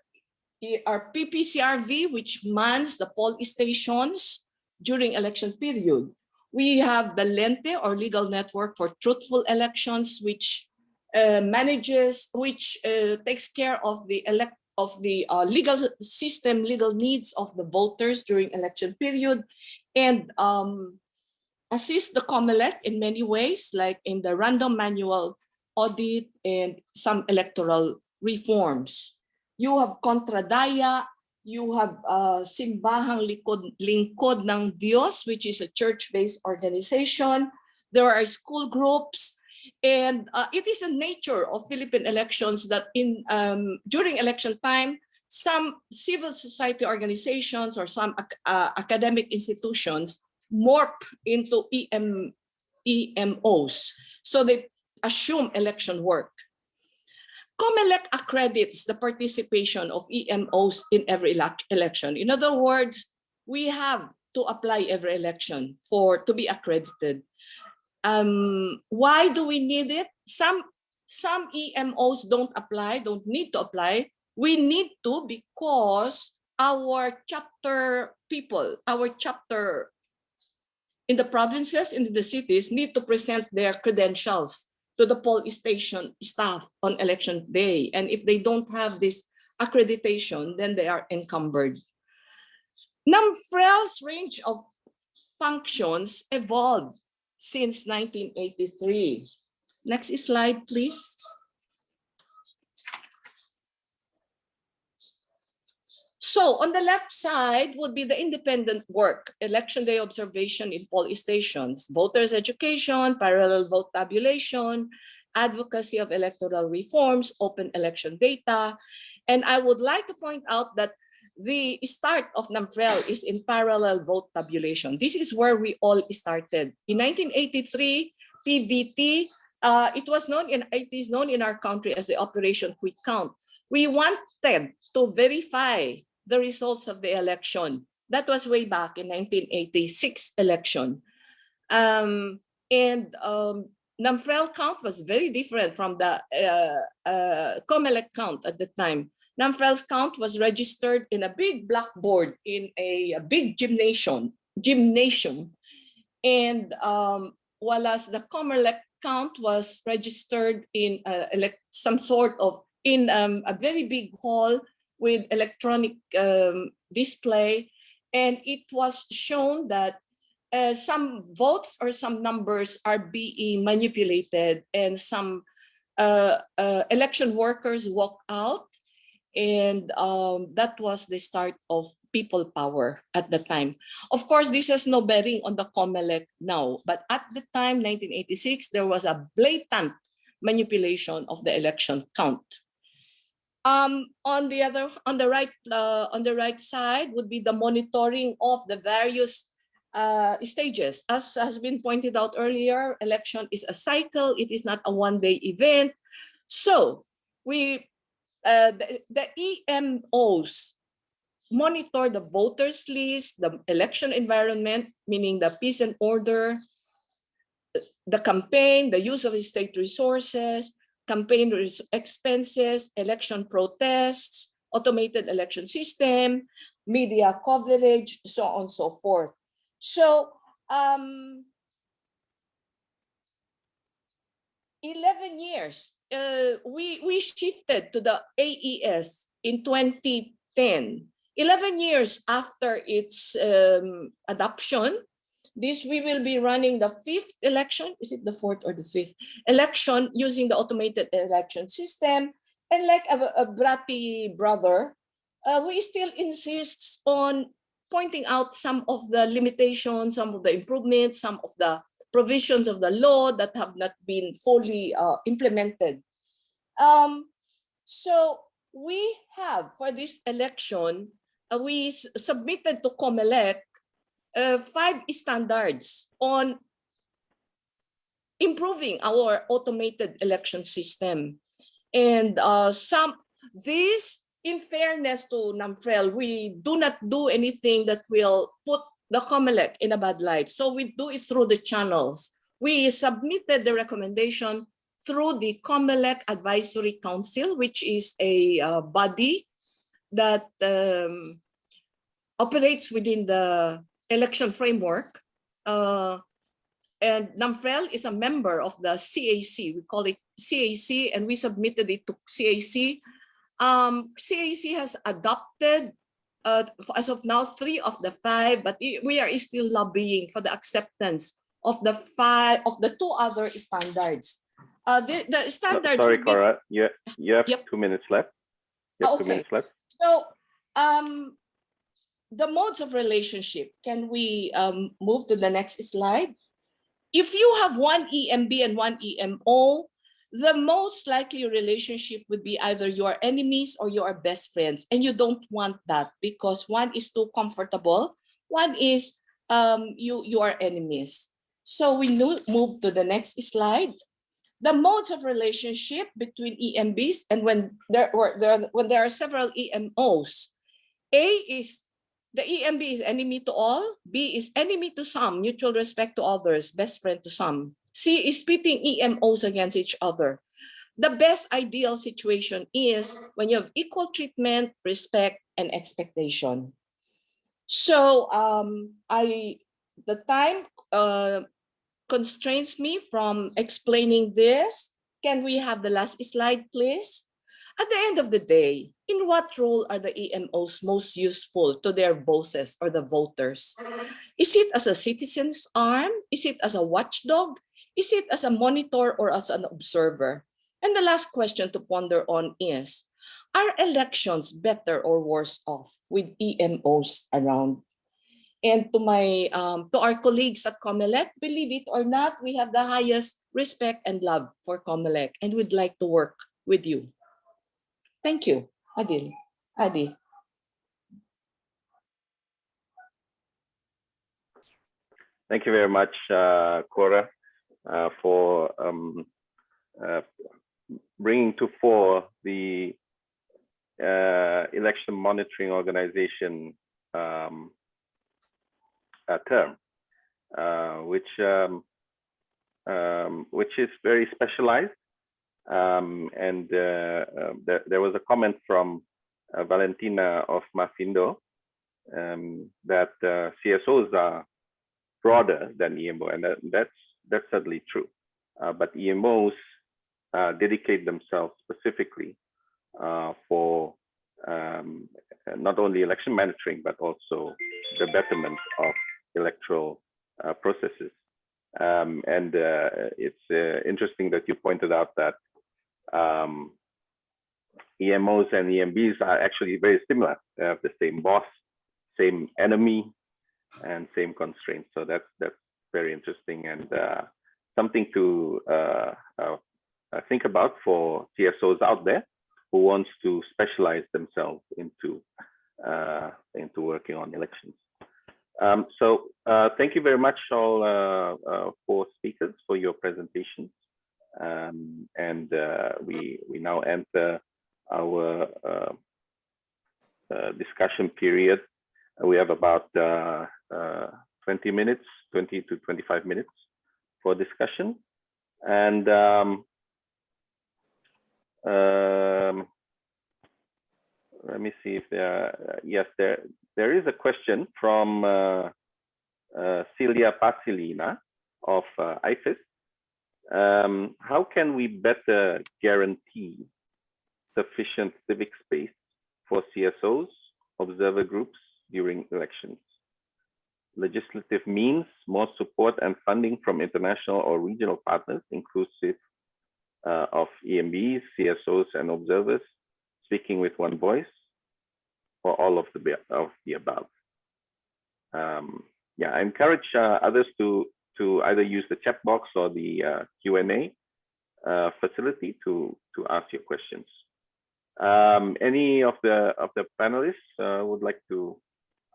PPCRV, which mans the poll stations during election period. We have the LENTE, or Legal Network for Truthful Elections, which takes care of the legal system, legal needs of the voters during election period, and assist the COMELEC in many ways, like in the random manual audit and some electoral reforms. You have Kontradaya, you have Simbahang Lingkod ng Diyos, which is a church-based organization. There are school groups. And it is a nature of Philippine elections that during election time, some civil society organizations or some academic institutions morph into EMOs. So they assume election work. COMELEC accredits the participation of EMOs in every election. In other words, we have to apply every election to be accredited. Why do we need it? Some EMOs don't need to apply. We need to because our chapter people, our chapter in the provinces, in the cities, need to present their credentials to the poll station staff on election day. And if they don't have this accreditation, then they are encumbered. NAMFREL's range of functions evolved since 1983. Next slide, please. So on the left side would be the independent work, election day observation in poll stations, voters' education, parallel vote tabulation, advocacy of electoral reforms, open election data. And I would like to point out that the start of NAMFREL is in parallel vote tabulation. This is where we all started. In 1983, PVT, it is known in our country as the Operation Quick Count. We wanted to verify the results of the election. That was way back in 1986 election. NAMFREL count was very different from the COMELEC count at the time. NAMFREL's count was registered in a big blackboard in a big gymnasium. And whereas the COMELEC count was registered in a very big hall with electronic display, and it was shown that some votes or some numbers are being manipulated, and some election workers walk out, and that was the start of people power at the time. Of course, this has no bearing on the COMELEC now, but at the time, 1986, there was a blatant manipulation of the election count. On the right side would be the monitoring of the various stages. As has been pointed out earlier, election is a cycle. It is not a one-day event. So the EMOs monitor the voters list, the election environment, meaning the peace and order, the campaign, the use of state resources, campaign expenses, election protests, automated election system, media coverage, so on and so forth. So 11 years, we shifted to the AES in 2010. 11 years after its adoption, we will be running the 5th election. Is it the 4th or the 5th election using the automated election system? And like a bratty brother, we still insists on pointing out some of the limitations, some of the improvements, some of the provisions of the law that have not been fully implemented. So we have, for this election, we submitted to COMELEC 5 standards on improving our automated election system. And in fairness to NAMFREL, we do not do anything that will put the COMELEC in a bad light. So we do it through the channels. We submitted the recommendation through the COMELEC Advisory Council, which is a body that operates within the election framework. And NAMFREL is a member of the CAC. We call it CAC, and we submitted it to CAC. CAC has adopted, as of now, 3 of the 5, but we are still lobbying for the acceptance of the 2 other standards. The standards. Sorry, Cora, you have Yep. 2 minutes left. You have Okay. 2 minutes left. So, the modes of relationship. Can we move to the next slide? If you have one EMB and one EMO, the most likely relationship would be either you are enemies or you are best friends, and you don't want that because one is too comfortable, one is you are enemies. So we move to the next slide. The modes of relationship between EMBs, and when there are several EMOs, A is the EMB is enemy to all, B is enemy to some, mutual respect to others, best friend to some. C is pitting EMOs against each other. The best ideal situation is when you have equal treatment, respect, and expectation. So the time constrains me from explaining this. Can we have the last slide, please? At the end of the day, in what role are the EMOs most useful to their bosses or the voters? Is it as a citizen's arm? Is it as a watchdog? Is it as a monitor or as an observer? And the last question to ponder on is, are elections better or worse off with EMOs around? And to our colleagues at COMELEC, believe it or not, we have the highest respect and love for COMELEC, and we'd like to work with you. Thank you. Adi. Thank you very much, Cora, for bringing to fore the election monitoring organization term, which is very specialized. And there was a comment from Valentina of Mafindo that CSOs are broader than EMO, and that's certainly true. But EMOs dedicate themselves specifically for not only election monitoring, but also the betterment of electoral processes. And it's interesting that you pointed out that EMOs and EMBs are actually very similar. They have the same boss, same enemy and same constraints. So that's very interesting and something to think about for CSOs out there who wants to specialize themselves into working on elections. So thank you very much all four speakers for your presentations. And we now enter our discussion period. We have about 20 minutes, 20 to 25 minutes for discussion. And let me see if there, yes, there is a question from Celia Pasilina of IFIS. How can we better guarantee sufficient civic space for CSOs, observer groups during elections? Legislative means, more support and funding from international or regional partners, inclusive of EMBs, CSOs, and observers, speaking with one voice, or all of the above. Yeah, I encourage others to either use the chat box or the Q&A facility to ask your questions. Any of the panelists would like to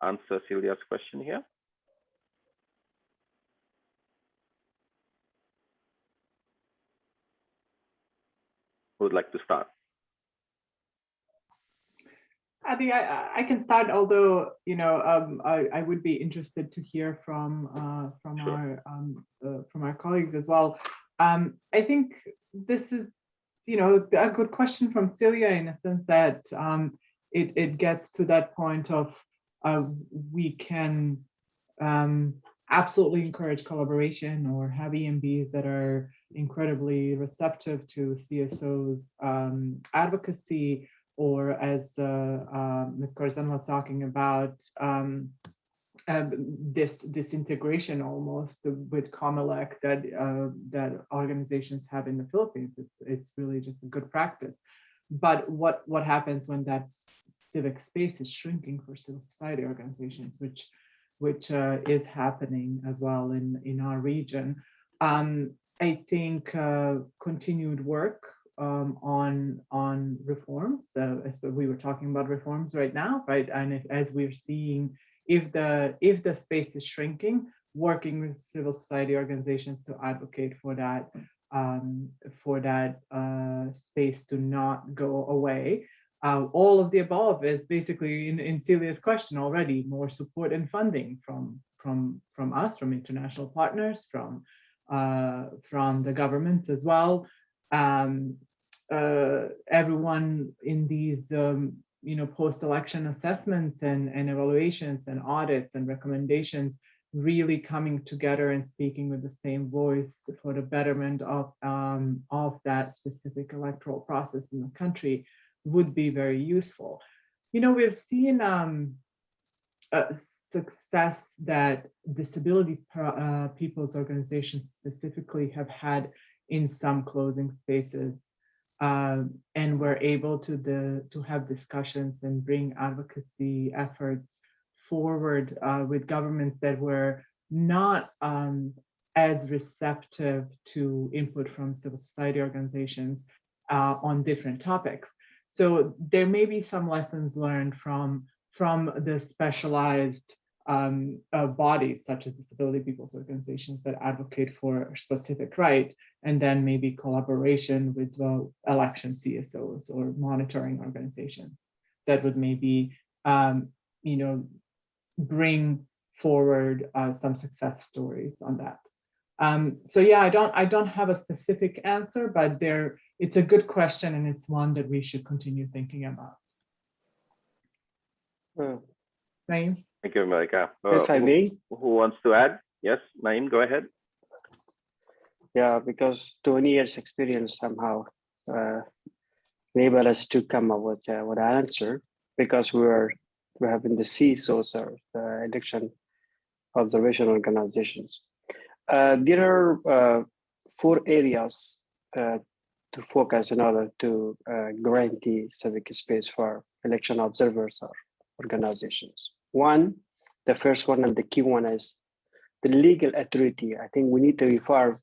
answer Celia's question here? Who would like to start? I think I can start, although I would be interested to hear from sure. Our colleagues as well. I think this is a good question from Celia, in a sense that it gets to that point of we can absolutely encourage collaboration or have EMBs that are incredibly receptive to CSO's advocacy, or as Ms. Corazon was talking about, this integration almost with COMELEC that organizations have in the Philippines. It's really just a good practice. But what happens when that civic space is shrinking for civil society organizations, which is happening as well in our region? I think continued work on reforms, as we were talking about reforms right now, right? And as we're seeing, if the space is shrinking, working with civil society organizations to advocate for that space to not go away. All of the above is basically in Celia's question already: more support and funding from us, from international partners, from the governments as well. Everyone in these post-election assessments and evaluations and audits and recommendations really coming together and speaking with the same voice for the betterment of that specific electoral process in the country would be very useful. We've seen success that disability people's organizations specifically have had in some closing spaces, and we're able to have discussions and bring advocacy efforts forward with governments that were not as receptive to input from civil society organizations on different topics. So there may be some lessons learned from the specialized bodies such as disability people's organizations that advocate for a specific right, and then maybe collaboration with election CSOs or monitoring organizations that would maybe bring forward some success stories on that. So yeah, I don't have a specific answer, but it's a good question, and it's one that we should continue thinking about. Naeem? Thank you, Malika. If I may. Who wants to add? Yes, Naeem, go ahead. Yeah, because 20 years experience somehow enable us to come up with an answer, because we're having the CSOs, or the election observation organizations. There are 4 areas to focus in order to guarantee civic space for election observers or organizations. The first one and the key one is the legal authority. I think we need to reform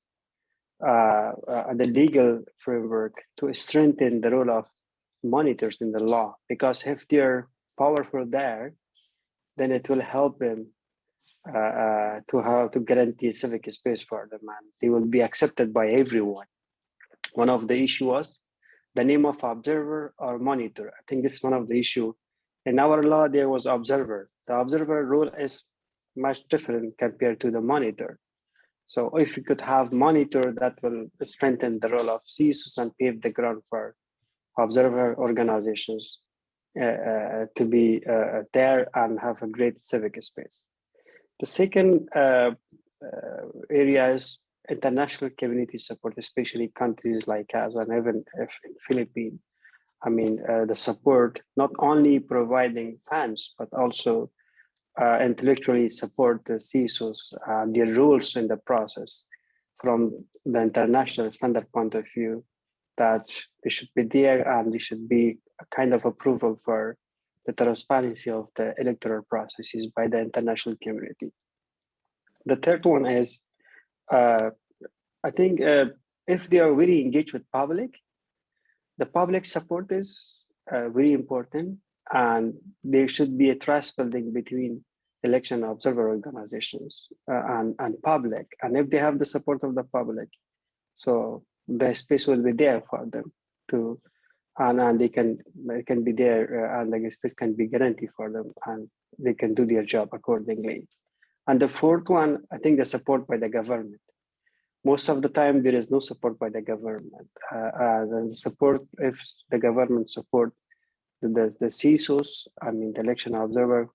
the legal framework to strengthen the role of monitors in the law, because if they're powerful there, then it will help them to guarantee civic space for them, and they will be accepted by everyone. One of the issue was the name of observer or monitor. I think this is one of the issue. In our law, there was observer. The observer role is much different compared to the monitor. So if we could have monitor, that will strengthen the role of CSOs and pave the ground for observer organizations to be there and have a great civic space. The second area is international community support, especially countries like us and even in Philippines. I mean, the support, not only providing funds, but also intellectually support the CSOs, their roles in the process from the international standard point of view, that they should be there and they should be a kind of approval for the transparency of the electoral processes by the international community. The third one is, I think if they are very engaged with public, the public support is very important, and there should be a trust building between election observer organizations and public. And if they have the support of the public, so the space will be there for them to, and they can be there, and the space can be guaranteed for them, and they can do their job accordingly. And the fourth one, I think the support by the government. Most of the time, there is no support by the government. The support, if the government support the CSOs, I mean the election observer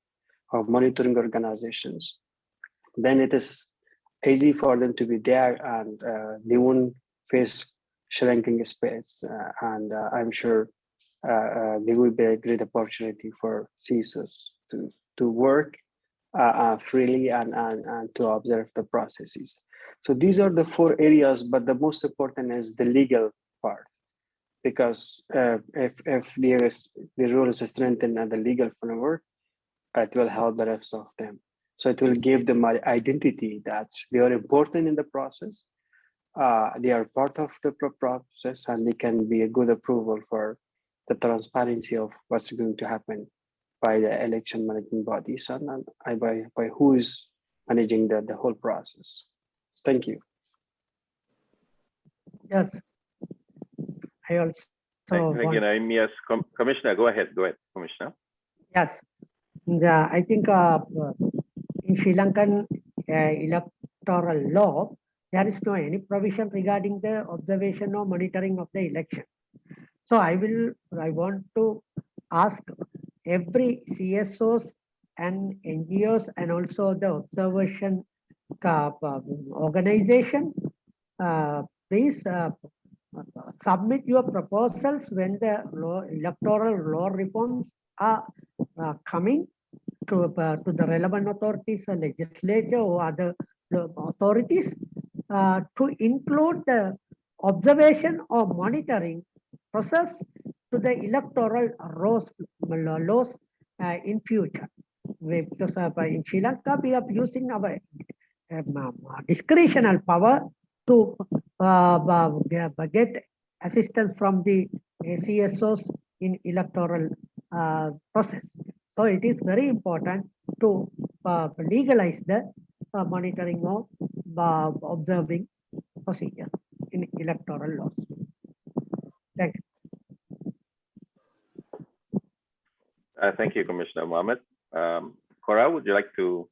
or monitoring organizations, then it is easy for them to be there, and they won't face shrinking space. And I'm sure there will be a great opportunity for CSOs to work freely and to observe the processes. So these are the four areas, but the most important is the legal part, because if the role is strengthened and the legal framework, it will help the rest of them. So it will give them an identity that they are important in the process. They are part of the process, and they can be a good approval for the transparency of what's going to happen by the election management bodies and by who is managing the whole process. Thank you. Yes. I also Thank you, Naim. Yes, Commissioner, go ahead, Commissioner. Yes. I think in Sri Lankan electoral law, there is no any provision regarding the observation or monitoring of the election. So I want to ask every CSOs and NGOs and also the observation organization, please submit your proposals when the electoral law reforms are coming to the relevant authorities, legislature or other authorities, to include the observation or monitoring process to the electoral laws in future. Because in Sri Lanka, we are using our discretional power to get assistance from the CSOs in electoral process. So it is very important to legalize the monitoring of observing procedures in electoral laws. Thank you. Thank you, Commissioner Mohammed. Cora, would you like to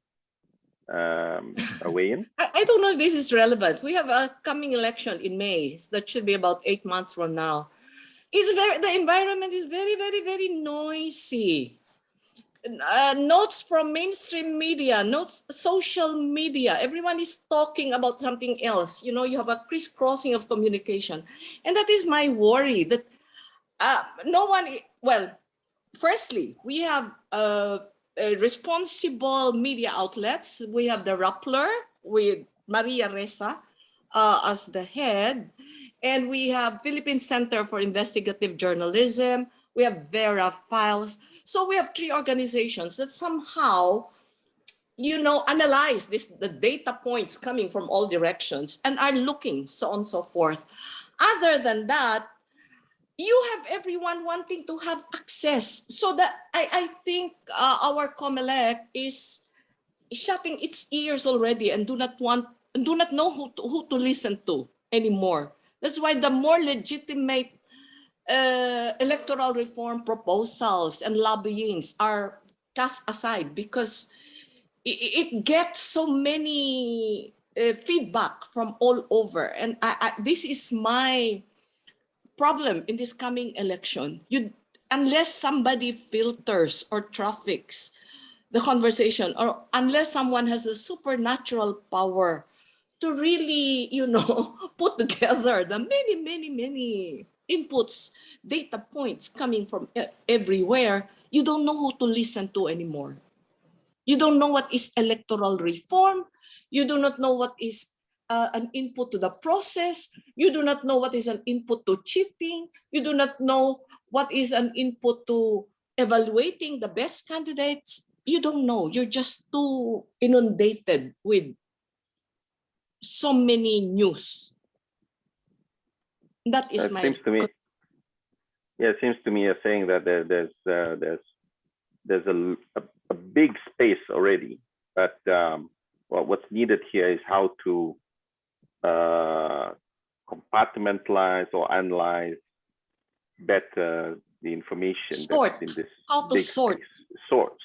weigh in? I don't know if this is relevant. We have a coming election in May. That should be about 8 months from now. The environment is very, very, very noisy. Notes from mainstream media, notes social media, everyone is talking about something else. You know, you have a crisscrossing of communication. And that is my worry, that no one, well, firstly, we have responsible media outlets. We have the Rappler with Maria Ressa as the head. And we have Philippine Center for Investigative Journalism. we have Vera files. So we have 3 organizations that somehow, analyze the data points coming from all directions and are looking, so on and so forth. Other than that, you have everyone wanting to have access. So that I think our COMELEC is shutting its ears already and do not know who to listen to anymore. That's why the more legitimate electoral reform proposals and lobbyings are cast aside, because it gets so many feedback from all over. And this is my problem in this coming election. Unless somebody filters or traffics the conversation, or unless someone has a supernatural power to really, put together the many inputs, data points coming from everywhere, you don't know who to listen to anymore. You don't know what is electoral reform. You do not know what is an input to the process. You do not know what is an input to cheating. You do not know what is an input to evaluating the best candidates. You don't know. You're just too inundated with so many news. That is my. Seems to me. Yeah, it seems to me you're saying that there's a big space already, but what's needed here is how to compartmentalize or analyze better the information that's in this how to big sort space.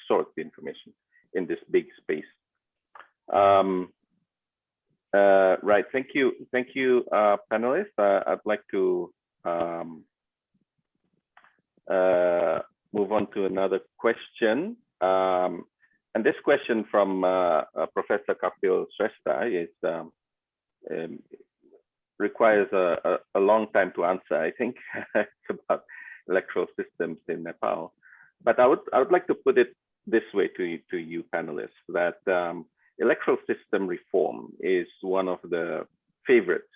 Sort the information in this big space. Right, thank you, panelists. I'd like to move on to another question. And this question from Professor Kapil Shrestha is requires a long time to answer, I think. It's about electoral systems in Nepal. But I would like to put it this way to you panelists, that electoral system reform is one of the favorites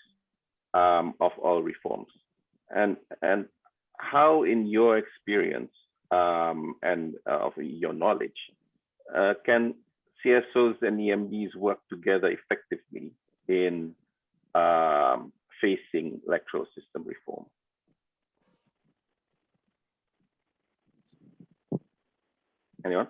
of all reforms. And how, in your experience and of your knowledge, can CSOs and EMBs work together effectively in facing electoral system reform? Anyone?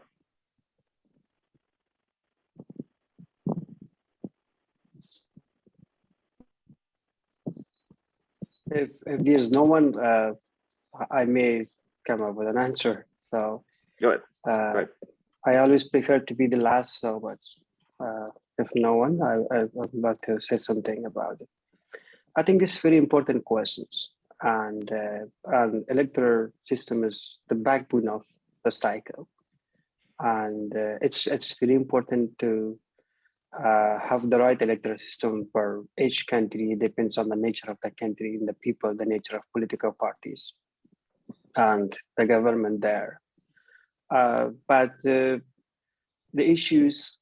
If there's no one, I may come up with an answer. So go ahead. I always prefer to be the last, so but if no one, I would like to say something about it. I think it's very important questions, and electoral system is the backbone of the cycle, and it's very important to have the right electoral system for each country. It depends on the nature of the country, and the people, the nature of political parties, and the government there. But the issues,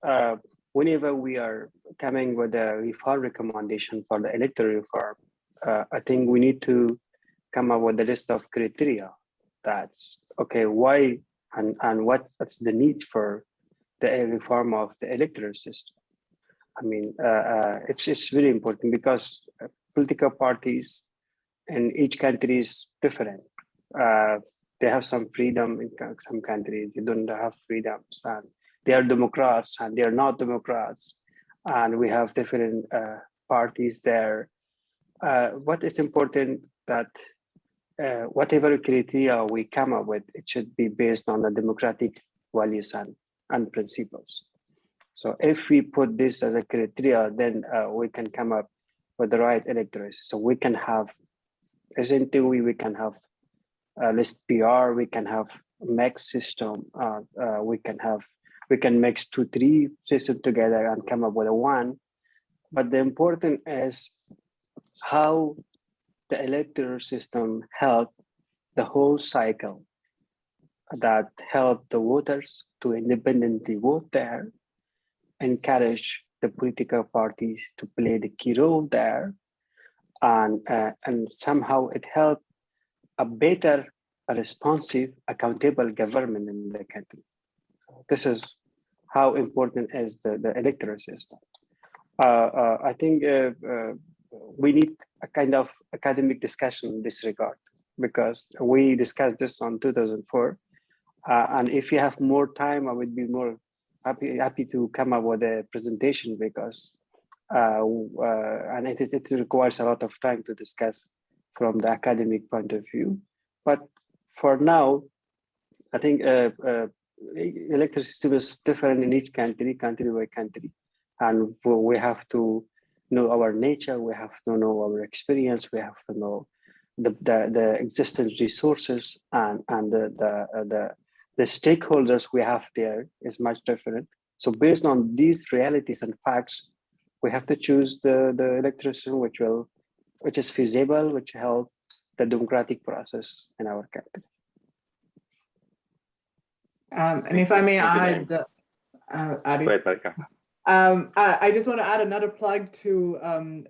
whenever we are coming with a reform recommendation for the electoral reform, I think we need to come up with a list of criteria. That's okay, why and what's the need for the reform of the electoral system. I mean, it's really important because political parties in each country is different. They have some freedom in some countries. They don't have freedoms, and they are Democrats and they are not Democrats, and we have different parties there. What is important that whatever criteria we come up with, it should be based on the democratic values and principles. So if we put this as a criteria, then we can come up with the right electorate. So we can have, essentially, we can have list PR, we can have mix system, we can mix 2-3 systems together and come up with a one. But the important is how the electoral system help the whole cycle, that help the voters to independently vote there, encourage the political parties to play the key role there, and somehow it helped a better a responsive, accountable government in the country. This is how important is the electoral system. I think we need a kind of academic discussion in this regard, because we discussed this on 2004. And if you have more time, I would be more happy to come up with a presentation, because and it requires a lot of time to discuss from the academic point of view. But for now, I think electoral system is different in each country by country, and we have to know our nature, we have to know our experience, we have to know the existing resources, and the stakeholders we have there is much different. So based on these realities and facts, we have to choose the electoral system which is feasible, which help the democratic process in our country. And if I may add, Adi, I just want to add another plug to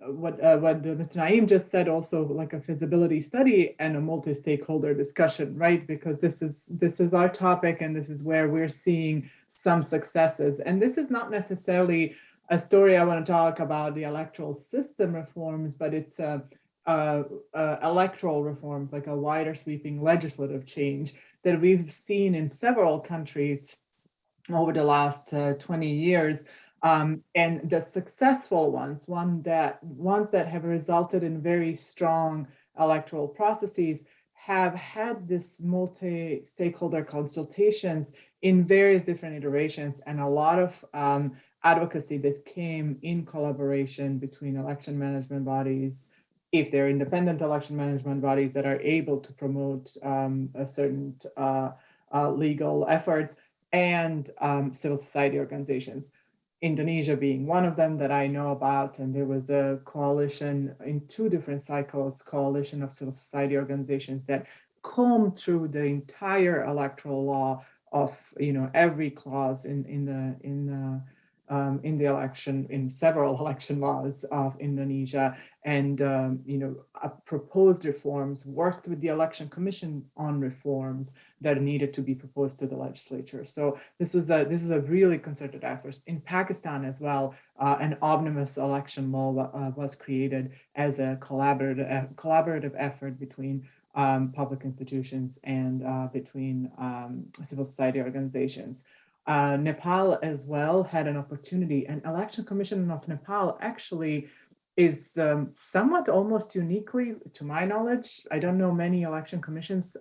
what Mr. Naeem just said, also like a feasibility study and a multi-stakeholder discussion, right? Because this is our topic, and this is where we're seeing some successes. And this is not necessarily a story I want to talk about the electoral system reforms, but it's electoral reforms, like a wider sweeping legislative change that we've seen in several countries over the last 20 years. And the successful ones, ones that have resulted in very strong electoral processes, have had this multi-stakeholder consultations in various different iterations, and a lot of advocacy that came in collaboration between election management bodies, if they're independent election management bodies that are able to promote a certain legal efforts, and civil society organizations. Indonesia being one of them that I know about, and there was a coalition in 2 different cycles, coalition of civil society organizations that combed through the entire electoral law of every clause in the election, in several election laws of Indonesia, and proposed reforms, worked with the Election Commission on reforms that needed to be proposed to the legislature. So this is a really concerted effort. In Pakistan as well, an omnibus election law was created as a collaborative effort between public institutions and between civil society organizations. Nepal as well had an opportunity, and Election Commission of Nepal actually is somewhat almost uniquely, to my knowledge, I don't know many election commissions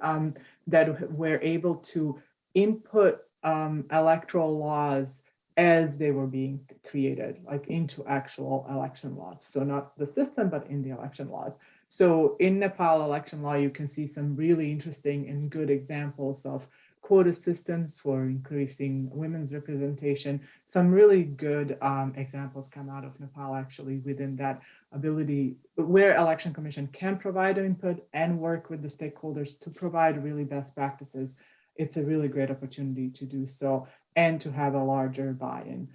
that were able to input electoral laws as they were being created, like into actual election laws. So not the system, but in the election laws. So in Nepal election law, you can see some really interesting and good examples of quota systems for increasing women's representation. Some really good examples come out of Nepal actually within that ability, where Election Commission can provide input and work with the stakeholders to provide really best practices. It's a really great opportunity to do so and to have a larger buy-in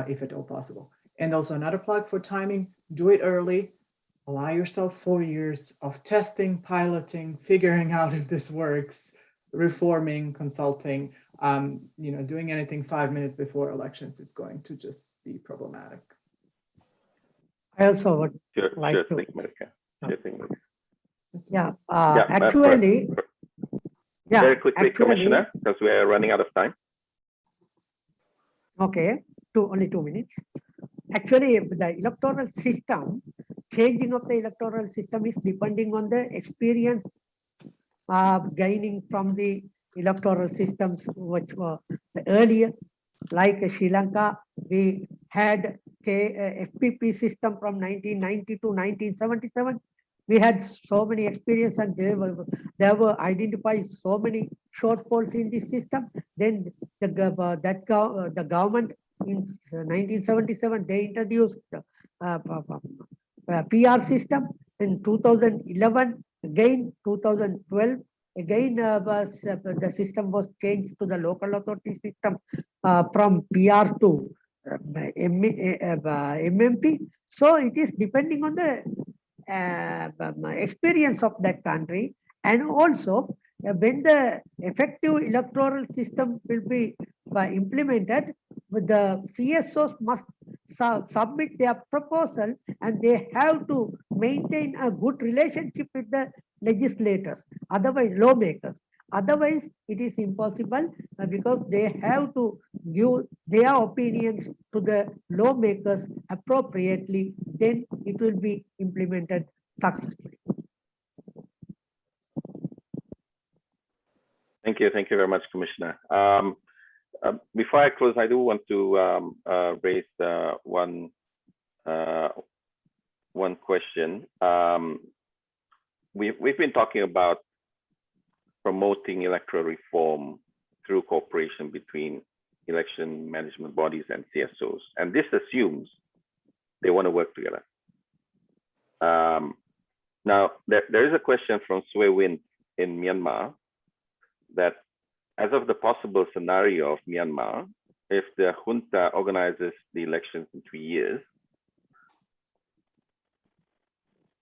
if at all possible. And also another plug for timing, do it early. Allow yourself 4 years of testing, piloting, figuring out if this works, reforming, consulting. Doing anything 5 minutes before elections is going to just be problematic. I also would like to. Actually, very quickly, Commissioner, because we are running out of time. Okay, only 2 minutes. Actually, the electoral system, changing of the electoral system is depending on the experience gaining from the electoral systems which were earlier, like Sri Lanka. We had a FPP system from 1990 to 1977. We had so many experience, and there were identified so many shortfalls in this system. Then the government in 1977 they introduced PR system. In 2011, again 2012, again the system was changed to the local authority system from PR to MMP. So it is depending on the experience of that country, and also when the effective electoral system will be implemented, the CSOs must submit their proposal, and they have to maintain a good relationship with the legislators, otherwise lawmakers. Otherwise, it is impossible because they have to give their opinions to the lawmakers appropriately. Then it will be implemented successfully. Thank you very much, Commissioner. Before I close, I do want to raise one question. We've been talking about promoting electoral reform through cooperation between election management bodies and CSOs, and this assumes they want to work together. Now, there is a question from Sue Win in Myanmar that as of the possible scenario of Myanmar, if the junta organizes the elections in 3 years,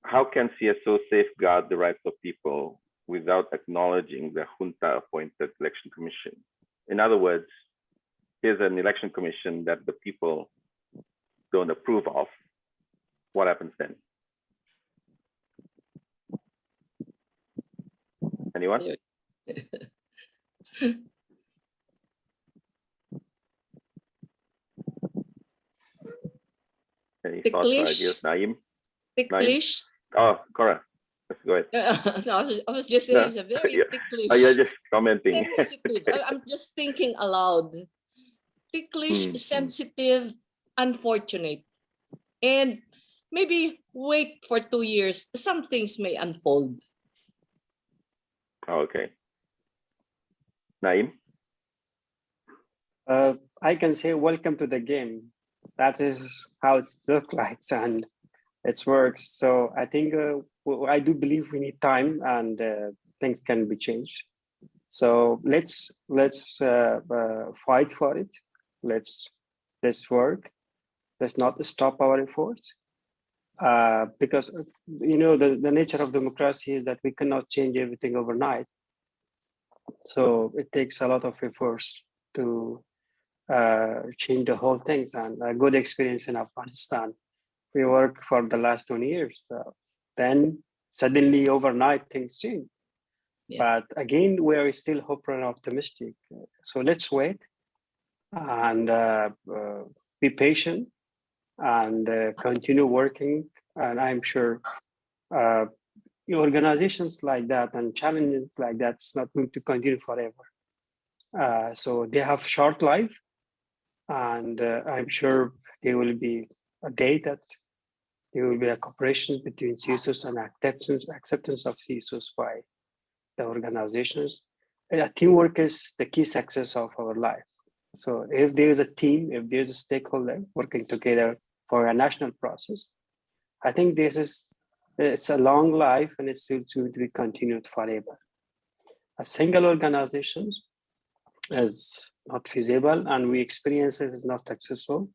how can CSO safeguard the rights of people without acknowledging the junta-appointed election commission? In other words, here's an election commission that the people don't approve of. What happens then? Anyone? Any thoughts or ideas, Naeem? Ticklish. Oh, Cora, let's go ahead. No, I was just saying it's a very ticklish. Oh, you're just commenting. Sensitive. I'm just thinking aloud. Ticklish, sensitive, unfortunate. And maybe wait for 2 years. Some things may unfold. Okay. Naeem? I can say welcome to the game. That is how it looks like and it works. So I think I do believe we need time and things can be changed. So let's fight for it. Let's work. Let's not stop our efforts. Because the nature of democracy is that we cannot change everything overnight. So it takes a lot of efforts to change the whole things. And a good experience in Afghanistan, we worked for the last 20 years. Then suddenly overnight things change. Yeah. But again, we are still hopeful and optimistic. So let's wait and be patient and continue working. And I'm sure organizations like that and challenges like that is not going to continue forever. So they have short life, and I'm sure there will be a day that there will be a cooperation between CSOs and acceptance of CSOs by the organizations. And teamwork is the key success of our life. So if there is a team, if there's a stakeholder working together for a national process, I think it's a long life and it's to be continued forever. A single organization is not feasible, and we experience it is not successful,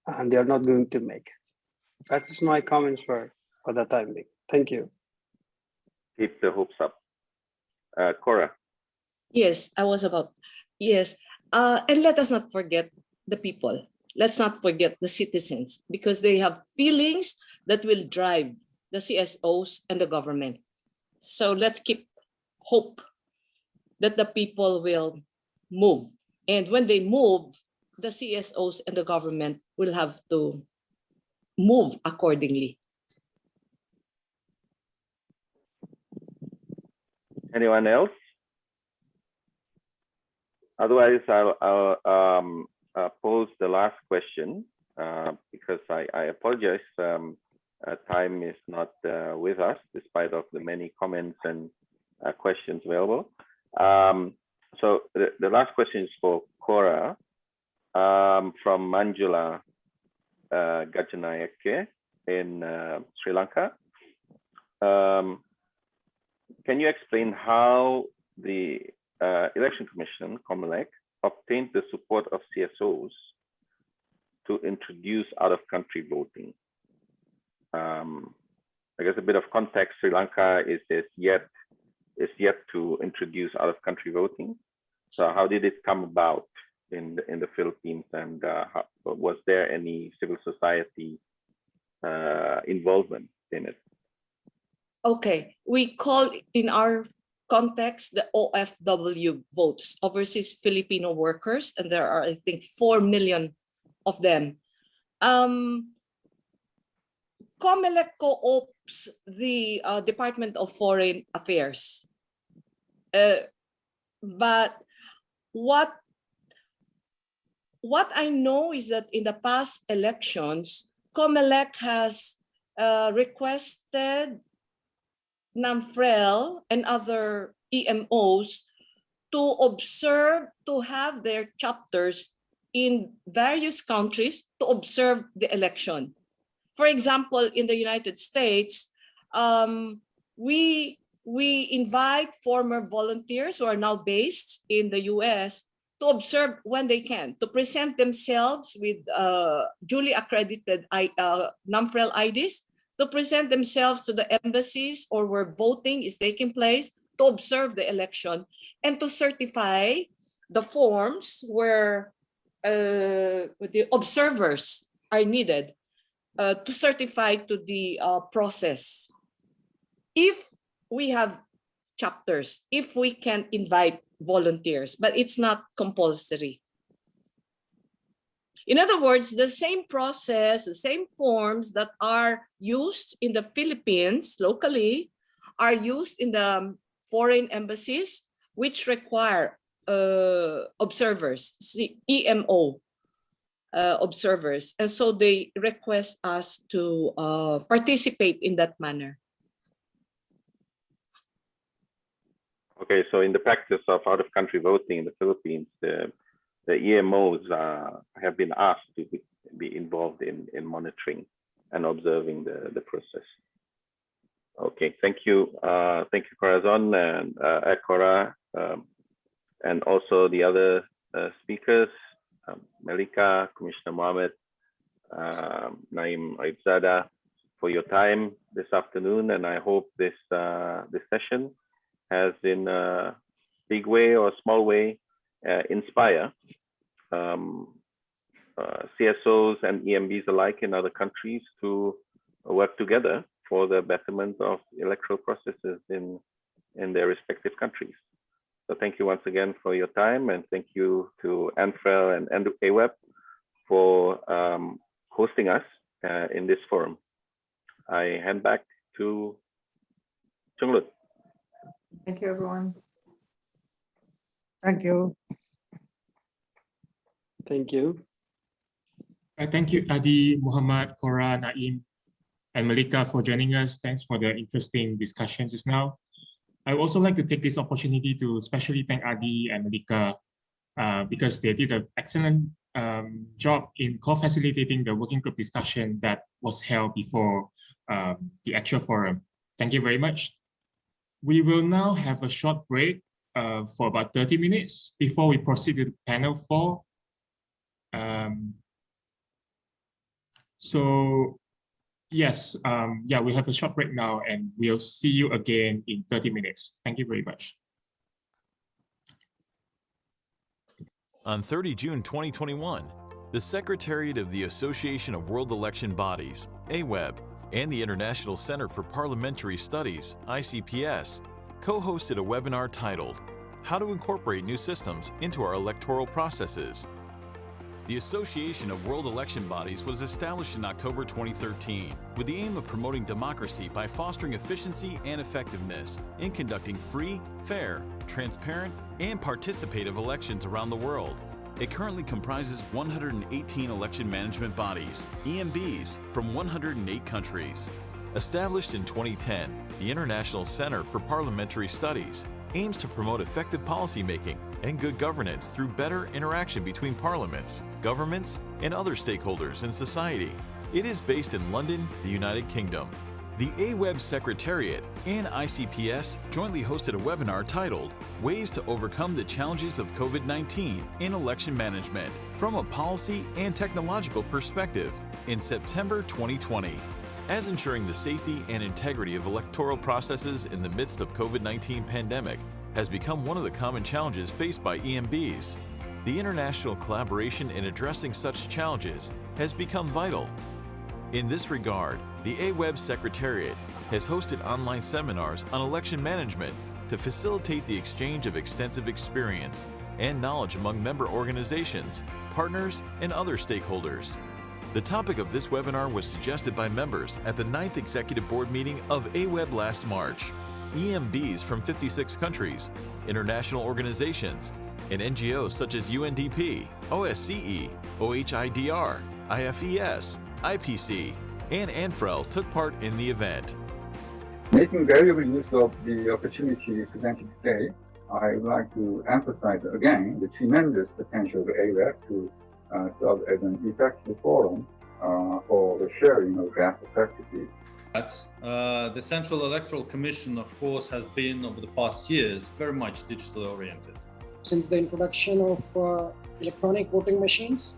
and they are not going to make it. That is my comments for the time being. Thank you. Keep the hopes up. Cora. Yes, yes. And let us not forget the people. Let's not forget the citizens, because they have feelings that will drive the CSOs and the government. So let's keep hope that the people will move. And when they move, the CSOs and the government will have to move accordingly. Anyone else? Otherwise, I'll pose the last question because I apologize. Time is not with us, despite of the many comments and questions available. So the last question is for Cora from Manjula Gajanayake in Sri Lanka. Can you explain how the Election Commission, COMELEC, obtained the support of CSOs to introduce out-of-country voting? I guess a bit of context, Sri Lanka is yet is yet to introduce out-of-country voting. So how did it come about in the Philippines, and was there any civil society involvement in it? Okay, we call in our context the OFW votes, Overseas Filipino Workers, and there are, I think, 4 million of them. COMELEC co-ops the Department of Foreign Affairs. But what I know is that in the past elections, COMELEC has requested NAMFREL and other EMOs to observe, to have their chapters in various countries to observe the election. For example, in the United States, we invite former volunteers who are now based in the US to observe when they can, to present themselves with duly accredited NAMFREL IDs, to present themselves to the embassies or where voting is taking place to observe the election, and to certify the forms where the observers are needed to certify to the process. If we have chapters, if we can invite volunteers, but it's not compulsory. In other words, the same process, the same forms that are used in the Philippines locally are used in the foreign embassies, which require observers, EMO observers. And so they request us to participate in that manner. Okay, so in the practice of out-of-country voting in the Philippines, the EMOs have been asked to be involved in monitoring and observing the process. Okay, thank you. Thank you, Corazon and Cora, and also the other speakers, Melika, Commissioner Mohammed, Naim Aibzada, for your time this afternoon. And I hope this session has in a big way or a small way inspire CSOs and EMBs alike in other countries to work together for the betterment of electoral processes in their respective countries. So thank you once again for your time, and thank you to ANFREL and AWEB for hosting us in this forum. I hand back to Chunglut. Thank you, everyone. Thank you. Thank you. Thank you, Adi, Mohammed, Cora, Naim, and Melika for joining us. Thanks for the interesting discussion just now. I would also like to take this opportunity to especially thank Adi and Melika because they did an excellent job in co-facilitating the working group discussion that was held before the actual forum. Thank you very much. We will now have a short break for about 30 minutes before we proceed to panel 4. So yes, we have a short break now, and we'll see you again in 30 minutes. Thank you very much. On 30 June 2021, the Secretariat of the Association of World Election Bodies, AWEB, and the International Center for Parliamentary Studies, ICPS, co-hosted a webinar titled, How to Incorporate New Systems into Our Electoral Processes. The Association of World Election Bodies was established in October 2013 with the aim of promoting democracy by fostering efficiency and effectiveness in conducting free, fair, transparent, and participative elections around the world. It currently comprises 118 election management bodies, EMBs, from 108 countries. Established in 2010, the International Center for Parliamentary Studies aims to promote effective policymaking and good governance through better interaction between parliaments, governments, and other stakeholders in society. It is based in London, the United Kingdom. The AWEB Secretariat and ICPS jointly hosted a webinar titled Ways to Overcome the Challenges of COVID-19 in Election Management from a Policy and Technological Perspective in September 2020. as ensuring the safety and integrity of electoral processes in the midst of COVID-19 pandemic has become one of the common challenges faced by EMBs. The international collaboration in addressing such challenges has become vital. In this regard, the AWEB Secretariat has hosted online seminars on election management to facilitate the exchange of extensive experience and knowledge among member organizations, partners, and other stakeholders. The topic of this webinar was suggested by members at the 9th Executive Board meeting of AWEB last March. EMBs from 56 countries, international organizations, and NGOs such as UNDP, OSCE, OHIDR, IFES, IPC, and ANFREL took part in the event. Making valuable use of the opportunity presented today, I would like to emphasize again the tremendous potential of AWEB to serve as an effective forum for the sharing of best practices. The Central Electoral Commission, of course, has been over the past years very much digitally oriented. Since the introduction of electronic voting machines,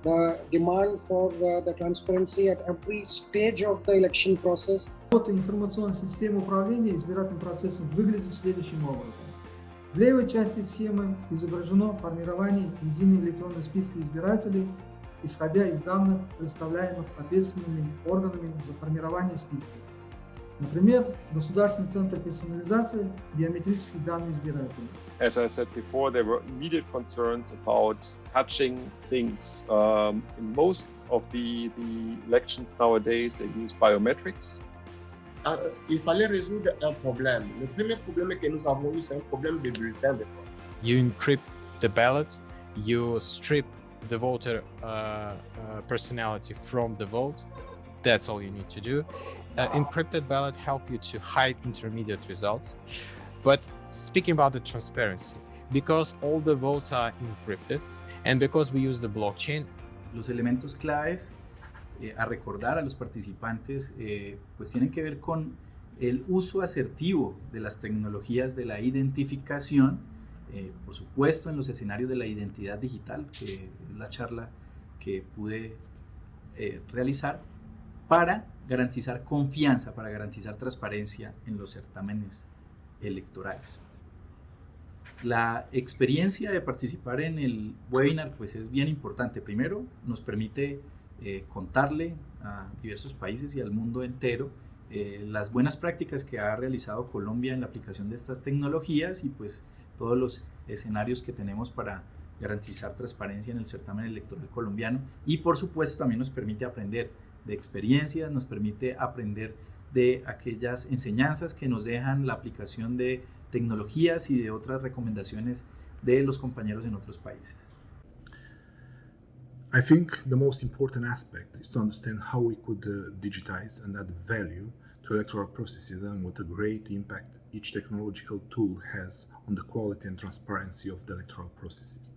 the demand for the transparency at every stage of the election process. Информационная система управления избирательным процессом выглядит следующим образом. В левой части схемы изображено формирование единой электронной списка избирателей, исходя из данных, представляемых ответственными органами за формирование списка. Например, Государственный центр персонализации биометрических данных избирателей. As I said before, there were immediate concerns about touching things. In most of the elections nowadays, they use biometrics. Il fallait résoudre un problème. Le premier problème que nous avons eu, c'est un problème de bulletin de vote. You encrypt the ballot, you strip the voter personality from the vote. That's all you need to do. Encrypted ballot help you to hide intermediate results. But speaking about the transparency, because all the votes are encrypted and because we use the blockchain. Los elementos claves a recordar a los participantes pues tienen que ver con el uso asertivo de las tecnologías de la identificación, por supuesto en los escenarios de la identidad digital, que es la charla que pude realizar, para garantizar confianza, para garantizar transparencia en los certámenes electorales. La experiencia de participar en el webinar pues es bien importante. Primero, nos permite contarle a diversos países y al mundo entero las buenas prácticas que ha realizado Colombia en la aplicación de estas tecnologías y pues todos los escenarios que tenemos para garantizar transparencia en el certamen electoral colombiano, y por supuesto también nos permite aprender de experiencias, nos permite aprender de aquellas enseñanzas que nos dejan la aplicación de tecnologías y de otras recomendaciones de los compañeros en otros países. I think the most important aspect is to understand how we could digitize and add value to electoral processes and what a great impact each technological tool has on the quality and transparency of the electoral processes.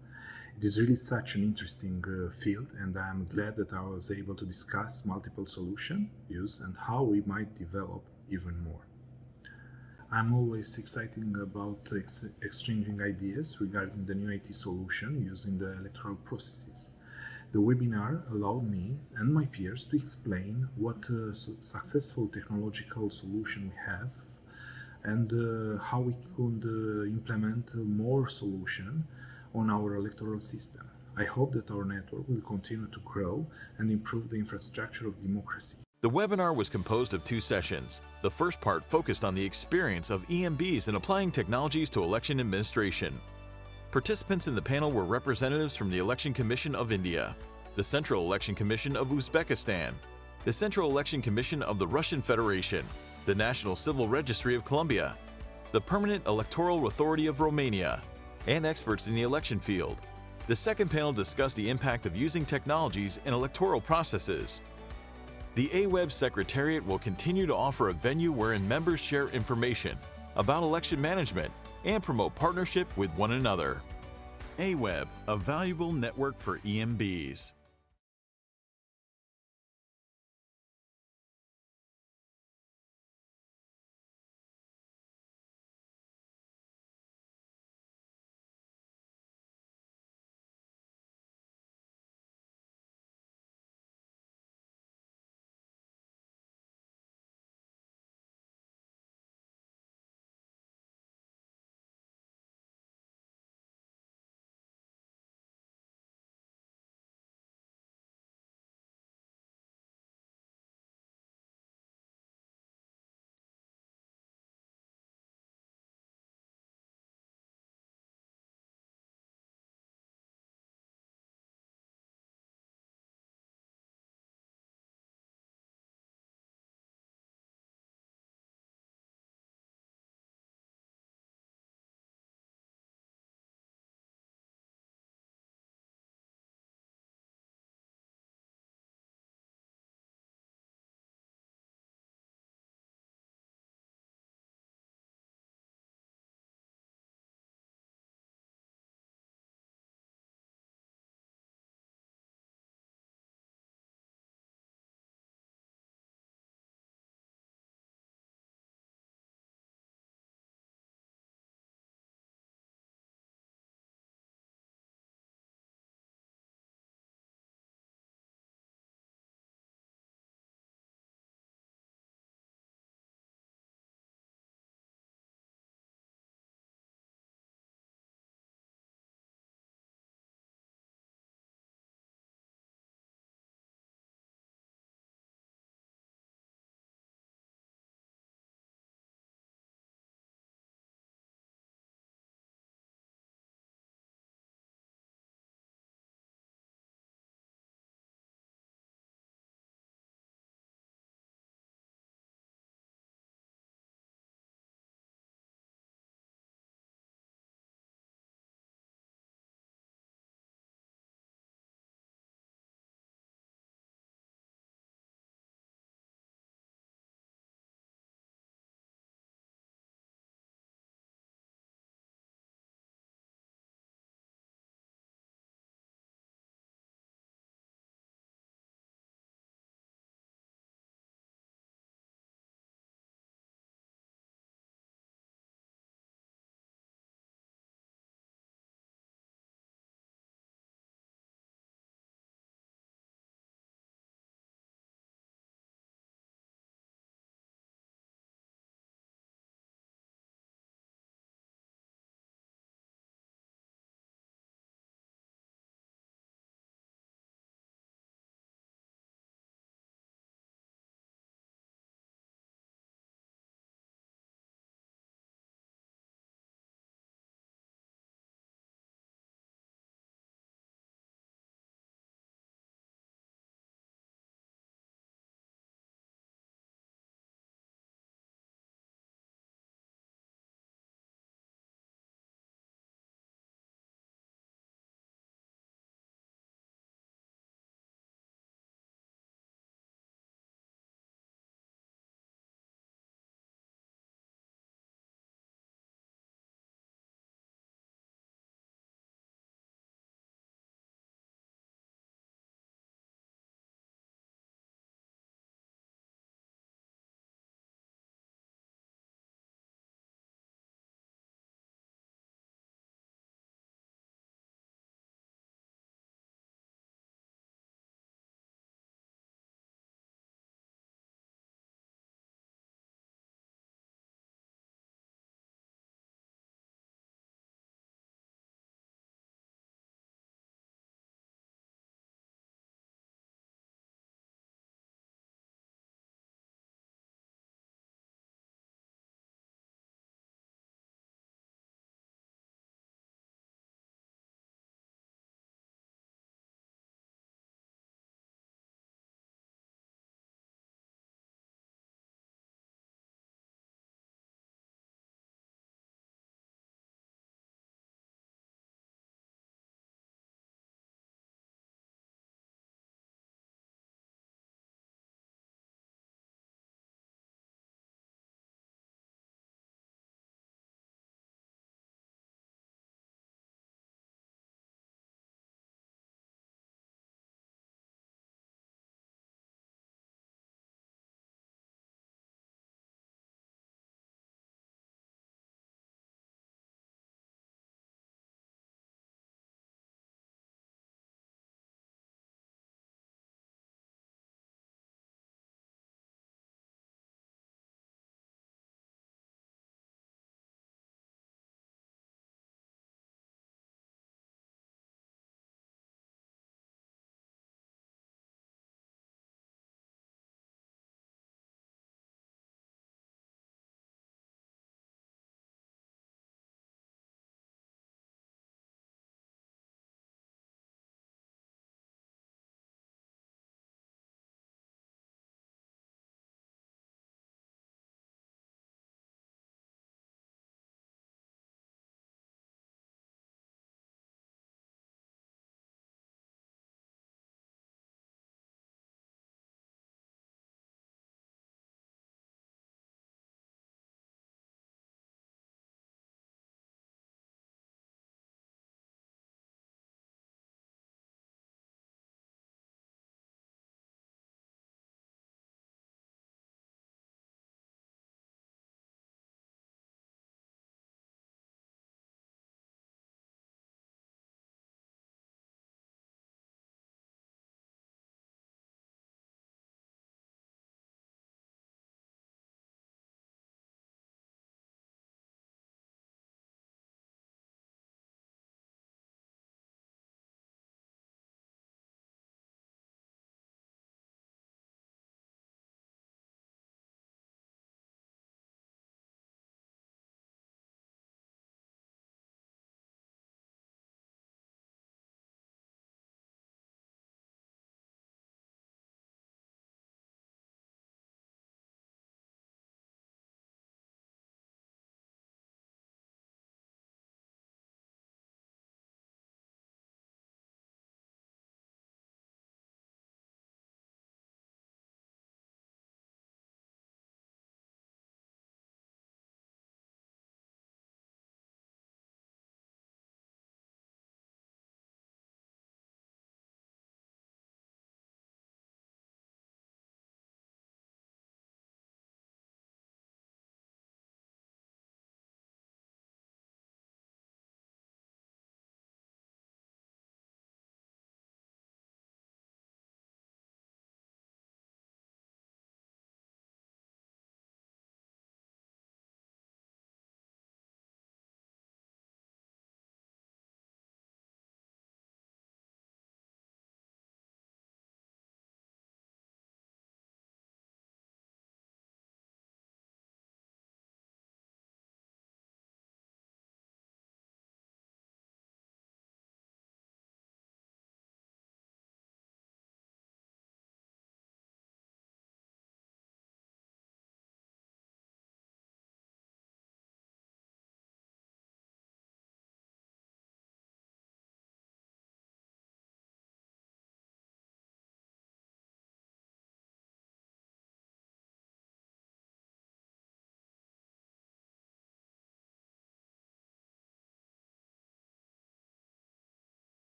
It is really such an interesting field, and I am glad that I was able to discuss multiple solution use and how we might develop even more. I'm always excited about exchanging ideas regarding the new IT solution using the electoral processes. The webinar allowed me and my peers to explain what a successful technological solution we have and how we could implement more solution on our electoral system. I hope that our network will continue to grow and improve the infrastructure of democracy. The webinar was composed of 2 sessions. The first part focused on the experience of EMBs in applying technologies to election administration. Participants in the panel were representatives from the Election Commission of India, the Central Election Commission of Uzbekistan, the Central Election Commission of the Russian Federation, the National Civil Registry of Colombia, the Permanent Electoral Authority of Romania, and experts in the election field. The second panel discussed the impact of using technologies in electoral processes. The AWEB Secretariat will continue to offer a venue wherein members share information about election management and promote partnership with one another. AWEB, a valuable network for EMBs.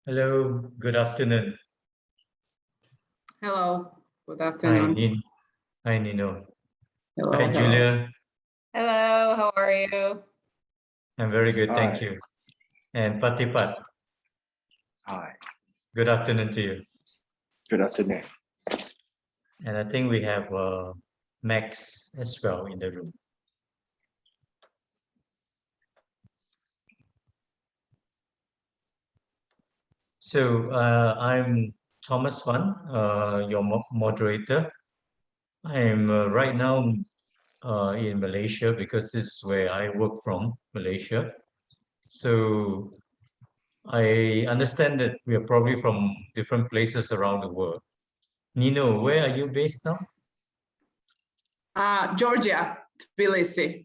Hello, good afternoon. Hello, good Hi, afternoon. Hi, Nino. Hello, Hi, hello. Julia. Hello, how are you? I'm very good, thank Hi. you. And Patipat, Hi, good afternoon to you. good afternoon. And I think we have Max as well in the room. So I'm Thomas Fan, your moderator. I am right now in Malaysia because this is where I work from, Malaysia. So I understand that we are probably from different places around the world. Nino, where are you based now? Georgia, Tbilisi.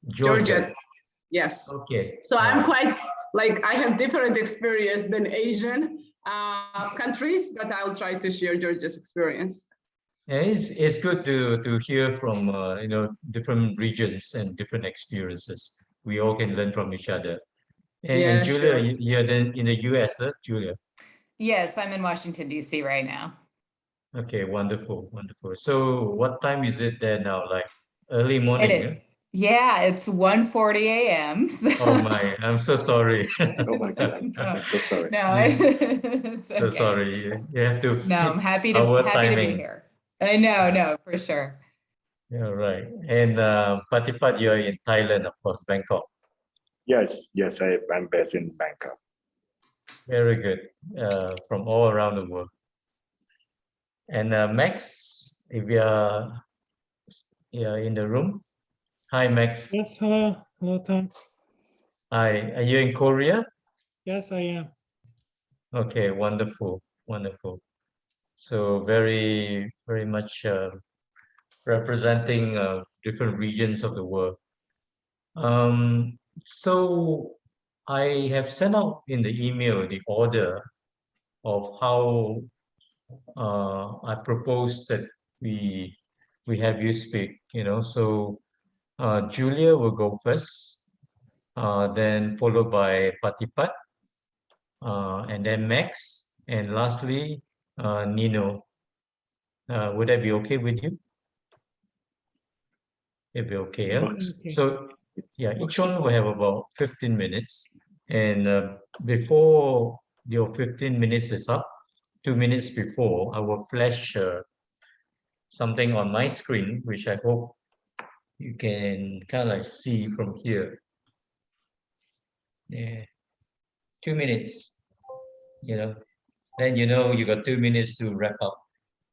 Georgia. Yes. Okay. So I'm quite like I have different experience than Asian countries, but I'll try to share Georgia's experience. Yeah, it's good to hear from different regions and different experiences. We all can learn from each other. And, Yeah, and Julia, sure. you're then in the US, Julia. Yes, I'm in Washington, D.C. right now. Okay, wonderful, wonderful. So what time is it there now? Like early It morning, is, yeah, it's 1:40 a.m. Oh my, I'm so sorry. Oh my God, No, I'm so sorry. no, it's So okay. sorry. You have to No, I'm fit happy to our be timing. here. I know, no, for sure. Yeah, right. And Patipat, you're in Thailand, of course, Bangkok. Yes, I'm based in Bangkok. Very good. From all around the world. And Max, if you're in the room. Hi, Max. Yes, hello. Hello, Tom. Hi. Are you in Korea? Yes, I am. Okay, wonderful, wonderful. So very, very much representing different regions of the world. So I have sent out in the email the order of how I propose that we have you speak. So Julia will go first, then followed by Patipat, and then Max, and lastly Nino. Would that be okay with you? It'll be okay, yeah? Okay. So yeah, each one will have about 15 minutes. And before your 15 minutes is up, 2 minutes before, I will flash something on my screen, which I hope you can kind of like see from here. Yeah, 2 minutes, then you got 2 minutes to wrap up.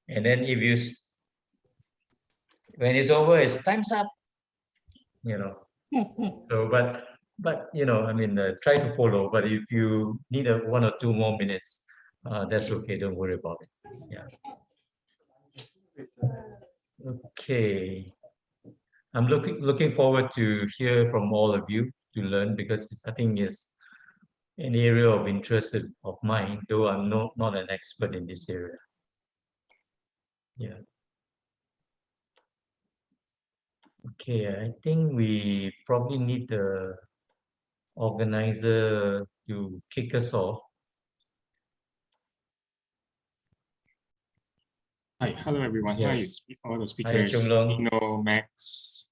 And then if when it's over, it's time's up, So, but I mean, try to follow. But if you need 1 or 2 more minutes, that's okay. Don't worry about it. Yeah. Okay. I'm looking forward to hear from all of you to learn because I think it's an area of interest of mine, though I'm not an expert in this area. Yeah. Okay, I think we probably need the organizer to kick us off. Hi, hello everyone. Yes. Hi, all the Hi, speakers, Chung Long. Nino, Max,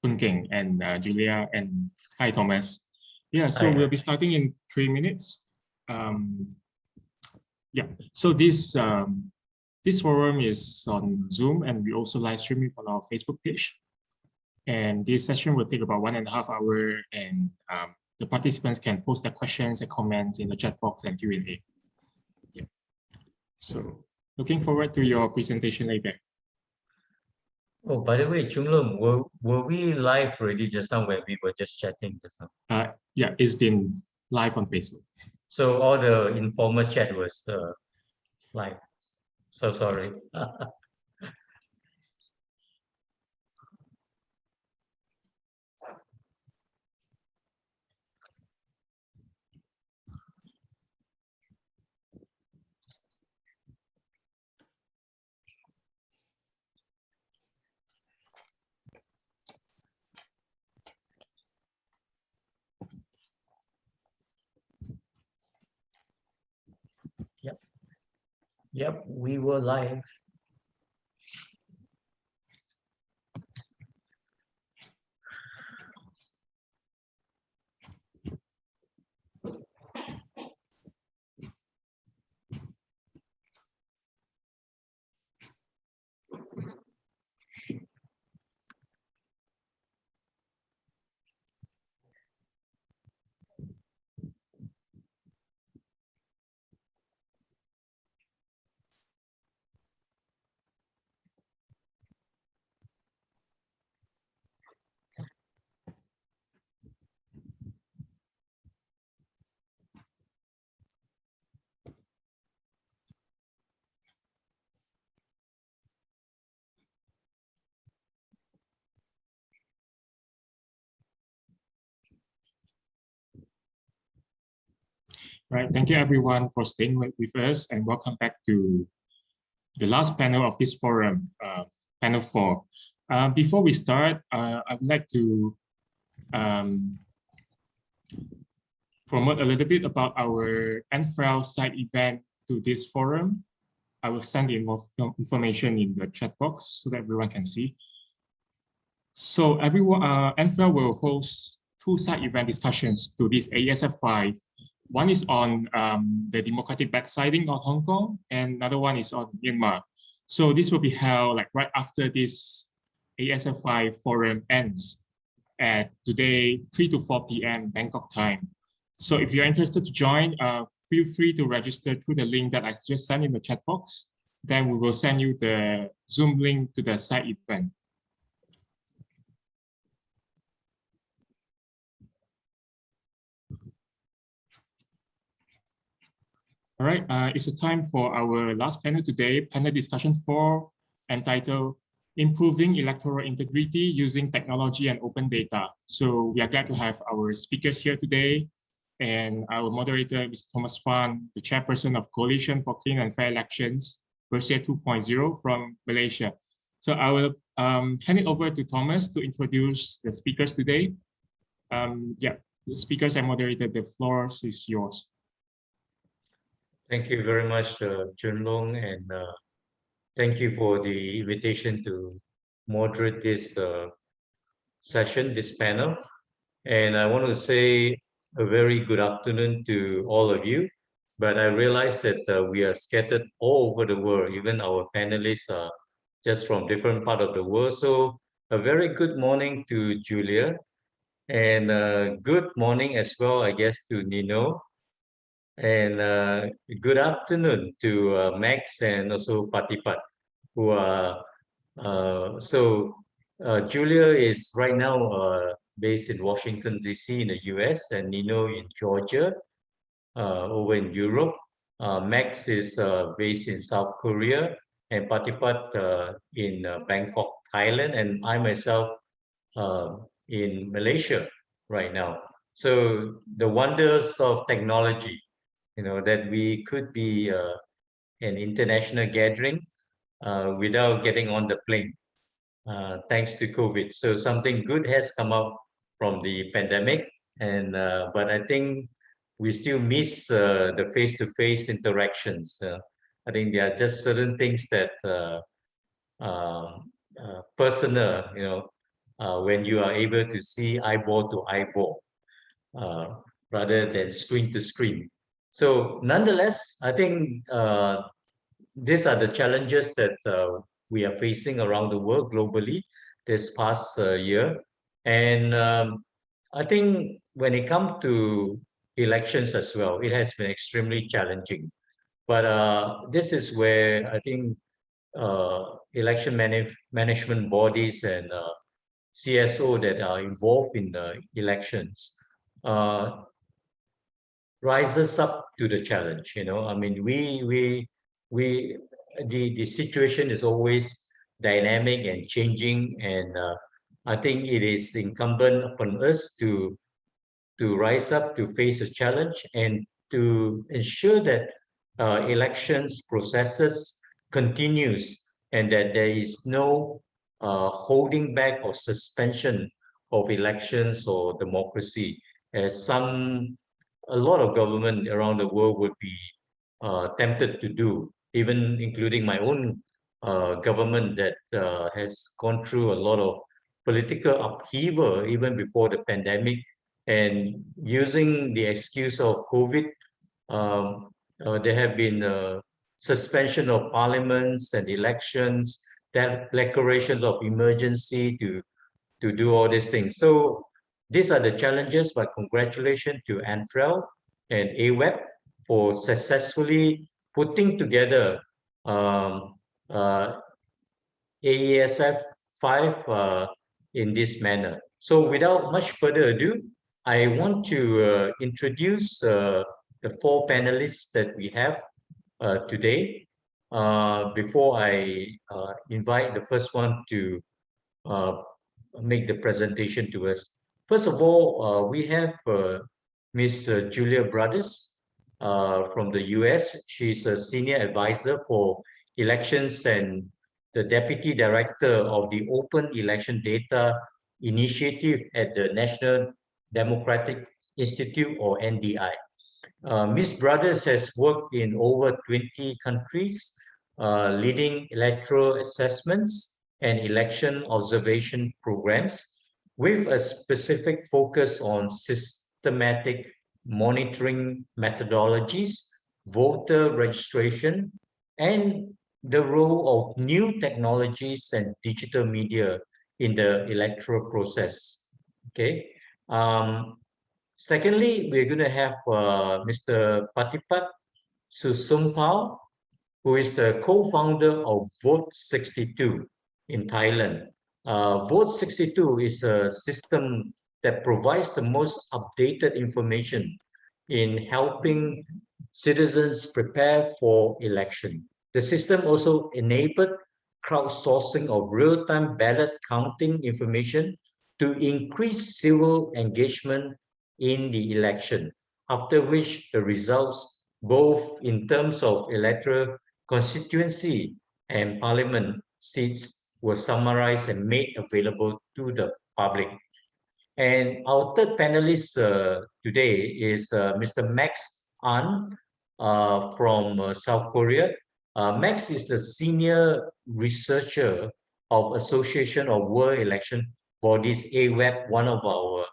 Kun Keng, and Julia, and hi, Thomas. Yeah, so Hi. we'll be starting in 3 minutes. Yeah, so this forum is on Zoom, and we also live stream it on our Facebook page. And this session will take about 1.5 hours, and the participants can post their questions and comments in the chat box and Q&A. Yeah. So looking forward to your presentation later. Oh, by the way, Chung Lung, were we live already just now when we were just chatting just now? Yeah, it's been live on Facebook. So all the informal chat was live. So sorry. Yep, we were live. Right. Thank you everyone for staying with us, and welcome back to the last panel of this forum, panel 4. Before we start, I would like to promote a little bit about our NFREL side event to this forum. I will send the information in the chat box so that everyone can see. So everyone, NFREL will host 2 side event discussions to this AESF 5. One is on the democratic backsliding of Hong Kong, and another one is on Myanmar. So this will be held like right after this AESF 5 forum ends at today, 3 to 4 p.m. Bangkok time. So if you're interested to join, feel free to register through the link that I just sent in the chat box. Then we will send you the Zoom link to the side event. All right, it's a time for our last panel today, panel discussion 4, entitled Improving Electoral Integrity Using Technology and Open Data. So we are glad to have our speakers here today, and our moderator, Mr. Thomas Fan, the chairperson of Coalition for Clean and Fair Elections, Versia 2.0 from Malaysia. So I will hand it over to Thomas to introduce the speakers today. Yeah, the speakers and moderator, the floor is yours. Thank you very much, Chun Long, and thank you for the invitation to moderate this session, this panel. And I want to say a very good afternoon to all of you. But I realize that we are scattered all over the world. Even our panelists are just from different part of the world. So a very good morning to Julia, and good morning as well, I guess, to Nino. And good afternoon to Max and also Patipat, who are Julia is right now based in Washington, D.C. in the US, and Nino in Georgia, over in Europe. Max is based in South Korea, and Patipat in Bangkok, Thailand, and I myself in Malaysia right now. So the wonders of technology, that we could be an international gathering without getting on the plane, thanks to COVID. So something good has come out from the pandemic, and but I think we still miss the face-to-face interactions. I think there are just certain things that personal, when you are able to see eyeball to eyeball rather than screen to screen. So nonetheless, I think these are the challenges that we are facing around the world globally this past year. And I think when it comes to elections as well, it has been extremely challenging. But this is where I think election management bodies and CSO that are involved in the elections rises up to the challenge. I mean, the situation is always dynamic and changing, and I think it is incumbent upon us to rise up to face a challenge and to ensure that elections processes continues and that there is no holding back or suspension of elections or democracy, as a lot of government around the world would be tempted to do even including my own government that has gone through a lot of political upheaval even before the pandemic, and using the excuse of COVID, there have been suspension of parliaments and elections, declarations of emergency to do all these things. So these are the challenges, but congratulations to ANFREL and AWEB for successfully putting together AESF 5 in this manner. So without much further ado, I want to introduce the 4 panelists that we have today. Before I invite the first one to make the presentation to us. First of all, we have Ms. Julia Brothers from the US. She's a senior advisor for elections and the deputy director of the Open Election Data Initiative at the National Democratic Institute, or NDI. Ms. Brothers has worked in over 20 countries, leading electoral assessments and election observation programs with a specific focus on systematic monitoring methodologies, voter registration, and the role of new technologies and digital media in the electoral process. Okay. Secondly, we're going to have Mr. Patipat Susumpao, who is the co-founder of Vote 62 in Thailand. Vote 62 is a system that provides the most updated information in helping citizens prepare for election. The system also enabled crowdsourcing of real-time ballot counting information to increase civil engagement in the election, after which the results, both in terms of electoral constituency and parliament seats, were summarized and made available to the public. And our third panelist today is Mr. Max An from South Korea. Max is the senior researcher of Association of World Election Bodies, AWEB, one of our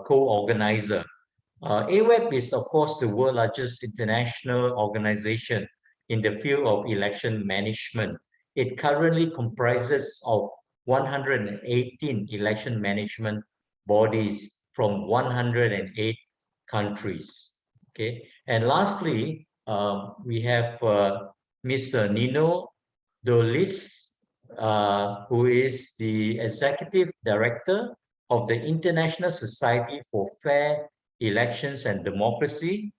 co-organizer. AWEB is, of course, the world's largest international organization in the field of election management. It currently comprises of 118 election management bodies from 108 countries. Okay, and lastly, we have Ms. Nino Dolis, who is the executive director of the International Society for Fair Elections and Democracy.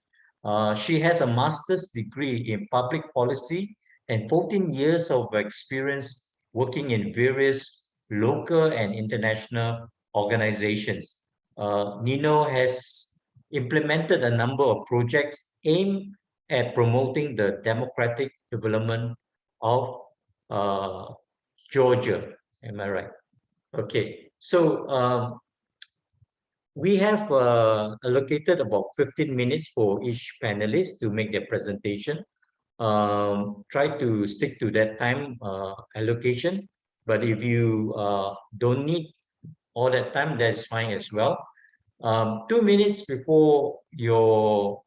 She has a master's degree in public policy and 14 years of experience working in various local and international organizations. Nino has implemented a number of projects aimed at promoting the democratic development of Georgia. Am I right? Okay, so we have allocated about 15 minutes for each panelist to make their presentation. Try to stick to that time allocation, but if you don't need all that time, that's fine as well. 2 minutes before your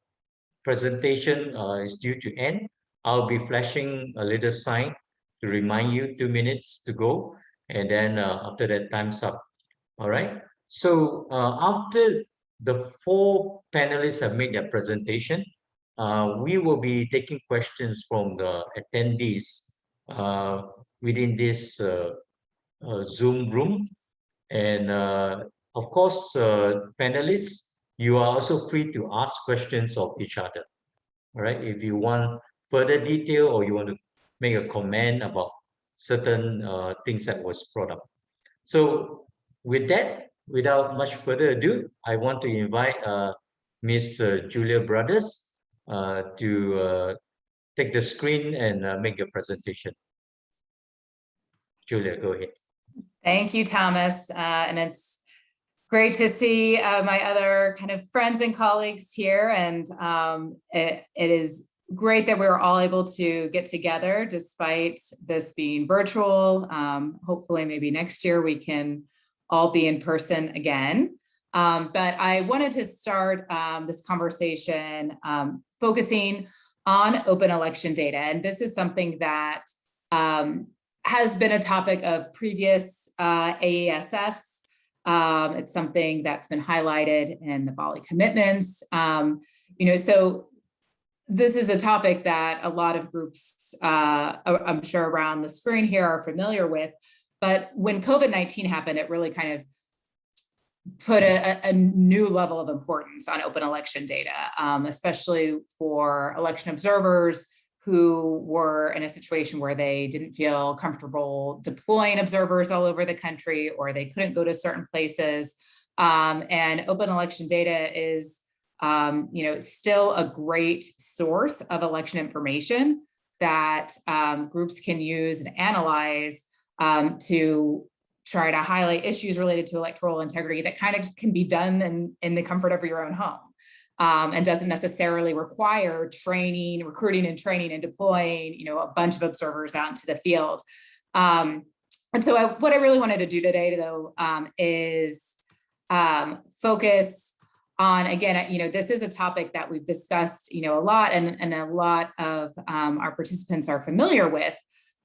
presentation is due to end, I'll be flashing a little sign to remind you 2 minutes to go, and then after that, time's up. All right. So after the 4 panelists have made their presentation, we will be taking questions from the attendees within this Zoom room. And of course, panelists, you are also free to ask questions of each other. All right. If you want further detail or you want to make a comment about certain things that was brought up. So with that, without much further ado, I want to invite Ms. Julia Brothers to take the screen and make a presentation. Julia, go ahead. Thank you, Thomas. And it's great to see my other kind of friends and colleagues here. And it is great that we were all able to get together despite this being virtual. Hopefully maybe next year we can all be in person again. But I wanted to start this conversation focusing on open election data. And this is something that has been a topic of previous AESFs. It's something that's been highlighted in the Bali commitments. So this is a topic that a lot of groups, I'm sure around the screen here, are familiar with. But when COVID-19 happened, it really kind of put a new level of importance on open election data, especially for election observers who were in a situation where they didn't feel comfortable deploying observers all over the country, or they couldn't go to certain places. And open election data is still a great source of election information that groups can use and analyze to try to highlight issues related to electoral integrity that kind of can be done in the comfort of your own home, and doesn't necessarily require training, recruiting and training and deploying, a bunch of observers out into the field. And so what I really wanted to do today, though, is focus on, again, this is a topic that we've discussed, a lot, and a lot of our participants are familiar with.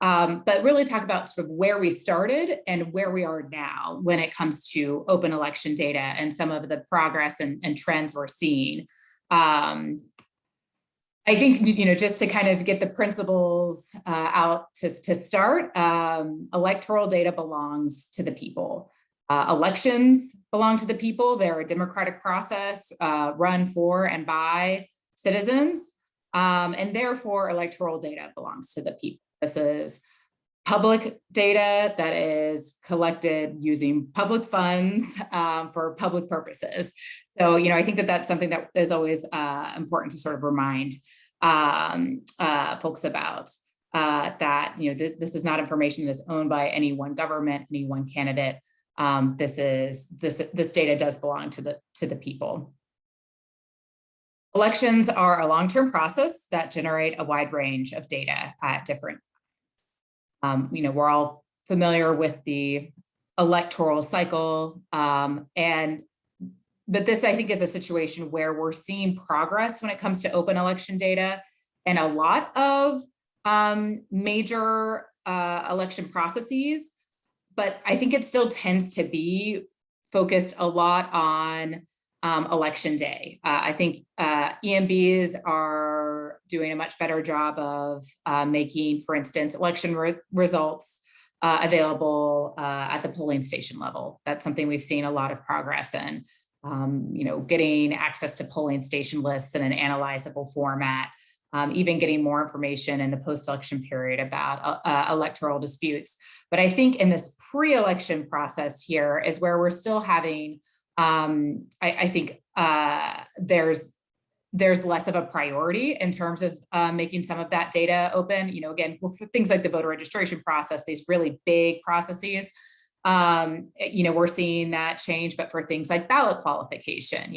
But really talk about sort of where we started and where we are now when it comes to open election data and some of the progress and trends we're seeing. I think, just to kind of get the principles out to start, electoral data belongs to the people. Elections belong to the people. They're a democratic process run for and by citizens, and therefore electoral data belongs to the people. This is public data that is collected using public funds for public purposes. So, I think that that's something that is always important to sort of remind folks about, that, this is not information that's owned by any one government, any one candidate. This data does belong to the people. Elections are a long-term process that generate a wide range of data at different. We're all familiar with the electoral cycle, but this, I think, is a situation where we're seeing progress when it comes to open election data, and a lot of major election processes. But I think it still tends to be focused a lot on election day. I think EMBs are doing a much better job of making, for instance, election results available at the polling station level. That's something we've seen a lot of progress in. Getting access to polling station lists in an analyzable format, even getting more information in the post-election period about electoral disputes. But I think in this pre-election process here is where we're still having, I think there's less of a priority in terms of making some of that data open. Again, for things like the voter registration process, these really big processes, we're seeing that change. But for things like ballot qualification,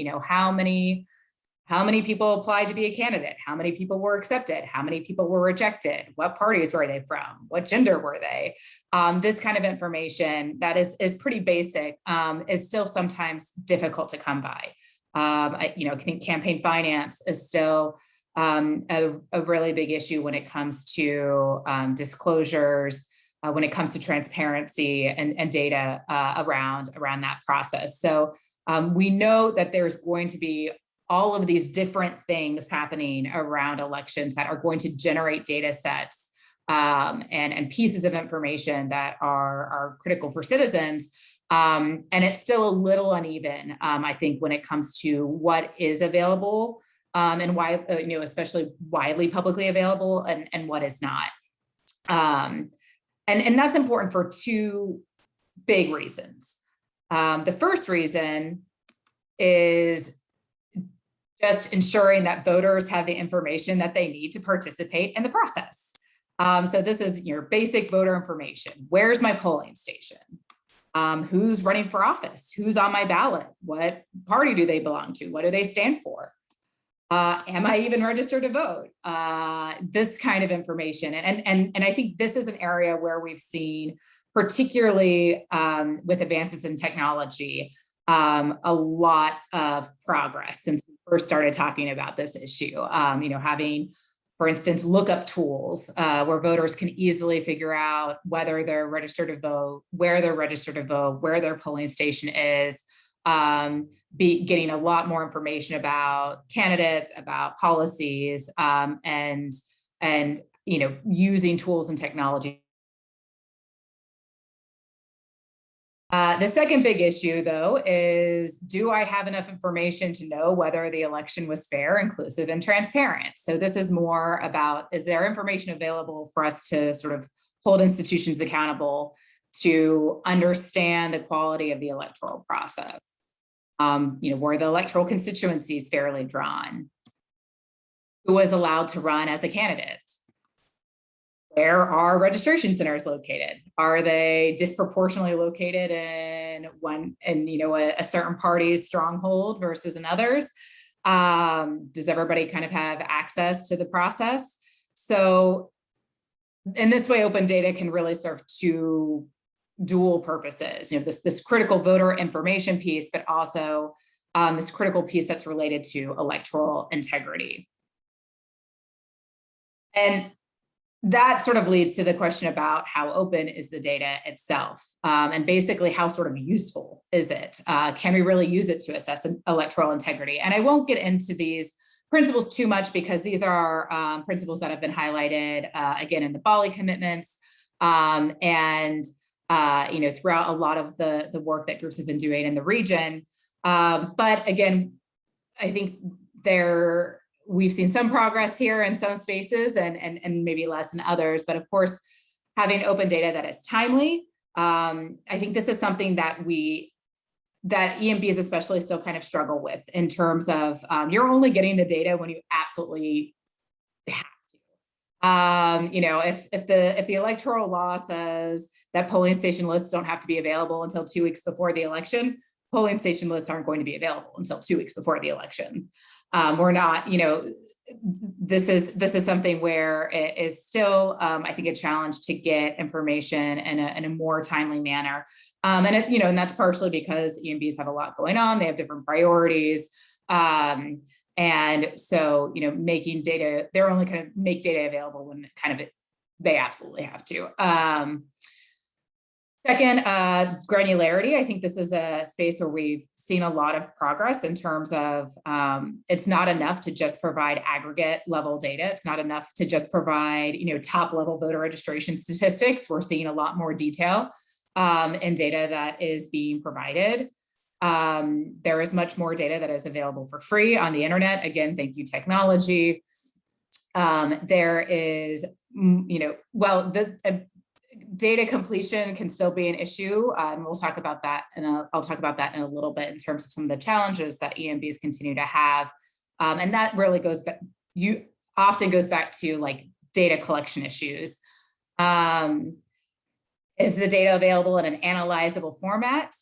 how many people applied to be a candidate? How many people were accepted? How many people were rejected? What parties were they from? What gender were they? This kind of information that is pretty basic is still sometimes difficult to come by. I think campaign finance is still a really big issue when it comes to disclosures, when it comes to transparency and data around that process. So we know that there's going to be all of these different things happening around elections that are going to generate data sets and pieces of information that are critical for citizens. And it's still a little uneven, I think, when it comes to what is available and why, especially widely publicly available and what is not. And that's important for two big reasons. The first reason is just ensuring that voters have the information that they need to participate in the process. So this is your basic voter information. Where's my polling station? Who's running for office? Who's on my ballot? What party do they belong to? What do they stand for? Am I even registered to vote? This kind of information. And I think this is an area where we've seen, particularly with advances in technology, a lot of progress since we first started talking about this issue. Having, for instance, lookup tools where voters can easily figure out whether they're registered to vote, where they're registered to vote, where their polling station is, getting a lot more information about candidates, about policies, and using tools and technology. The second big issue, though, is do I have enough information to know whether the election was fair, inclusive, and transparent? So this is more about, is there information available for us to sort of hold institutions accountable to understand the quality of the electoral process? Were the electoral constituencies fairly drawn? Who was allowed to run as a candidate? Where are registration centers located? Are they disproportionately located in a certain party's stronghold versus another's? Does everybody kind of have access to the process? So in this way, open data can really serve two dual purposes, this critical voter information piece, but also this critical piece that's related to electoral integrity. And that sort of leads to the question about how open is the data itself, and basically how sort of useful is it? Can we really use it to assess electoral integrity? And I won't get into these principles too much because these are principles that have been highlighted again in the Bali commitments, and throughout a lot of the work that groups have been doing in the region. But again, I think we've seen some progress here in some spaces and maybe less in others. But of course, having open data that is timely, I think this is something that EMBs especially still kind of struggle with in terms of you're only getting the data when you absolutely have to. If the electoral law says that polling station lists don't have to be available until 2 weeks before the election, polling station lists aren't going to be available until 2 weeks before the election. We're not, this is something where it is still, I think, a challenge to get information in a more timely manner. And that's partially because EMBs have a lot going on. They have different priorities. And so, making data, they're only kind of make data available when they absolutely have to. Second, granularity. I think this is a space where we've seen a lot of progress in terms of it's not enough to just provide aggregate level data. It's not enough to just provide, top level voter registration statistics. We're seeing a lot more detail in data that is being provided. There is much more data that is available for free on the internet. Again, thank you, technology. There is, data completion can still be an issue, and we'll talk about that, and I'll talk about that in a little bit in terms of some of the challenges that EMBs continue to have, and that really often goes back to like data collection issues. Is the data available in an analyzable format,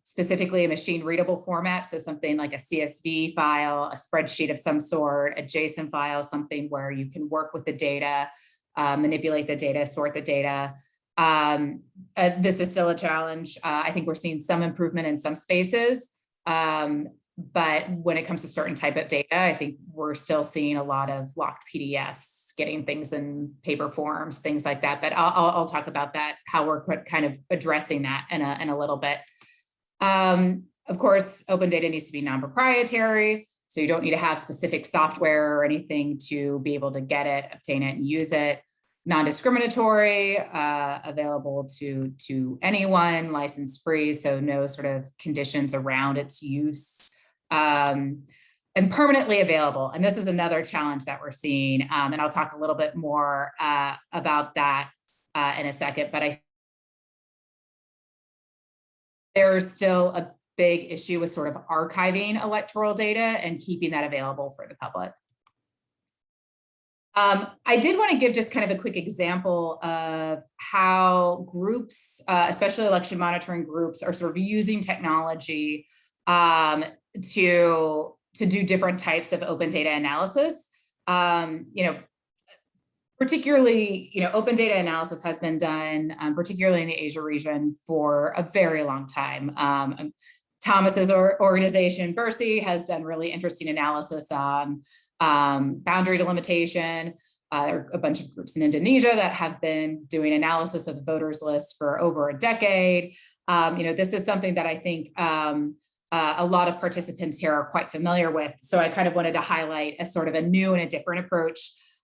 specifically a machine readable format? So something like a CSV file, a spreadsheet of some sort, a JSON file, something where you can work with the data, manipulate the data, sort the data. This is still a challenge. I think we're seeing some improvement in some spaces, but when it comes to certain type of data, I think we're still seeing a lot of locked PDFs, getting things in paper forms, things like that. But I'll talk about that, how we're kind of addressing that in a little bit. Of course, open data needs to be non-proprietary. So you don't need to have specific software or anything to be able to get it, obtain it, and use it. Non-discriminatory, available to anyone, license-free, so no sort of conditions around its use, and permanently available. And this is another challenge that we're seeing, and I'll talk a little bit more about that in a second, but there's still a big issue with sort of archiving electoral data and keeping that available for the public. I did want to give just kind of a quick example of how groups, especially election monitoring groups, are sort of using technology to to do different types of open data analysis. Particularly, open data analysis has been done, particularly in the Asia region, for a very long time. Thomas's organization, BERSI, has done really interesting analysis on boundary delimitation. There are a bunch of groups in Indonesia that have been doing analysis of the voters list for over a decade. This is something that I think a lot of participants here are quite familiar with. So I kind of wanted to highlight a sort of a new and a different approach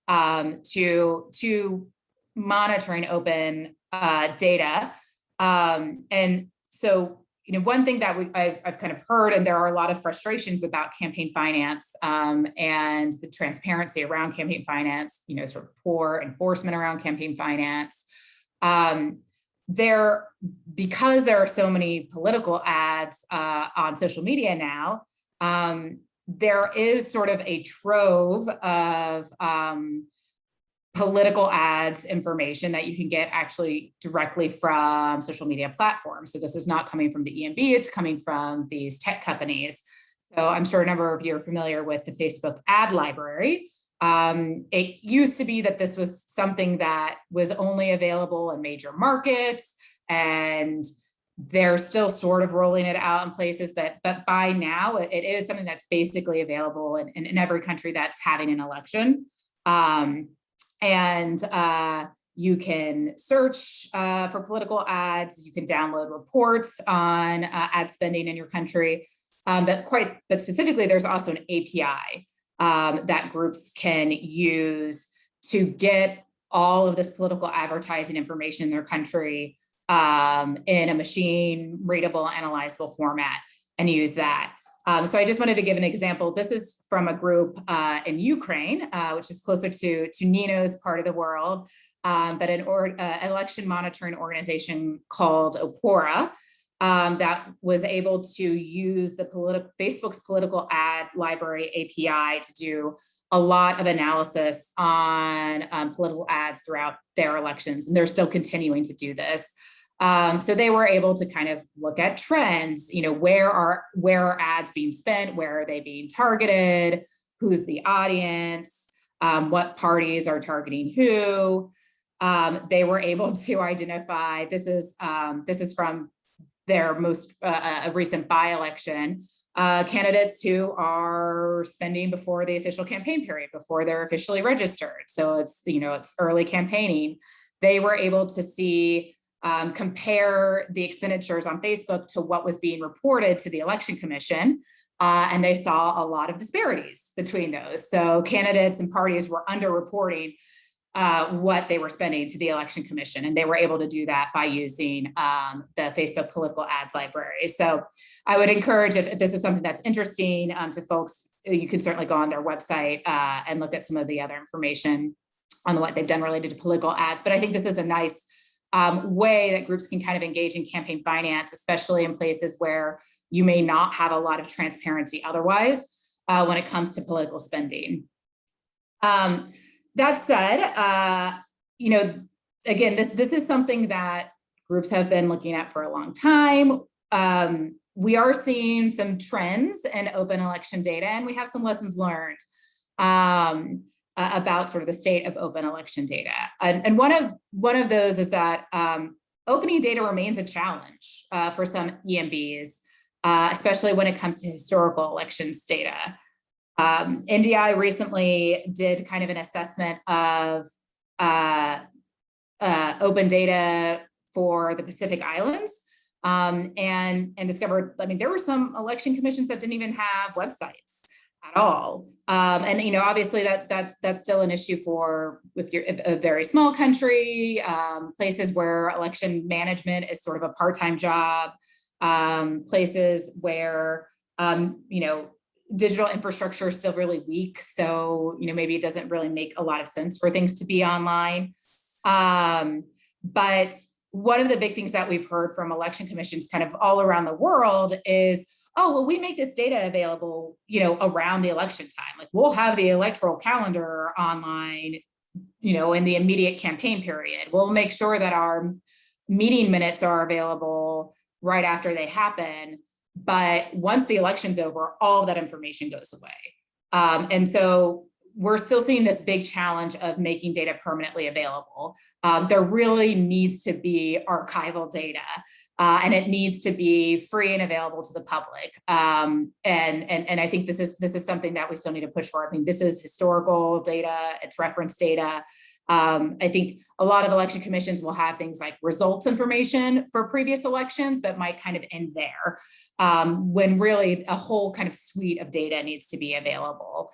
to monitoring open data. And so, one thing that I've kind of heard, and there are a lot of frustrations about campaign finance and the transparency around campaign finance, sort of poor enforcement around campaign finance. Because there are so many political ads on social media now, there is sort of a trove of political ads information that you can get actually directly from social media platforms. So this is not coming from the EMB, it's coming from these tech companies. So I'm sure a number of you are familiar with the Facebook ad library. It used to be that this was something that was only available in major markets, and they're still sort of rolling it out in places, but by now it is something that's basically available in every country that's having an election. You can search for political ads, you can download reports on ad spending in your country, but specifically there's also an API that groups can use to get all of this political advertising information in their country in a machine readable, analyzable format and use that. So I just wanted to give an example. This is from a group in Ukraine, which is closer to Nino's part of the world, but an election monitoring organization called Opora that was able to use the Facebook's political ad library API to do a lot of analysis on political ads throughout their elections, and they're still continuing to do this. So they were able to kind of look at trends, where are ads being spent, where are they being targeted, who's the audience, what parties are targeting who. They were able to identify, this is from their most recent by-election, candidates who are spending before the official campaign period, before they're officially registered. So it's, it's early campaigning. They were able to see compare the expenditures on Facebook to what was being reported to the Election Commission. And they saw a lot of disparities between those. So candidates and parties were underreporting what they were spending to the Election Commission. And they were able to do that by using the Facebook political ads library. So I would encourage, if this is something that's interesting to folks, you can certainly go on their website and look at some of the other information on what they've done related to political ads. But I think this is a nice way that groups can kind of engage in campaign finance, especially in places where you may not have a lot of transparency otherwise when it comes to political spending. That said, again, this is something that groups have been looking at for a long time. We are seeing some trends in open election data, and we have some lessons learned about sort of the state of open election data. And one of those is that opening data remains a challenge for some EMBs, especially when it comes to historical elections data. NDI recently did kind of an assessment of open data for the Pacific Islands and discovered, there were some election commissions that didn't even have websites at all. And obviously that's still an issue for if you're a very small country, places where election management is sort of a part-time job, places where digital infrastructure is still really weak. So maybe it doesn't really make a lot of sense for things to be online. But one of the big things that we've heard from election commissions kind of all around the world is, oh, well, we make this data available, around the election time. Like we'll have the electoral calendar online, in the immediate campaign period. We'll make sure that our meeting minutes are available right after they happen. But once the election's over, all of that information goes away. And so we're still seeing this big challenge of making data permanently available. There really needs to be archival data, and it needs to be free and available to the public. And I think this is something that we still need to push for. I mean, this is historical data, it's reference data. I think a lot of election commissions will have things like results information for previous elections that might kind of end there, when really a whole kind of suite of data needs to be available.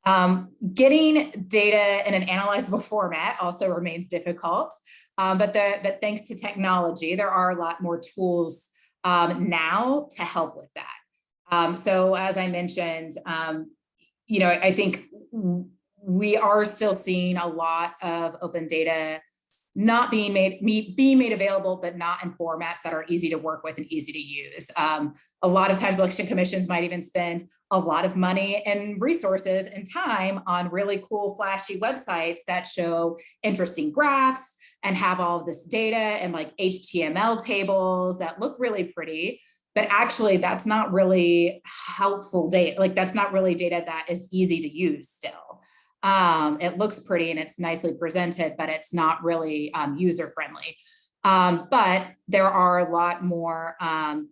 Getting data in an analyzable format also remains difficult, but thanks to technology, there are a lot more tools now to help with that. So as I mentioned, you know, I think we are still seeing a lot of open data not being made available, but not in formats that are easy to work with and easy to use. A lot of times election commissions might even spend a lot of money and resources and time on really cool, flashy websites that show interesting graphs and have all of this data and like HTML tables that look really pretty, but actually that's not really helpful data. Like that's not really data that is easy to use still. It looks pretty and it's nicely presented, but it's not really user-friendly. But there are a lot more,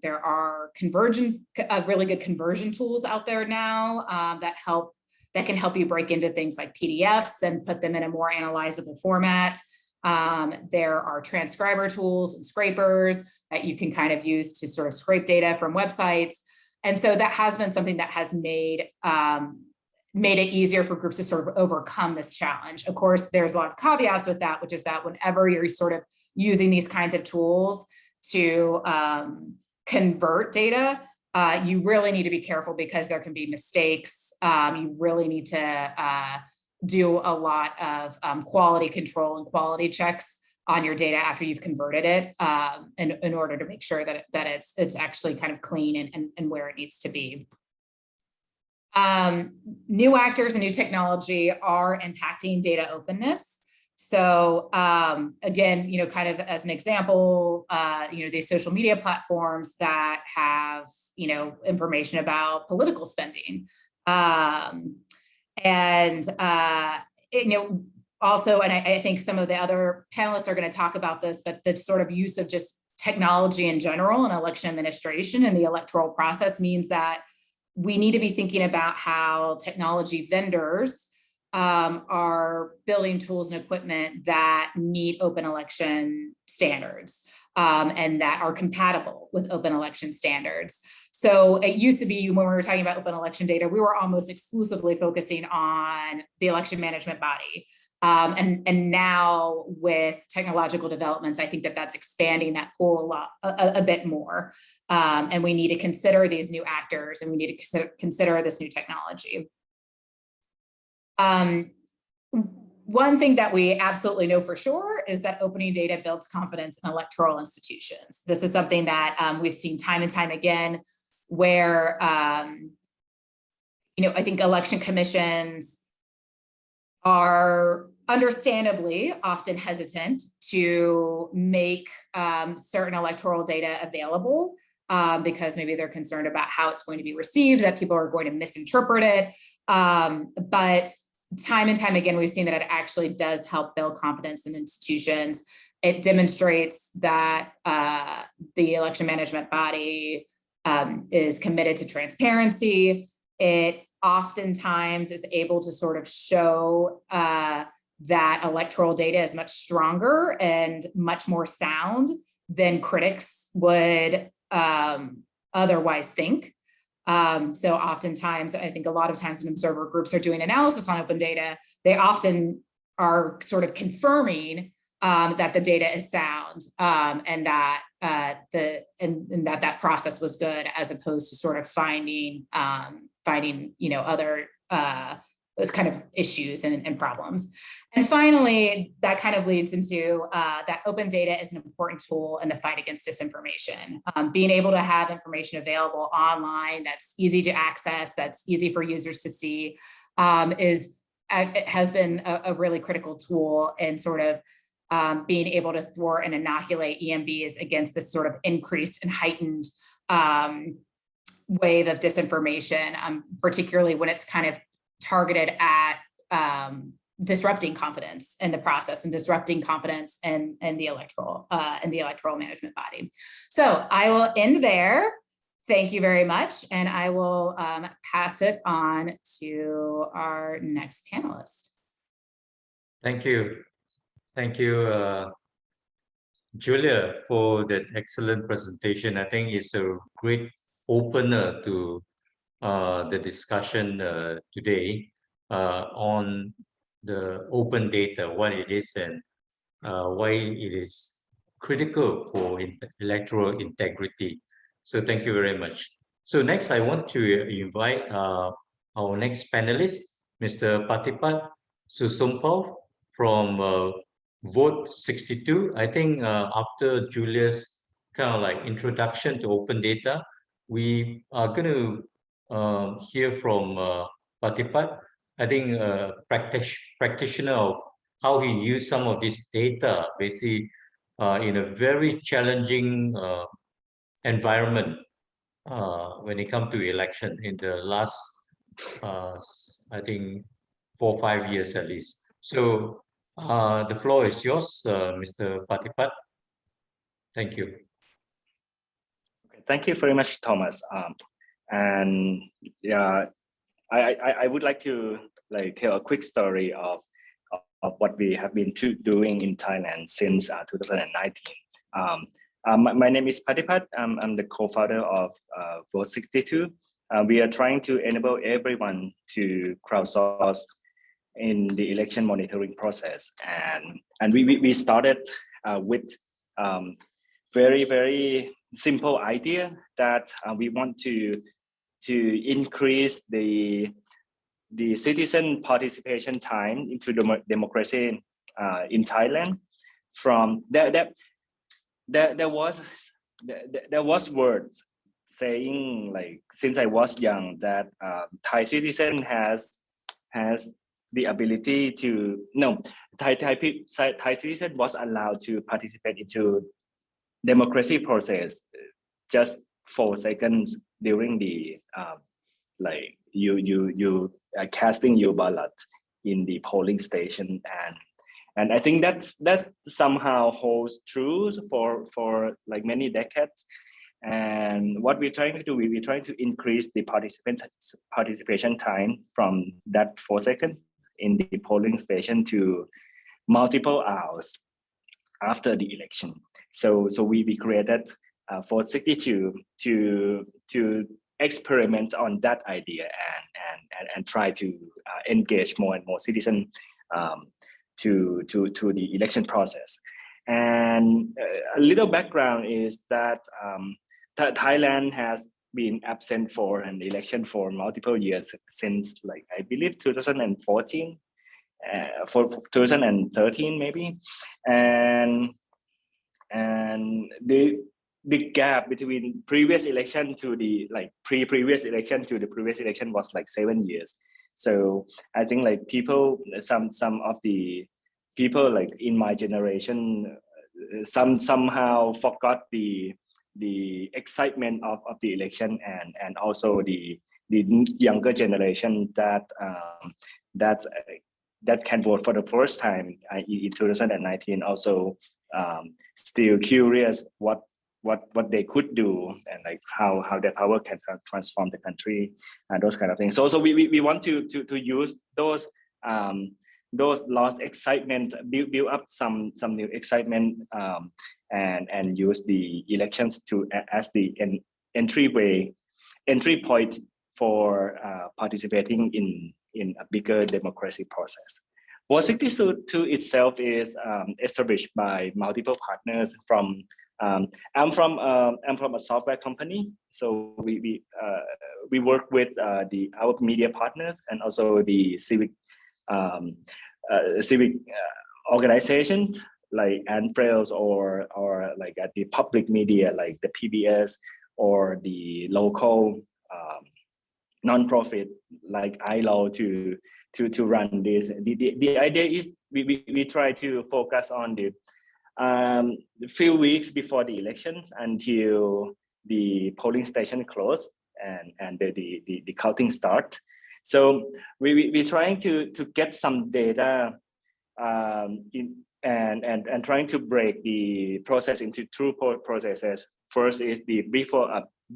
there are really good conversion tools out there now that can help you break into things like PDFs and put them in a more analyzable format. There are transcriber tools and scrapers that you can kind of use to sort of scrape data from websites. And so that has been something that has made it easier for groups to sort of overcome this challenge. Of course, there's a lot of caveats with that, which is that whenever you're sort of using these kinds of tools to convert data, you really need to be careful because there can be mistakes. You really need to do a lot of quality control and quality checks on your data after you've converted it in order to make sure that it's actually kind of clean and where it needs to be. New actors and new technology are impacting data openness. So again, you know, kind of as an example, you know, these social media platforms that have, you know, information about political spending. You know, also, and I think some of the other panelists are going to talk about this, but the sort of use of just technology in general in election administration and the electoral process means that we need to be thinking about how technology vendors are building tools and equipment that meet open election standards and that are compatible with open election standards. So it used to be when we were talking about open election data, we were almost exclusively focusing on the election management body. And now with technological developments, I think that that's expanding that pool a bit more. And we need to consider these new actors and we need to consider this new technology. One thing that we absolutely know for sure is that opening data builds confidence in electoral institutions. This is something that we've seen time and time again, where you know, I think election commissions are understandably often hesitant to make certain electoral data available because maybe they're concerned about how it's going to be received, that people are going to misinterpret it. But time and time again, we've seen that it actually does help build confidence in institutions. It demonstrates that the election management body is committed to transparency. It oftentimes is able to sort of show that electoral data is much stronger and much more sound than critics would otherwise think. So oftentimes, I think a lot of times when observer groups are doing analysis on open data, they often are sort of confirming that the data is sound and that that process was good, as opposed to sort of finding you know, other those kind of issues and problems. And finally, that kind of leads into that open data is an important tool in the fight against disinformation. Being able to have information available online that's easy to access, that's easy for users to see, has been a really critical tool in sort of being able to thwart and inoculate EMBs against this sort of increased and heightened wave of disinformation, particularly when it's kind of targeted at disrupting confidence in the process and disrupting confidence in the electoral management body. So I will end there. Thank you very much. And I will pass it on to our next panelist. Thank you. Thank you, Julia, for that excellent presentation. I think it's a great opener to the discussion today on the open data, what it is and why it is critical for electoral integrity. So thank you very much. So next, I want to invite our next panelist, Mr. Patipat Susumpal from Vote 62. I think after Julia's kind of like introduction to open data, we are going to hear from Patipat, I think practitioner of how he used some of this data basically in a very challenging environment when it comes to election in the last, I think, 4 or 5 years at least. So the floor is yours, Mr. Patipat. Thank you. Okay, thank you very much, Thomas. And yeah, I would like to tell a quick story of what we have been doing in Thailand since 2019. My name is Patipat. I'm the co-founder of Vote 62. We are trying to enable everyone to crowdsource in the election monitoring process, and we started with very, very simple idea that we want to increase the citizen participation time into democracy in Thailand. From there was words saying, like, since I was young, that Thai citizen has the ability to Thai citizen was allowed to participate into democracy process just 4 seconds during the like you casting your ballot in the polling station, and I think that's somehow holds true for like many decades. And what we're trying to do, we're trying to increase the participation time from that 4 seconds in the polling station to multiple hours after the election. So we created Vote 62 to experiment on that idea and try to engage more and more citizens to the election process. And a little background is that Thailand has been absent for an election for multiple years since, like, I believe 2014, for 2013 maybe, and the gap between previous election to the previous election to the previous election was like 7 years. So I think like some of the people like in my generation somehow forgot the excitement of the election, and also the younger generation that can vote for the first time in 2019 also still curious what they could do, and like how their power can transform the country and those kind of things. So we want to use those lost excitement, build up some new excitement, and use the elections as the entry point for participating in a bigger democracy process. Vote 62 itself is established by multiple partners from. I'm from a software company, so we work with our media partners and also the civic organizations like ANFRELS or like at the public media like the PBS or the local non-profit like ILO to run this. The idea is we try to focus on the few weeks before the elections until the polling station closed and the counting start. So we're trying to get some data and trying to break the process into two processes. First is the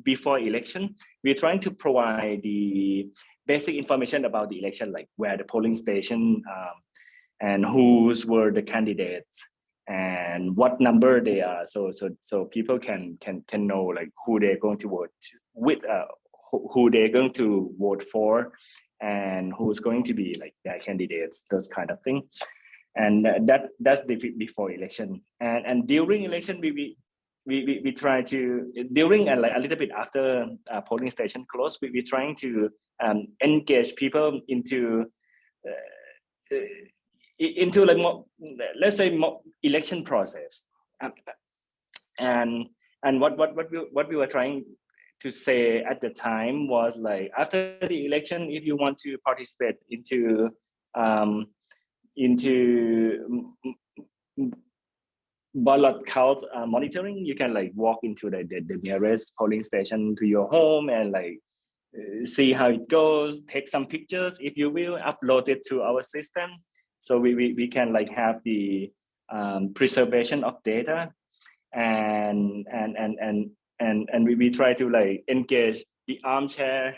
before election. We're trying to provide the basic information about the election, like where the polling station and whose were the candidates and what number they are, so people can know like who they're going to vote with, who they're going to vote for, and who's going to be like their candidates, those kind of thing. And that's the before election. And during election, we try to, during and like a little bit after polling station close, we're trying to engage people into like more, let's say, more election process. And what we were trying to say at the time was like, after the election, if you want to participate into ballot count monitoring, you can like walk into the nearest polling station to your home and like see how it goes, take some pictures if you will, upload it to our system, so we can like have the preservation of data, and we try to like engage the armchair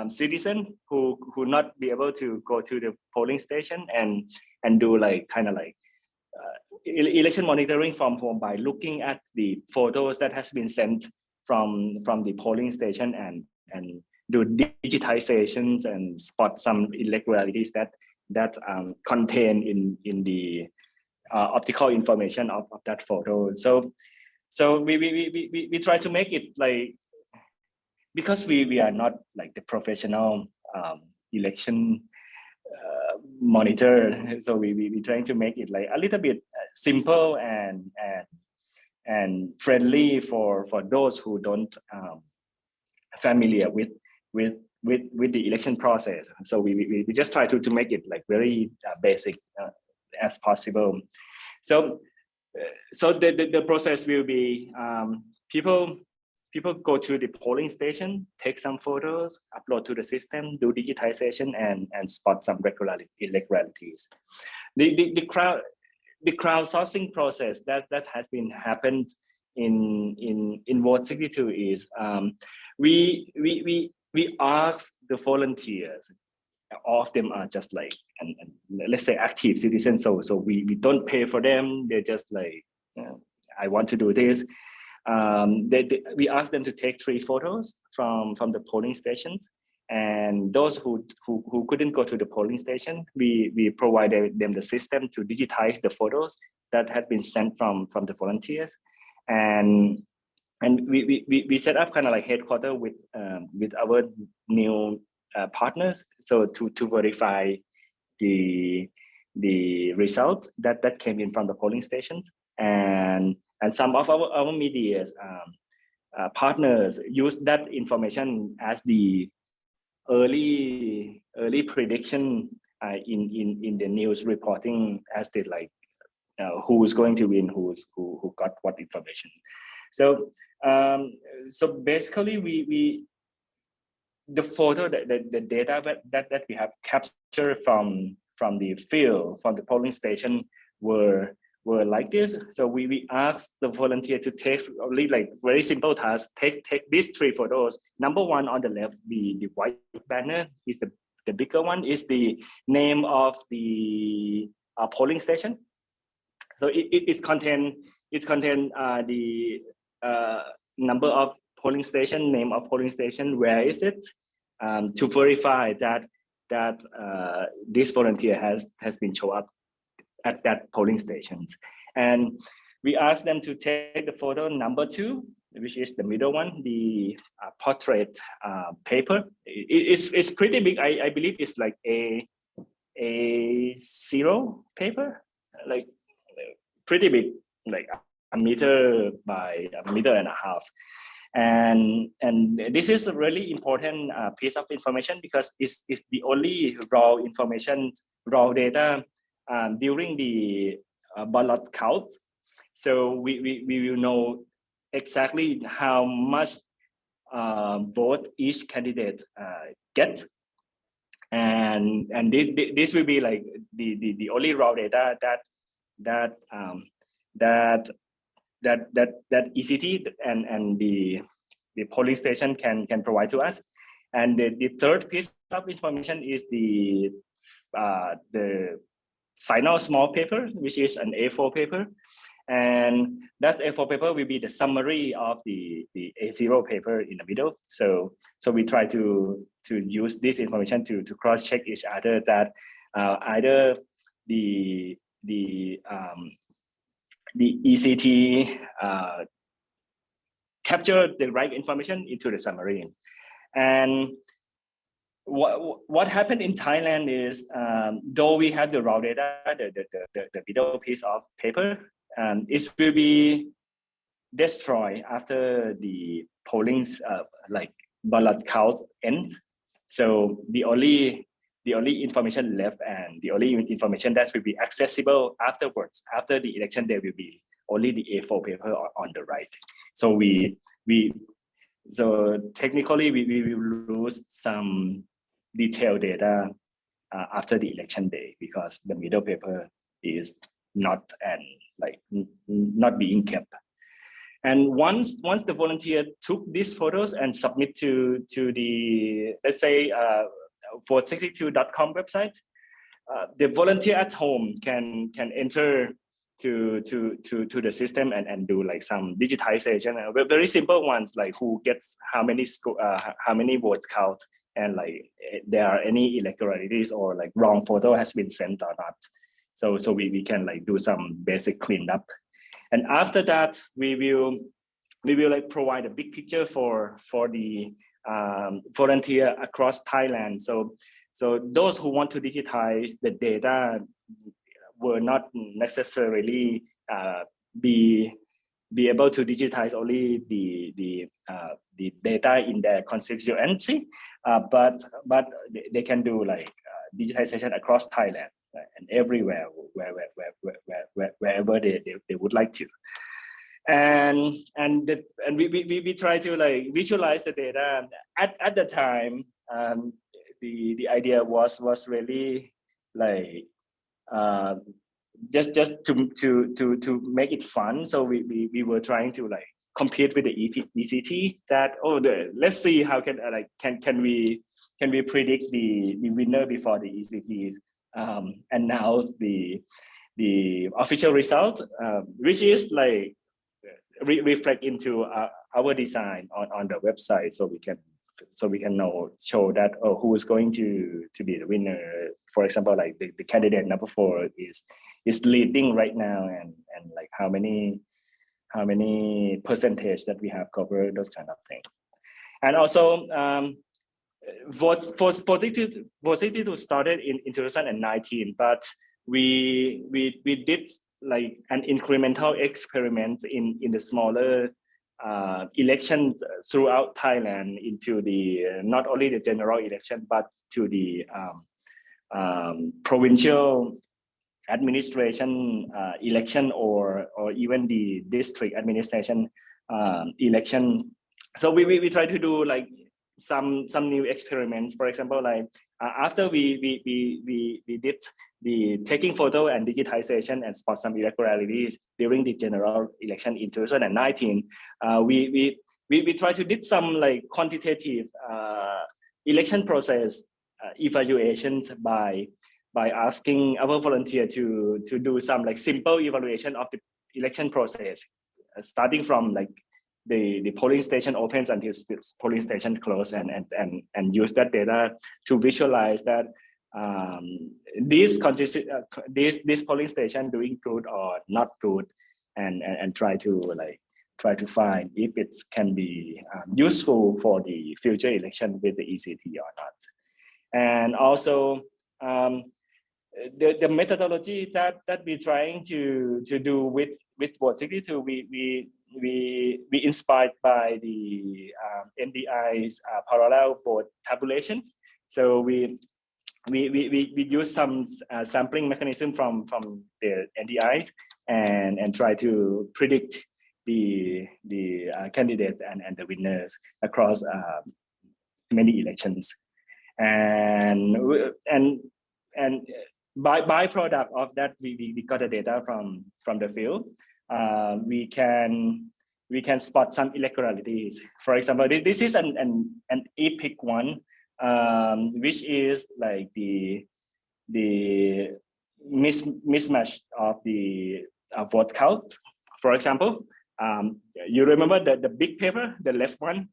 citizen who not be able to go to the polling station and do like kind of like election monitoring from home by looking at the photos that has been sent from the polling station and do digitizations and spot some irregularities that contain in the optical information of that photo. So we try to make it like, because we are not like the professional election monitor, so we trying to make it like a little bit simple and friendly for those who don't familiar with the election process. So we just try to make it like very basic as possible. So the process will be people go to the polling station, take some photos, upload to the system, do digitization, and spot some irregularities. The crowdsourcing process that has been happened in Vote 62 is we ask the volunteers. All of them are just like, and let's say active citizens. So we don't pay for them. They're just like, I want to do this. We ask them to take 3 photos from the polling stations, and those who couldn't go to the polling station, we provided them the system to digitize the photos that had been sent from the volunteers, and we set up kind of like headquarters with our new partners, so to verify the result that came in from the polling stations, and some of our media partners use that information as the early prediction in the news reporting, as they like who's going to win, who got what information. So basically the photo, the data that we have captured from the field, from the polling station were like this. So we asked the volunteer to take only like very simple task. Take these 3 photos. Number 1 on the left, the white banner is the bigger one, is the name of the polling station. So it's contain the number of polling station, name of polling station, where is it, to verify that this volunteer has been shown up at that polling stations. And we asked them to take the photo number 2, which is the middle one, the portrait paper. It's pretty big. I believe it's like A0 paper, like pretty big, like a meter by a meter and a half. And this is a really important piece of information, because it's the only raw information, raw data during the ballot count. So we will know exactly how much vote each candidate get, and this will be like the only raw data that ECT and the polling station can provide to us. And the third piece of information is the final small paper, which is an A4 paper. And that A4 paper will be the summary of the A0 paper in the middle. So we try to use this information to cross-check each other that either the ECT capture the right information into the summary. And what happened in Thailand is, though we have the raw data, the middle piece of paper, it will be destroyed after the polling's like ballot count ends. So the only information left and the only information that will be accessible afterwards, after the election, there will be only the A4 paper on the right. So so technically we will lose some detailed data after the election day, because the middle paper is not not being kept. And once the volunteer took these photos and submit to the, let's say, vote62.com website, the volunteer at home can enter to the system and do like some digitization, very simple ones, like who gets how many votes count, and like there are any irregularities or like wrong photo has been sent or not. So we can like do some basic cleanup. And after that, we will like provide a big picture for the volunteer across Thailand. So those who want to digitize the data will not necessarily be able to digitize only the data in their constituency, but they can do like digitization across Thailand, right? And everywhere wherever they would like to. And we try to like visualize the data. At the time, the idea was really like just to make it fun. So we were trying to like compete with the ECT that let's see how can we predict the winner before the ECTs announce the official result, which is like reflect into our design on the website, so we can show that who is going to be the winner. For example, like the candidate number 4 is leading right now, and like how many percentage that we have covered, those kind of things. And also votes for vote62 started in 2019, but we did like an incremental experiment in the smaller elections throughout Thailand, into the not only the general election but to the provincial administration election or even the district administration election. So we try to do like some new experiments. For example, like after we did the taking photo and digitization and spot some irregularities during the general election in 2019, we try to did some like quantitative election process evaluations by asking our volunteer to do some like simple evaluation of the election process, starting from like the polling station opens until this polling station close, and use that data to visualize that this polling station doing good or not good, and try to find if it can be useful for the future election with the ECT or not. And also the methodology that we're trying to do with vote62, we inspired by the NDI's parallel vote tabulation. So we we use some sampling mechanism from the NDIs and try to predict the candidate and the winners across many elections, and byproduct of that we got the data from the field. We can spot some irregularities. For example, this is an epic one, which is like the mismatch of the vote count. For example, you remember the big paper, the left one,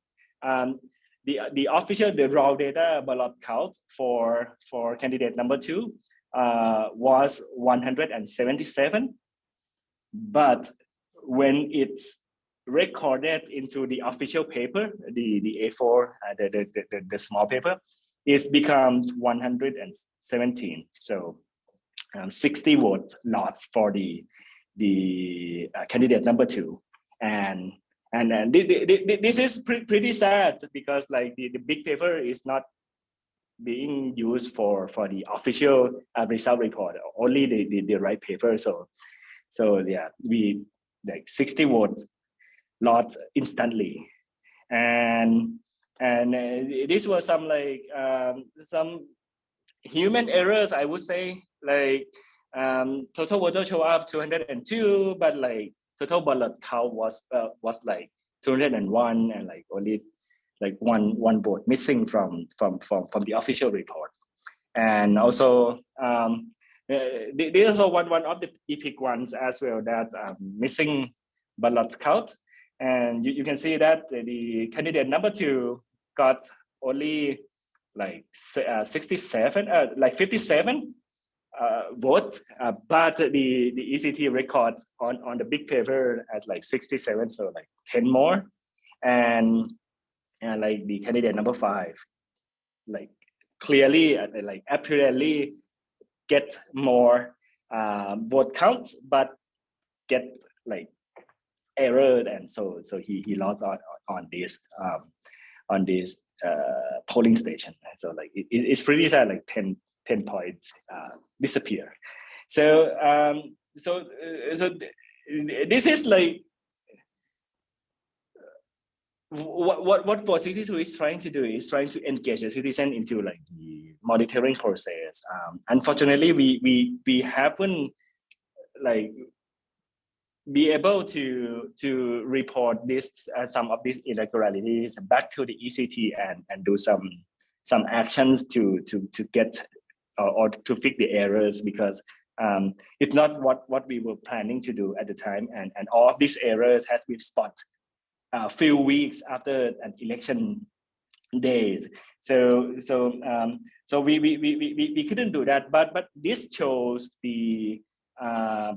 the official, the raw data ballot count for candidate number 2 was 177, but when it's recorded into the official paper, the A4, the small paper, it becomes 117. So 60 votes lots for the candidate number 2, and this is pretty sad, because like the big paper is not being used for the official result report, only the right paper. So yeah, we like 60 votes lots instantly, and this was some like some human errors, I would say, like total voter show up 202, but like total ballot count was like 201, and like only like one vote missing from the official report. And also this is also one of the epic ones as well, that missing ballot count. And you can see that the candidate number 2 got only like 67, like 57 votes, but the ECT record on the big paper at like 67, so like 10 more. And like the candidate number 5, like clearly, like apparently get more vote counts, but get like error, and so he lost on this polling station. So like it's pretty sad, like 10 points disappear. So this is like what 462 is trying to do, is trying to engage the citizen into like the monitoring process. Unfortunately, we haven't like be able to report this some of these irregularities back to the ECT and do some actions to get or to fix the errors, because it's not what we were planning to do at the time, and all of these errors has been spotted a few weeks after an election days. So we couldn't do that, but this shows the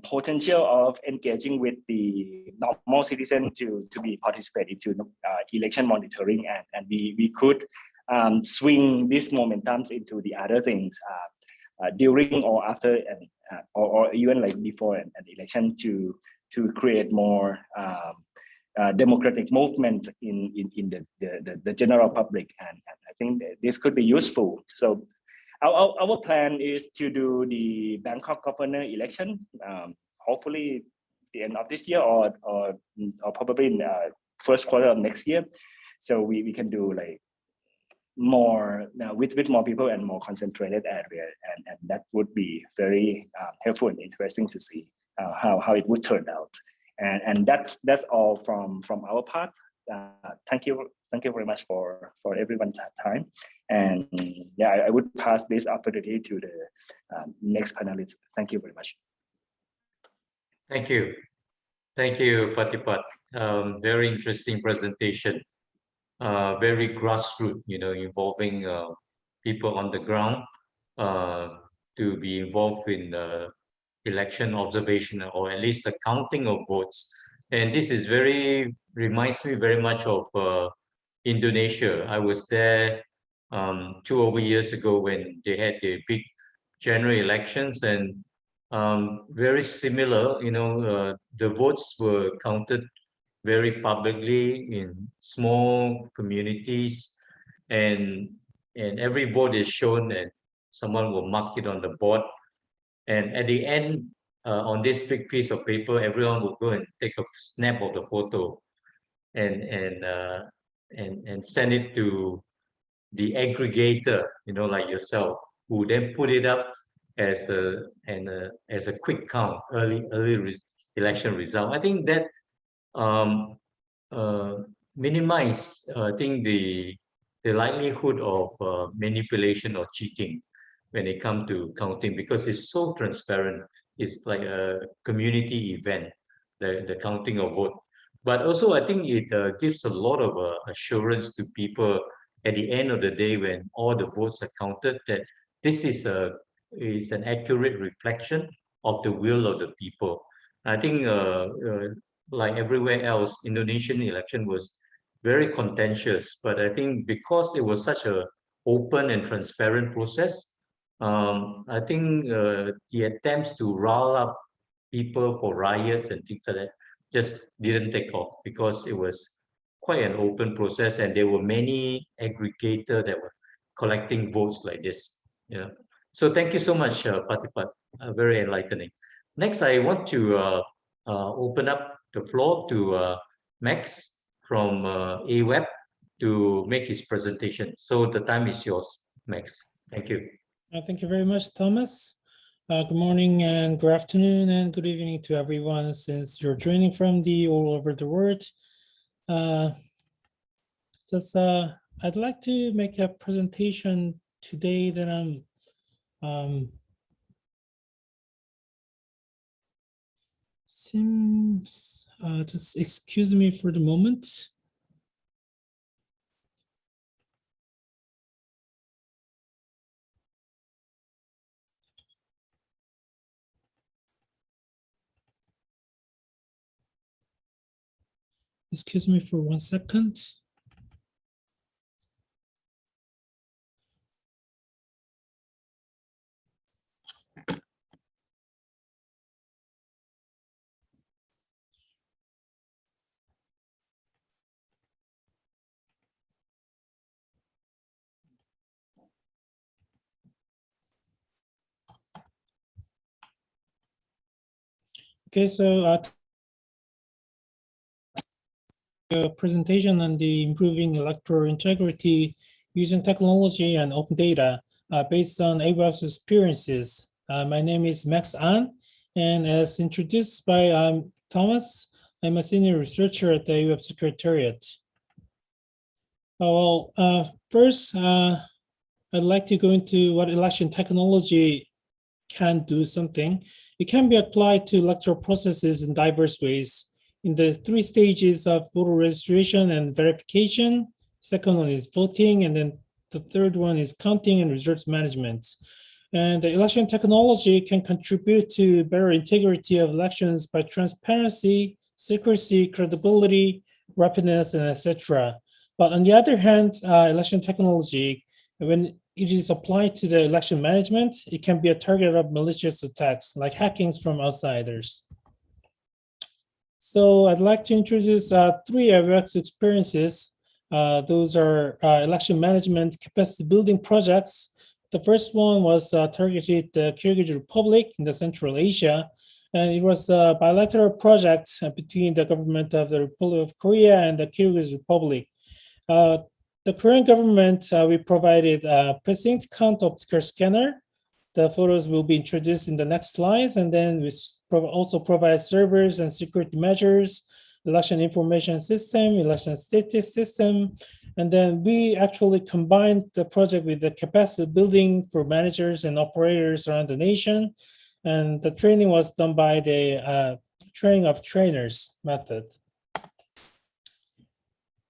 potential of engaging with the normal citizen to be participating to election monitoring, and we could swing these momentums into the other things during or after or even like before an election to create more democratic movement in the general public, and I think that this could be useful. So our plan is to do the Bangkok governor election, hopefully the end of this year or probably in the first quarter of next year. So we can do like more with more people and more concentrated area, and that would be very helpful and interesting to see how it would turn out. And that's all from our part. Thank you very much for everyone's time. And yeah, I would pass this opportunity to the next panelist. Thank you very much. Thank you, Patipat. Very interesting presentation. Very grassroots, involving people on the ground to be involved in election observation, or at least the counting of votes. And this is reminds me very much of Indonesia. I was there 2 over years ago when they had the big general elections, and very similar, the votes were counted very publicly in small communities, and every vote is shown at someone will mark it on the board. And at the end, on this big piece of paper, everyone will go and take a snap of the photo and send it to the aggregator, like yourself, who then put it up as a quick count, early election result. I think that minimize, I think, the likelihood of manipulation or cheating when it comes to counting, because it's so transparent. It's like a community event, the counting of vote. But also, I think it gives a lot of assurance to people at the end of the day, when all the votes are counted, that this is an accurate reflection of the will of the people. I think, like everywhere else, Indonesian election was very contentious, but I think because it was such a open and transparent process, I think the attempts to rile up people for riots and things like that just didn't take off, because it was quite an open process, and there were many aggregators that were collecting votes like this. So thank you so much, Patipat. Very enlightening. Next, I want to open up the floor to Max from AWeb to make his presentation. So the time is yours, Max. Thank you. Thank you very much, Thomas. Good morning and good afternoon and good evening to everyone, since you're joining from all over the world. I'd like to make a presentation today that just excuse me for the moment. Excuse me for 1 second. Okay, so a presentation on the improving electoral integrity using technology and open data based on AWeb's experiences. My name is Max An, and as introduced by Thomas, I'm a senior researcher at the AWeb Secretariat. First, I'd like to go into what election technology can do something. It can be applied to electoral processes in diverse ways. In the 3 stages of voter registration and verification, second one is voting, and then the third one is counting and results management. And the election technology can contribute to better integrity of elections by transparency, secrecy, credibility, rapidness, and etc. But on the other hand, election technology, when it is applied to the election management, it can be a target of malicious attacks like hackings from outsiders. So I'd like to introduce 3 AWeb's experiences. Those are election management capacity building projects. The first one was targeted the Kyrgyz Republic in the Central Asia, and it was a bilateral project between the government of the Republic of Korea and the Kyrgyz Republic. The Korean government, we provided a precinct count optical scanner. The photos will be introduced in the next slides, and then we also provide servers and security measures, election information system, election status system, and then we actually combined the project with the capacity building for managers and operators around the nation, and the training was done by the training of trainers method.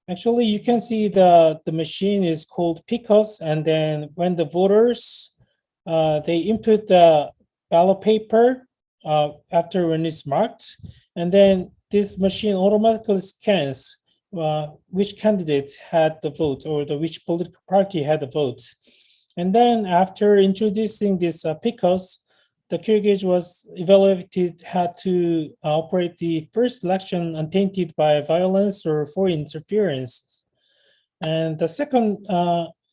Actually, you can see the machine is called PICOS, and then when the voters they input the ballot paper after when it's marked, and then this machine automatically scans which candidate had the vote or which political party had the vote. And then after introducing this PICOS, the Kyrgyz was evaluated how to operate the first election untainted by violence or foreign interference. And the second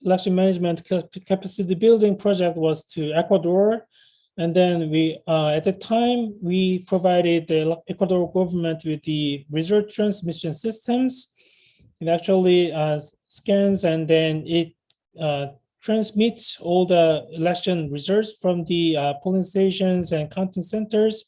election management capacity building project was to Ecuador. And then we, at the time, we provided the Ecuador government with the result transmission systems. It actually scans and then it transmits all the election results from the polling stations and counting centers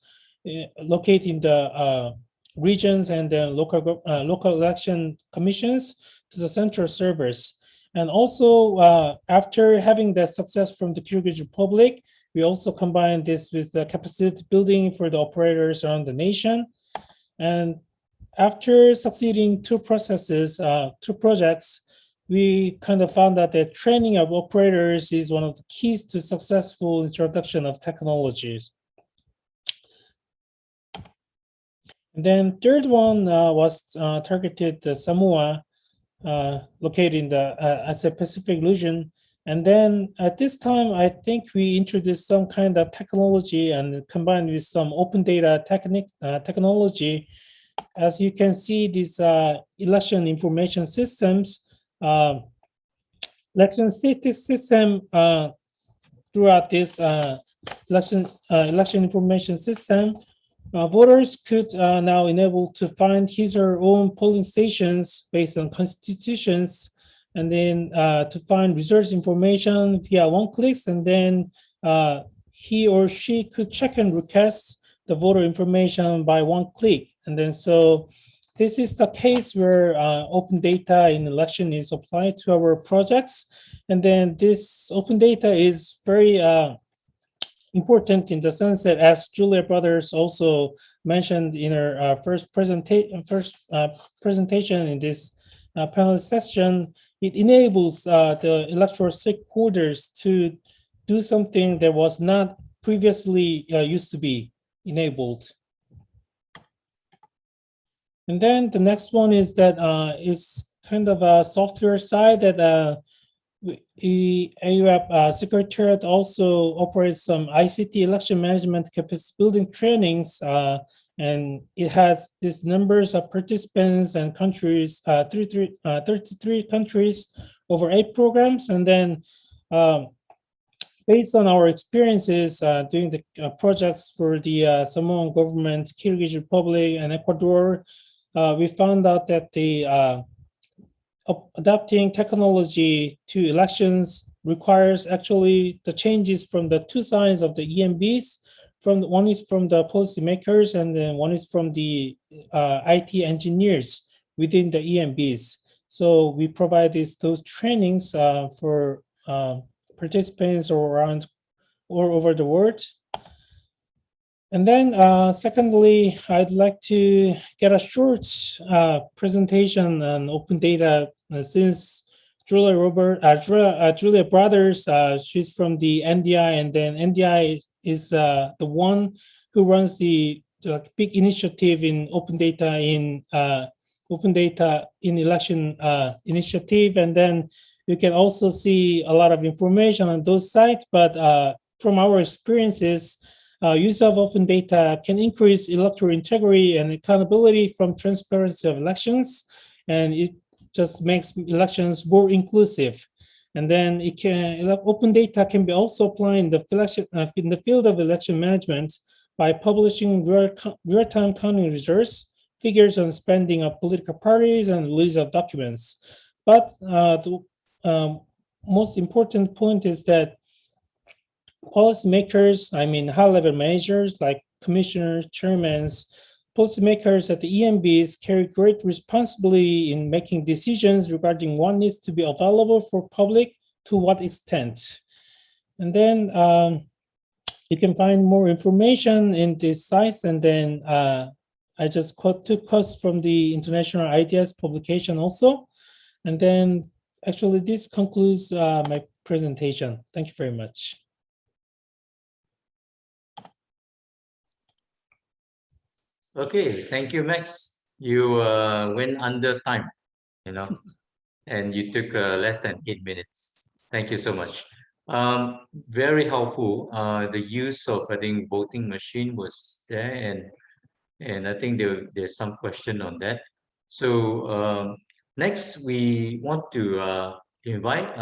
located in the regions and then local election commissions to the central servers. And also, after having the success from the Kyrgyz Republic, we also combined this with the capacity building for the operators around the nation. And after succeeding two projects, we kind of found that the training of operators is one of the keys to successful introduction of technologies. And then third one was targeted Samoa, located in the Asia-Pacific region. And then at this time, I think we introduced some kind of technology and combined with some open data technology. As you can see, these election information systems, election statistics system throughout this election information system, voters could now enable to find his or her own polling stations based on constitutions, and then to find results information via one click, and then he or she could check and request the voter information by one click. And then so this is the case where open data in election is applied to our projects. And then this open data is very important in the sense that, as Julia Brothers also mentioned in her first presentation in this panel session, it enables the electoral stakeholders to do something that was not previously used to be enabled. And then the next one is that is kind of a software side that AUAP Secretariat also operates some ICT election management capacity building trainings, and it has these numbers of participants and countries, 33 countries over 8 programs. And then based on our experiences doing the projects for the Samoan government, Kyrgyz Republic, and Ecuador, we found out that the adapting technology to elections requires actually the changes from the two sides of the EMBs. One is from the policymakers, and then one is from the IT engineers within the EMBs. So we provide those trainings for participants around all over the world. And then secondly, I'd like to get a short presentation on open data since Julia Brothers, she's from the NDI, and then NDI is the one who runs the big initiative in open data in election initiative. And then you can also see a lot of information on those sites, but from our experiences, use of open data can increase electoral integrity and accountability from transparency of elections, and it just makes elections more inclusive. And then open data can be also applied in the field of election management by publishing real-time counting results, figures on spending of political parties, and release of documents. But the most important point is that policymakers, high-level managers like commissioners, chairmen, policymakers at the EMBs carry great responsibility in making decisions regarding what needs to be available for public to what extent. And then you can find more information in these sites. And then I just took quotes from the International IDS publication also. And then actually this concludes my presentation. Thank you very much. Okay, thank you, Max. You went under time, and you took less than 8 minutes. Thank you so much. Very helpful. The use of, I think, voting machine was there, and I think there's some question on that. So next, we want to invite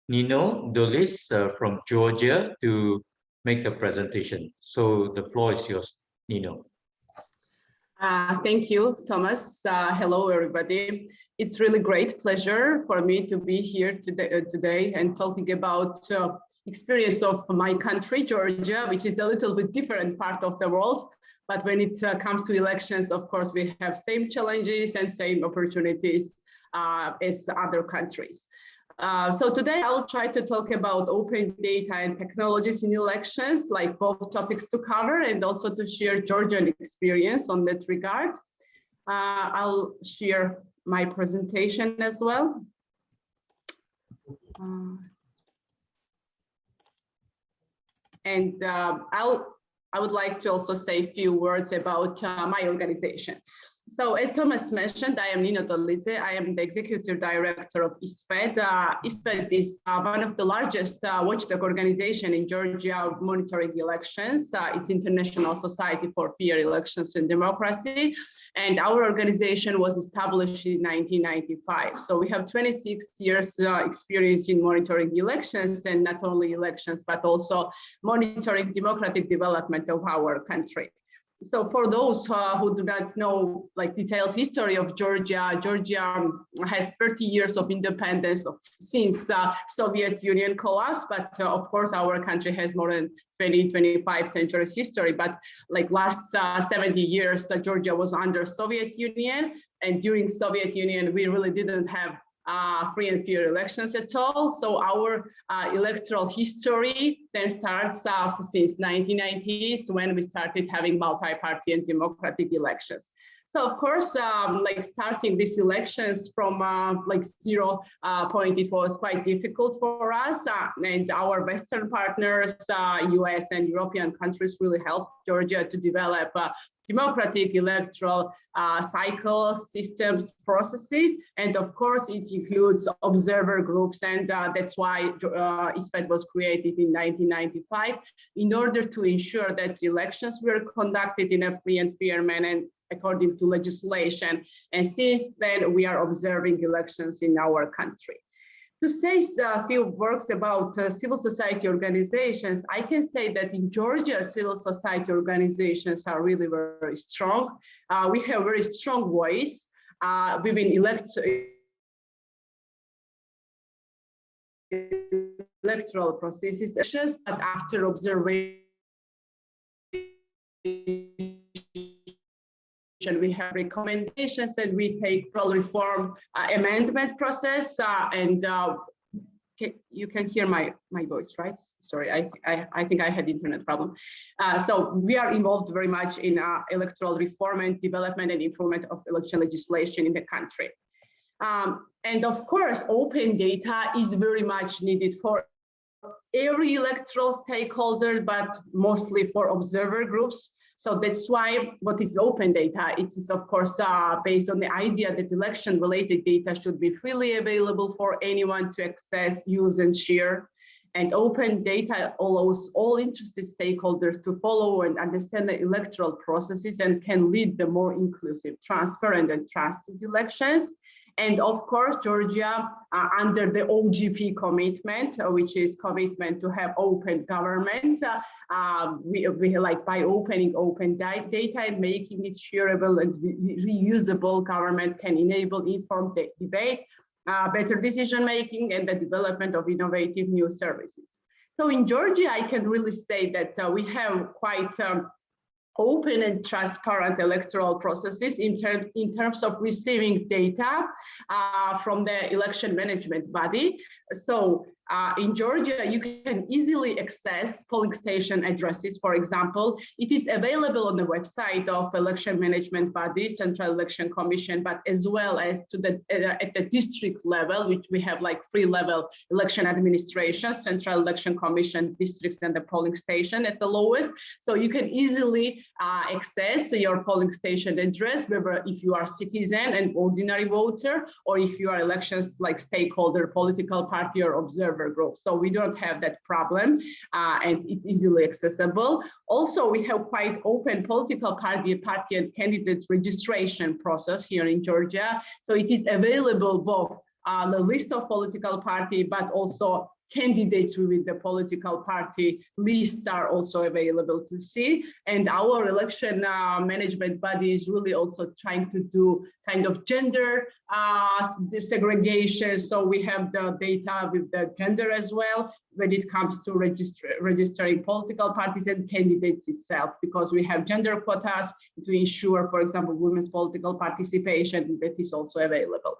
Nino Dolis from Georgia to make a presentation. So the floor is yours, Nino. Thank you, Thomas. Hello, everybody. It's really great pleasure for me to be here today and talking about experience of my country, Georgia, which is a little bit different part of the world. But when it comes to elections, of course, we have same challenges and same opportunities as other countries. So today I will try to talk about open data and technologies in elections, like both topics to cover, and also to share Georgian experience on that regard. I'll share my presentation as well. And I would like to also say a few words about my organization. So as Thomas mentioned, I am Nino Dolidze. I am the executive director of ISFED. ISFED is one of the largest watchdog organization in Georgia monitoring elections. It's International Society for Fair Elections and Democracy. And our organization was established in 1995. So we have 26 years experience in monitoring elections, and not only elections, but also monitoring democratic development of our country. So for those who do not know like detailed history of Georgia, Georgia has 30 years of independence since Soviet Union collapsed, but of course our country has more than 25 centuries history, but like last 70 years, Georgia was under Soviet Union, and during Soviet Union, we really didn't have free and fair elections at all. So our electoral history then starts since 1990s when we started having multi-party and democratic elections. So of course, like starting these elections from like 0 point, it was quite difficult for us, and our Western partners, US and European countries really helped Georgia to develop democratic electoral cycles, systems, processes, and of course it includes observer groups, and that's why ISFED was created in 1995 in order to ensure that elections were conducted in a free and fair manner according to legislation. And since then, we are observing elections in our country. To say a few words about civil society organizations, I can say that in Georgia, civil society organizations are really very strong. We have very strong voice within electoral processes, but after observation, we have recommendations, and we take pro reform amendment process, and you can hear my voice, right? Sorry, I think I had internet problem. So we are involved very much in electoral reform and development and improvement of election legislation in the country. And of course, open data is very much needed for every electoral stakeholder, but mostly for observer groups. So that's why what is open data? It is of course based on the idea that election-related data should be freely available for anyone to access, use, and share. And open data allows all interested stakeholders to follow and understand the electoral processes and can lead the more inclusive, transparent, and trusted elections. And of course, Georgia, under the OGP commitment, which is commitment to have open government, we like by opening open data and making it shareable and reusable, government can enable informed debate, better decision making, and the development of innovative new services. So in Georgia, I can really say that we have quite open and transparent electoral processes in terms of receiving data from the election management body. So in Georgia, you can easily access polling station addresses, for example. It is available on the website of election management body, Central Election Commission, but as well as to the at the district level, which we have like free level election administration, Central Election Commission, districts, and the polling station at the lowest. So you can easily access your polling station address, whether if you are citizen and ordinary voter, or if you are elections like stakeholder, political party, or observer group. So we don't have that problem, and it's easily accessible. Also, we have quite open political party and candidate registration process here in Georgia. So it is available both the list of political party, but also candidates with the political party lists are also available to see. And our election management body is really also trying to do kind of gender segregation. So we have the data with the gender as well when it comes to registering political parties and candidates itself, because we have gender quotas to ensure, for example, women's political participation, that is also available.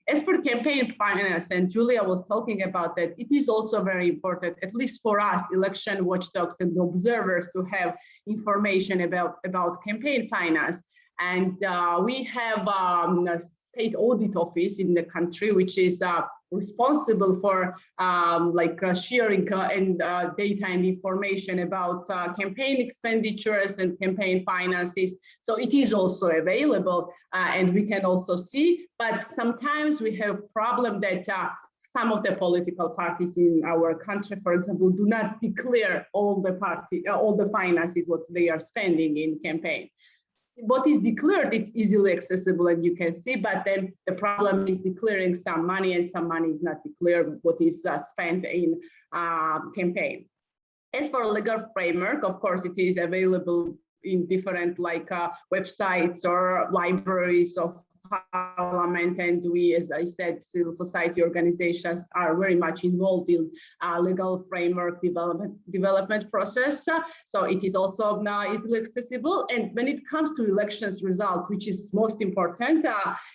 As for campaign finance, and Julia was talking about that, it is also very important, at least for us, election watchdogs and observers, to have information about campaign finance. And we have a state audit office in the country, which is responsible for sharing and data and information about campaign expenditures and campaign finances. So it is also available and we can also see, but sometimes we have problem that some of the political parties in our country, for example, do not declare all the finances, what they are spending in campaign. What is declared, it's easily accessible and you can see, but then the problem is declaring some money and some money is not declared what is spent in campaign. As for legal framework, of course, it is available in different websites or libraries of Parliament, and we, as I said, civil society organizations are very much involved in legal framework development process. So it is also now easily accessible. And when it comes to elections result, which is most important,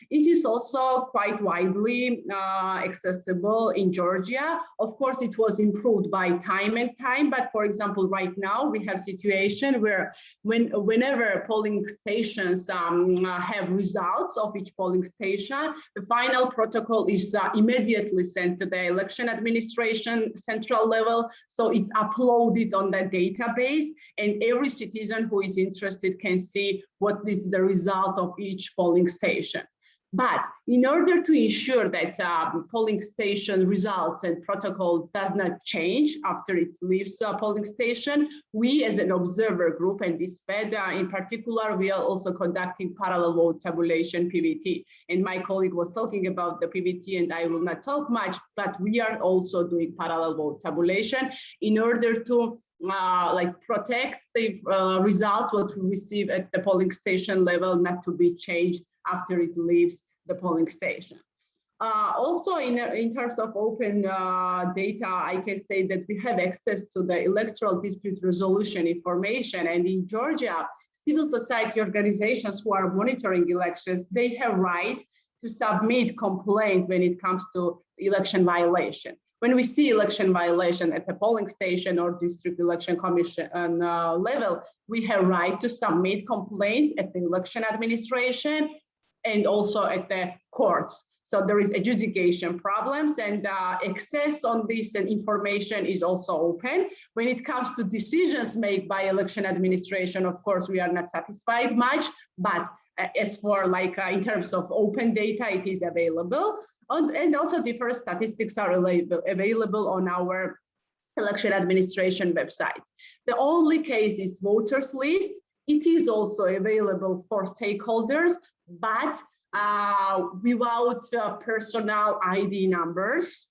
it is also quite widely accessible in Georgia. Of course, it was improved by time and time, but for example, right now we have situation where whenever polling stations have results of each polling station, the final protocol is immediately sent to the election administration central level. So it's uploaded on the database and every citizen who is interested can see what is the result of each polling station. But in order to ensure that polling station results and protocol does not change after it leaves a polling station, we as an observer group, and this FED in particular, we are also conducting parallel vote tabulation, PVT. And my colleague was talking about the PVT and I will not talk much, but we are also doing parallel vote tabulation in order to protect the results what we receive at the polling station level not to be changed after it leaves the polling station. Also, in terms of open data, I can say that we have access to the electoral dispute resolution information. And in Georgia, civil society organizations who are monitoring elections, they have right to submit complaint when it comes to election violation. When we see election violation at the polling station or district election commission level, we have right to submit complaints at the election administration and also at the courts. So there is adjudication problems and access on this and information is also open. When it comes to decisions made by election administration, of course, we are not satisfied much, but as for in terms of open data, it is available. And also different statistics are available on our election administration website. The only case is voters list. It is also available for stakeholders, but without personal ID numbers.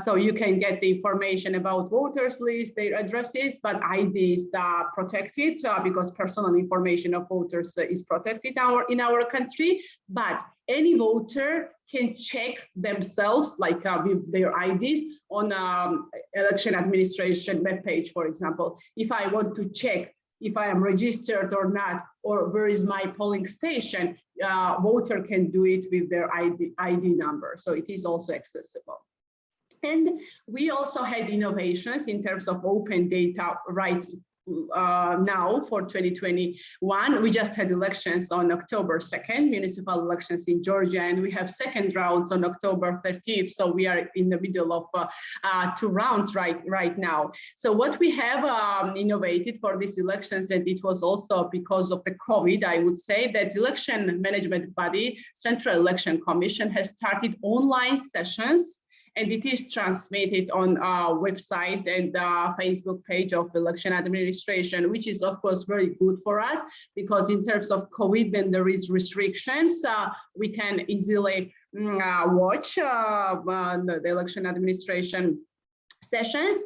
So you can get the information about voters list, their addresses, but IDs are protected because personal information of voters is protected in our country. But any voter can check themselves, with their IDs on election administration webpage, for example. If I want to check if I am registered or not, or where is my polling station, voter can do it with their ID number. So it is also accessible. And we also had innovations in terms of open data right now for 2021. We just had elections on October 2nd, municipal elections in Georgia, and we have second rounds on October 13th. So we are in the middle of 2 rounds right now. So what we have innovated for these elections, and it was also because of the COVID, I would say that election management body, Central Election Commission, has started online sessions. And it is transmitted on our website and Facebook page of election administration, which is of course very good for us because in terms of COVID, then there is restrictions. We can easily watch the election administration sessions.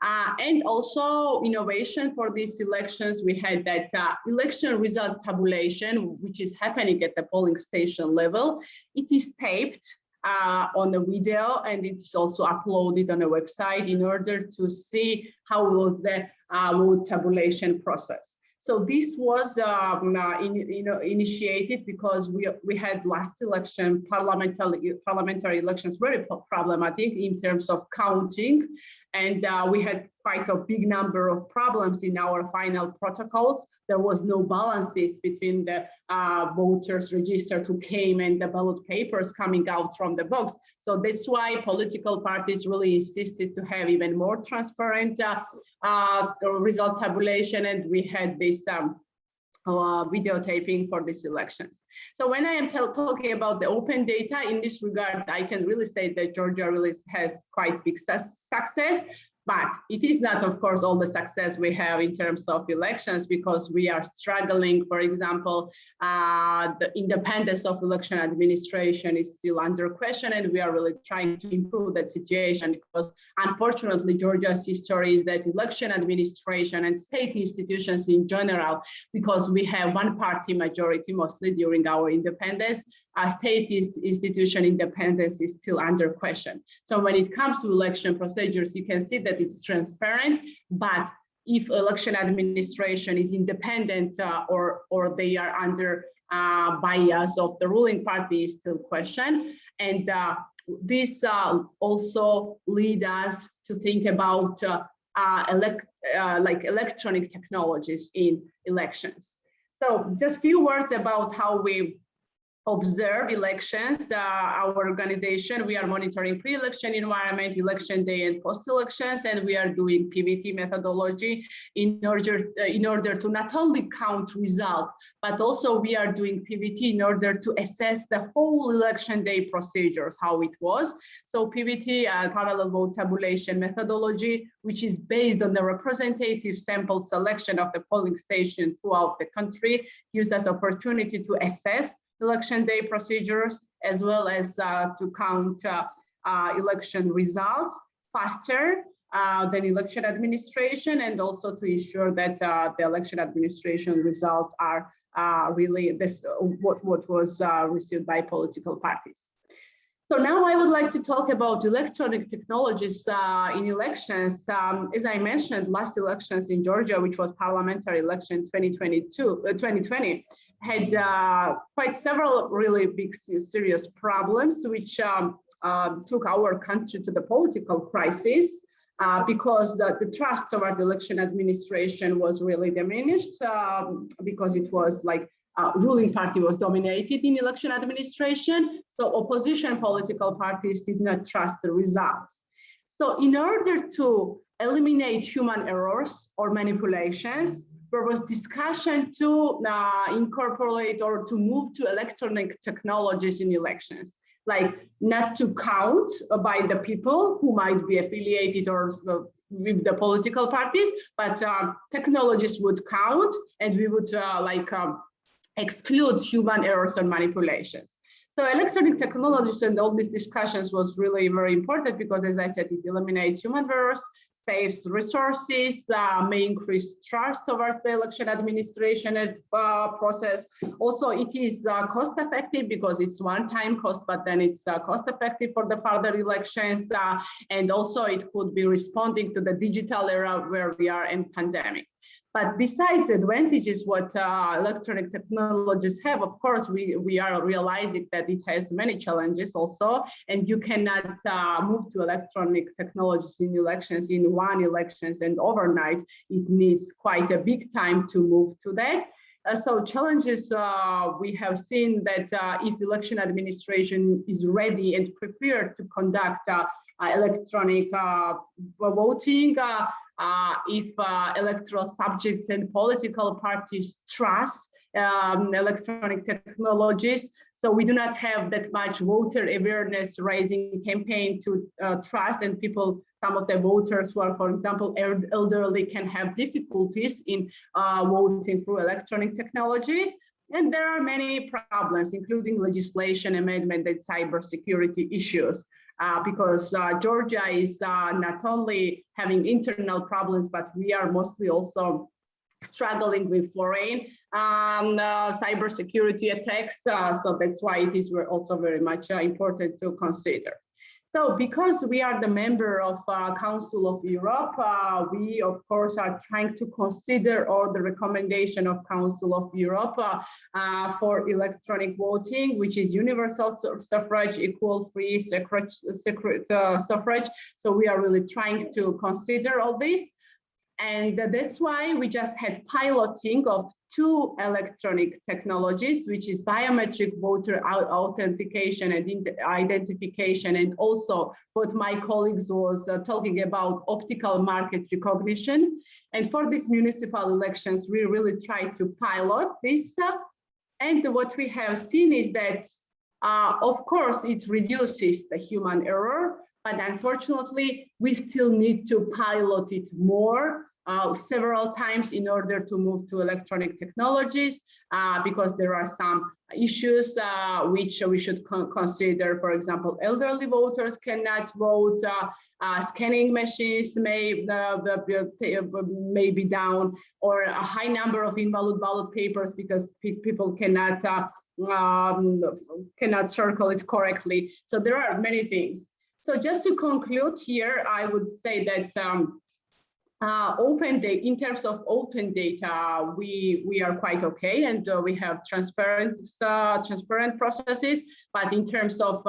And also innovation for these elections, we had that election result tabulation, which is happening at the polling station level. It is taped on the video, and it's also uploaded on a website in order to see how was the vote tabulation process. So this was initiated because we had last election, parliamentary elections, very problematic in terms of counting. And we had quite a big number of problems in our final protocols. There was no balances between the voters registered who came and the ballot papers coming out from the box. So that's why political parties really insisted to have even more transparent result tabulation. And we had this videotaping for these elections. So when I am talking about the open data in this regard, I can really say that Georgia really has quite big success. But it is not, of course, all the success we have in terms of elections, because we are struggling. For example, the independence of election administration is still under question, and we are really trying to improve that situation, because unfortunately, Georgia's history is that election administration and state institutions in general, because we have one-party majority mostly during our independence, state institution independence is still under question. So when it comes to election procedures, you can see that it's transparent, but if election administration is independent or they are under bias of the ruling party is still question. And this also lead us to think about like electronic technologies in elections. So just few words about how we observe elections. Our organization, we are monitoring pre-election environment, election day and post-elections, and we are doing PVT methodology in order to not only count results, but also we are doing PVT in order to assess the whole election day procedures, how it was. So PVT, parallel vote tabulation methodology, which is based on the representative sample selection of the polling station throughout the country, gives us opportunity to assess election day procedures, as well as to count election results faster than election administration, and also to ensure that the election administration results are really this what was received by political parties. So now I would like to talk about electronic technologies in elections. As I mentioned, last elections in Georgia, which was parliamentary election 2020, had quite several really big serious problems, which took our country to the political crisis because the trust toward the election administration was really diminished because it was like ruling party was dominated in election administration. So opposition political parties did not trust the results. So in order to eliminate human errors or manipulations, there was discussion to incorporate or to move to electronic technologies in elections, like not to count by the people who might be affiliated or with the political parties, but technologies would count, and we would exclude human errors and manipulations. So electronic technologies and all these discussions was really very important because, as I said, it eliminates human errors, saves resources, may increase trust towards the election administration and process. Also, it is cost effective because it's one-time cost, but then it's cost effective for the further elections. And also it could be responding to the digital era where we are in pandemic. But besides advantages, what electronic technologies have, of course, we are realizing that it has many challenges also, and you cannot move to electronic technologies in elections in one elections and overnight. It needs quite a big time to move to that. So challenges, we have seen that if election administration is ready and prepared to conduct electronic voting, if electoral subjects and political parties trust electronic technologies. So we do not have that much voter awareness raising campaign to trust, and people, some of the voters who are, for example, elderly can have difficulties in voting through electronic technologies. And there are many problems, including legislation amendment and cybersecurity issues, because Georgia is not only having internal problems, but we are mostly also struggling with foreign cybersecurity attacks. So that's why it is also very much important to consider. So because we are the member of Council of Europe, we of course are trying to consider all the recommendation of Council of Europe for electronic voting, which is universal suffrage, equal, free, secret suffrage. So we are really trying to consider all this. And that's why we just had piloting of 2 electronic technologies, which is biometric voter authentication and identification, and also what my colleagues was talking about, optical market recognition. And for these municipal elections, we really try to pilot this. And what we have seen is that, of course, it reduces the human error, but unfortunately, we still need to pilot it more several times in order to move to electronic technologies, because there are some issues which we should consider. For example, elderly voters cannot vote, scanning machines may be down, or a high number of invalid ballot papers because people cannot circle it correctly. So there are many things. So just to conclude here, I would say that open data, in terms of open data, we are quite okay, and we have transparent processes. But in terms of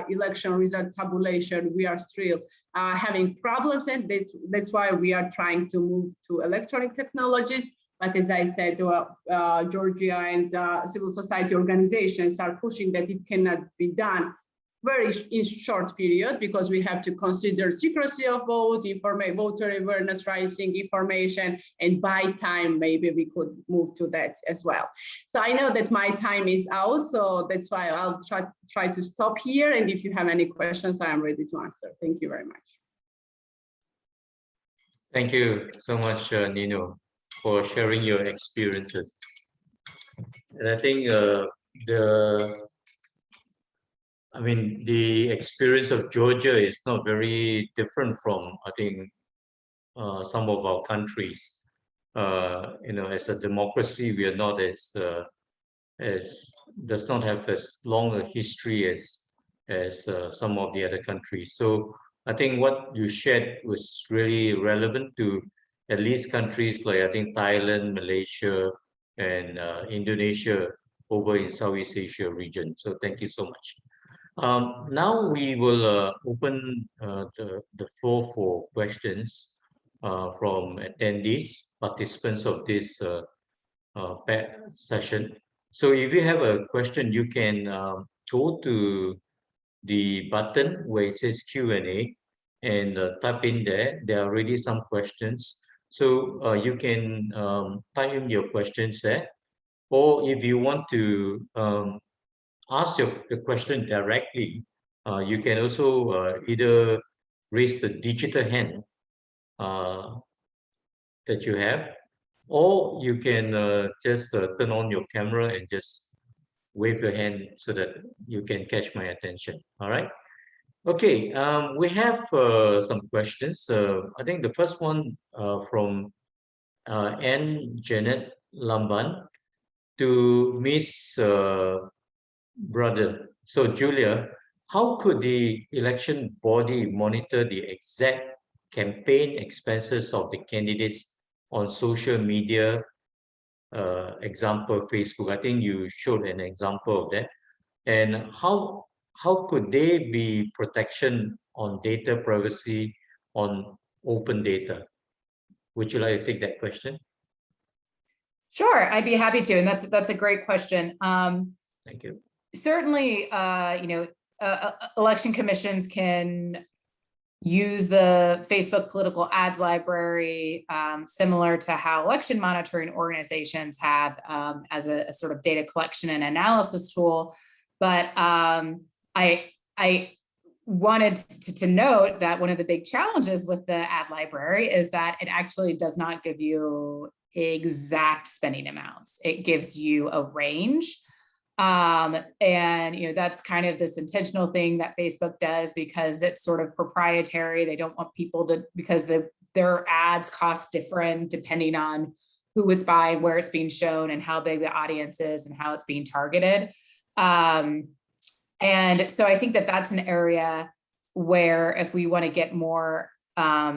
election result tabulation, we are still having problems, and that's why we are trying to move to electronic technologies. But as I said, Georgia and civil society organizations are pushing that it cannot be done very in short period, because we have to consider secrecy of vote, voter awareness, raising information, and by time, maybe we could move to that as well. So I know that my time is out, so that's why I'll try to stop here. And if you have any questions, I am ready to answer. Thank you very much. Thank you so much, Nino, for sharing your experiences. And I think the experience of Georgia is not very different from, I think, some of our countries. As a democracy, we are not does not have as long a history as some of the other countries. So I think what you shared was really relevant to at least countries like, I think, Thailand, Malaysia, and Indonesia over in Southeast Asia region. So thank you so much. Now we will open the floor for questions from attendees, participants of this session. So if you have a question, you can go to the button where it says Q&A and type in there. There are already some questions. So you can type in your questions there. Or if you want to ask the question directly, you can also either raise the digital hand that you have, or you can just turn on your camera and just wave your hand so that you can catch my attention. All right. Okay, we have some questions. I think the first one from Anne Janet Lamban to Miss Brother. So Julia, how could the election body monitor the exact campaign expenses of the candidates on social media? Example, Facebook. I think you showed an example of that. And how could there be protection on data privacy on open data? Would you like to take that question? Sure, I'd be happy to, and that's a great question. Thank you. Certainly, election commissions can use the Facebook political ads library, similar to how election monitoring organizations have as a sort of data collection and analysis tool. But I wanted to note that one of the big challenges with the ad library is that it actually does not give you exact spending amounts. It gives you a range. And that's kind of this intentional thing that Facebook does because it's sort of proprietary. They don't want people to, because their ads cost different depending on who it's by, where it's being shown, and how big the audience is, and how it's being targeted. And so I think that that's an area where if we want to get more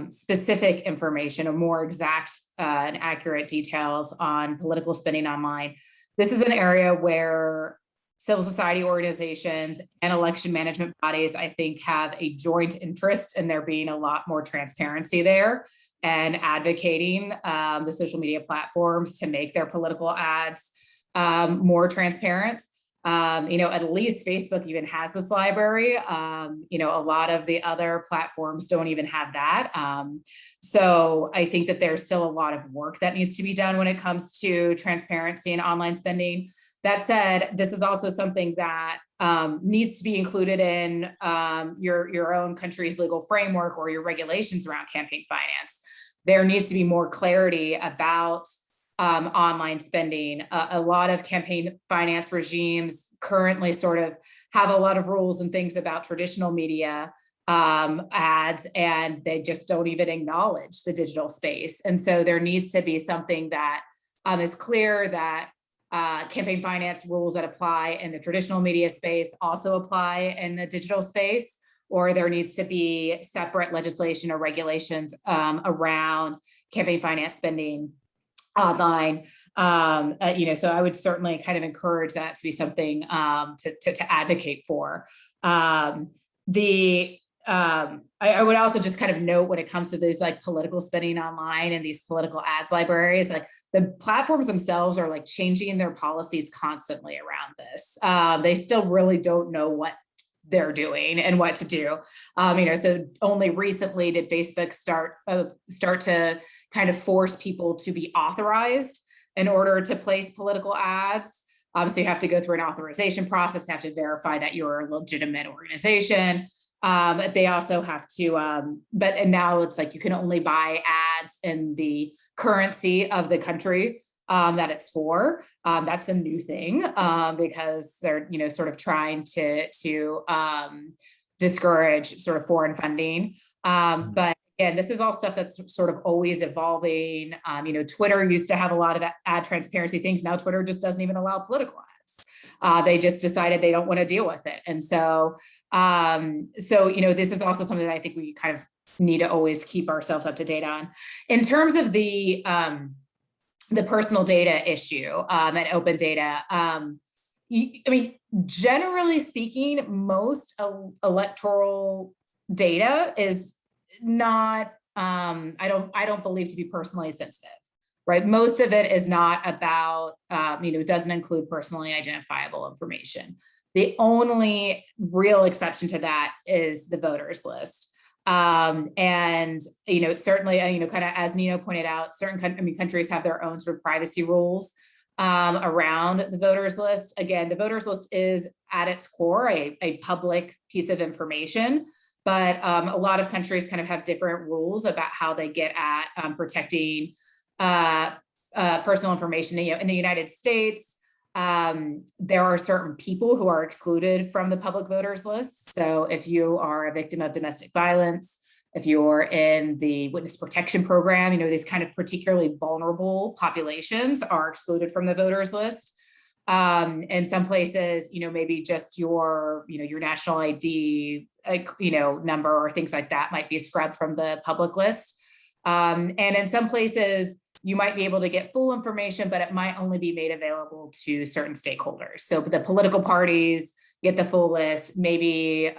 specific information or more exact and accurate details on political spending online, this is an area where civil society organizations and election management bodies, I think, have a joint interest in there being a lot more transparency there and advocating the social media platforms to make their political ads more transparent. At least Facebook even has this library. A lot of the other platforms don't even have that. So I think that there's still a lot of work that needs to be done when it comes to transparency in online spending. That said, this is also something that needs to be included in your own country's legal framework or your regulations around campaign finance. There needs to be more clarity about online spending. A lot of campaign finance regimes currently sort of have a lot of rules and things about traditional media ads, and they just don't even acknowledge the digital space. And so there needs to be something that is clear that campaign finance rules that apply in the traditional media space also apply in the digital space, or there needs to be separate legislation or regulations around campaign finance spending online. So I would certainly kind of encourage that to be something to advocate for. I would also just kind of note when it comes to these like political spending online and these political ads libraries, like the platforms themselves are like changing their policies constantly around this. They still really don't know what they're doing and what to do. So only recently did Facebook start to kind of force people to be authorized in order to place political ads. So you have to go through an authorization process, and have to verify that you're a legitimate organization. They also have to, and now it's like you can only buy ads in the currency of the country that it's for. That's a new thing because they're, sort of trying to discourage sort of foreign funding. But again, this is all stuff that's sort of always evolving. Twitter used to have a lot of ad transparency things. Now Twitter just doesn't even allow political ads. They just decided they don't want to deal with it. And so, this is also something that I think we kind of need to always keep ourselves up to date on. In terms of the personal data issue and open data, generally speaking, most electoral data is not, I don't believe to be personally sensitive. Right, most of it is not about, doesn't include personally identifiable information. The only real exception to that is the voters list. And certainly, kind of as Nino pointed out, certain countries have their own sort of privacy rules around the voters list. Again, the voters list is at its core a public piece of information, but a lot of countries kind of have different rules about how they get at protecting personal information. In the United States, there are certain people who are excluded from the public voters list. So if you are a victim of domestic violence, if you're in the witness protection program, these kind of particularly vulnerable populations are excluded from the voters list. In some places, maybe just your national ID, number or things like that might be scrubbed from the public list. And in some places, you might be able to get full information, but it might only be made available to certain stakeholders. So the political parties get the full list, maybe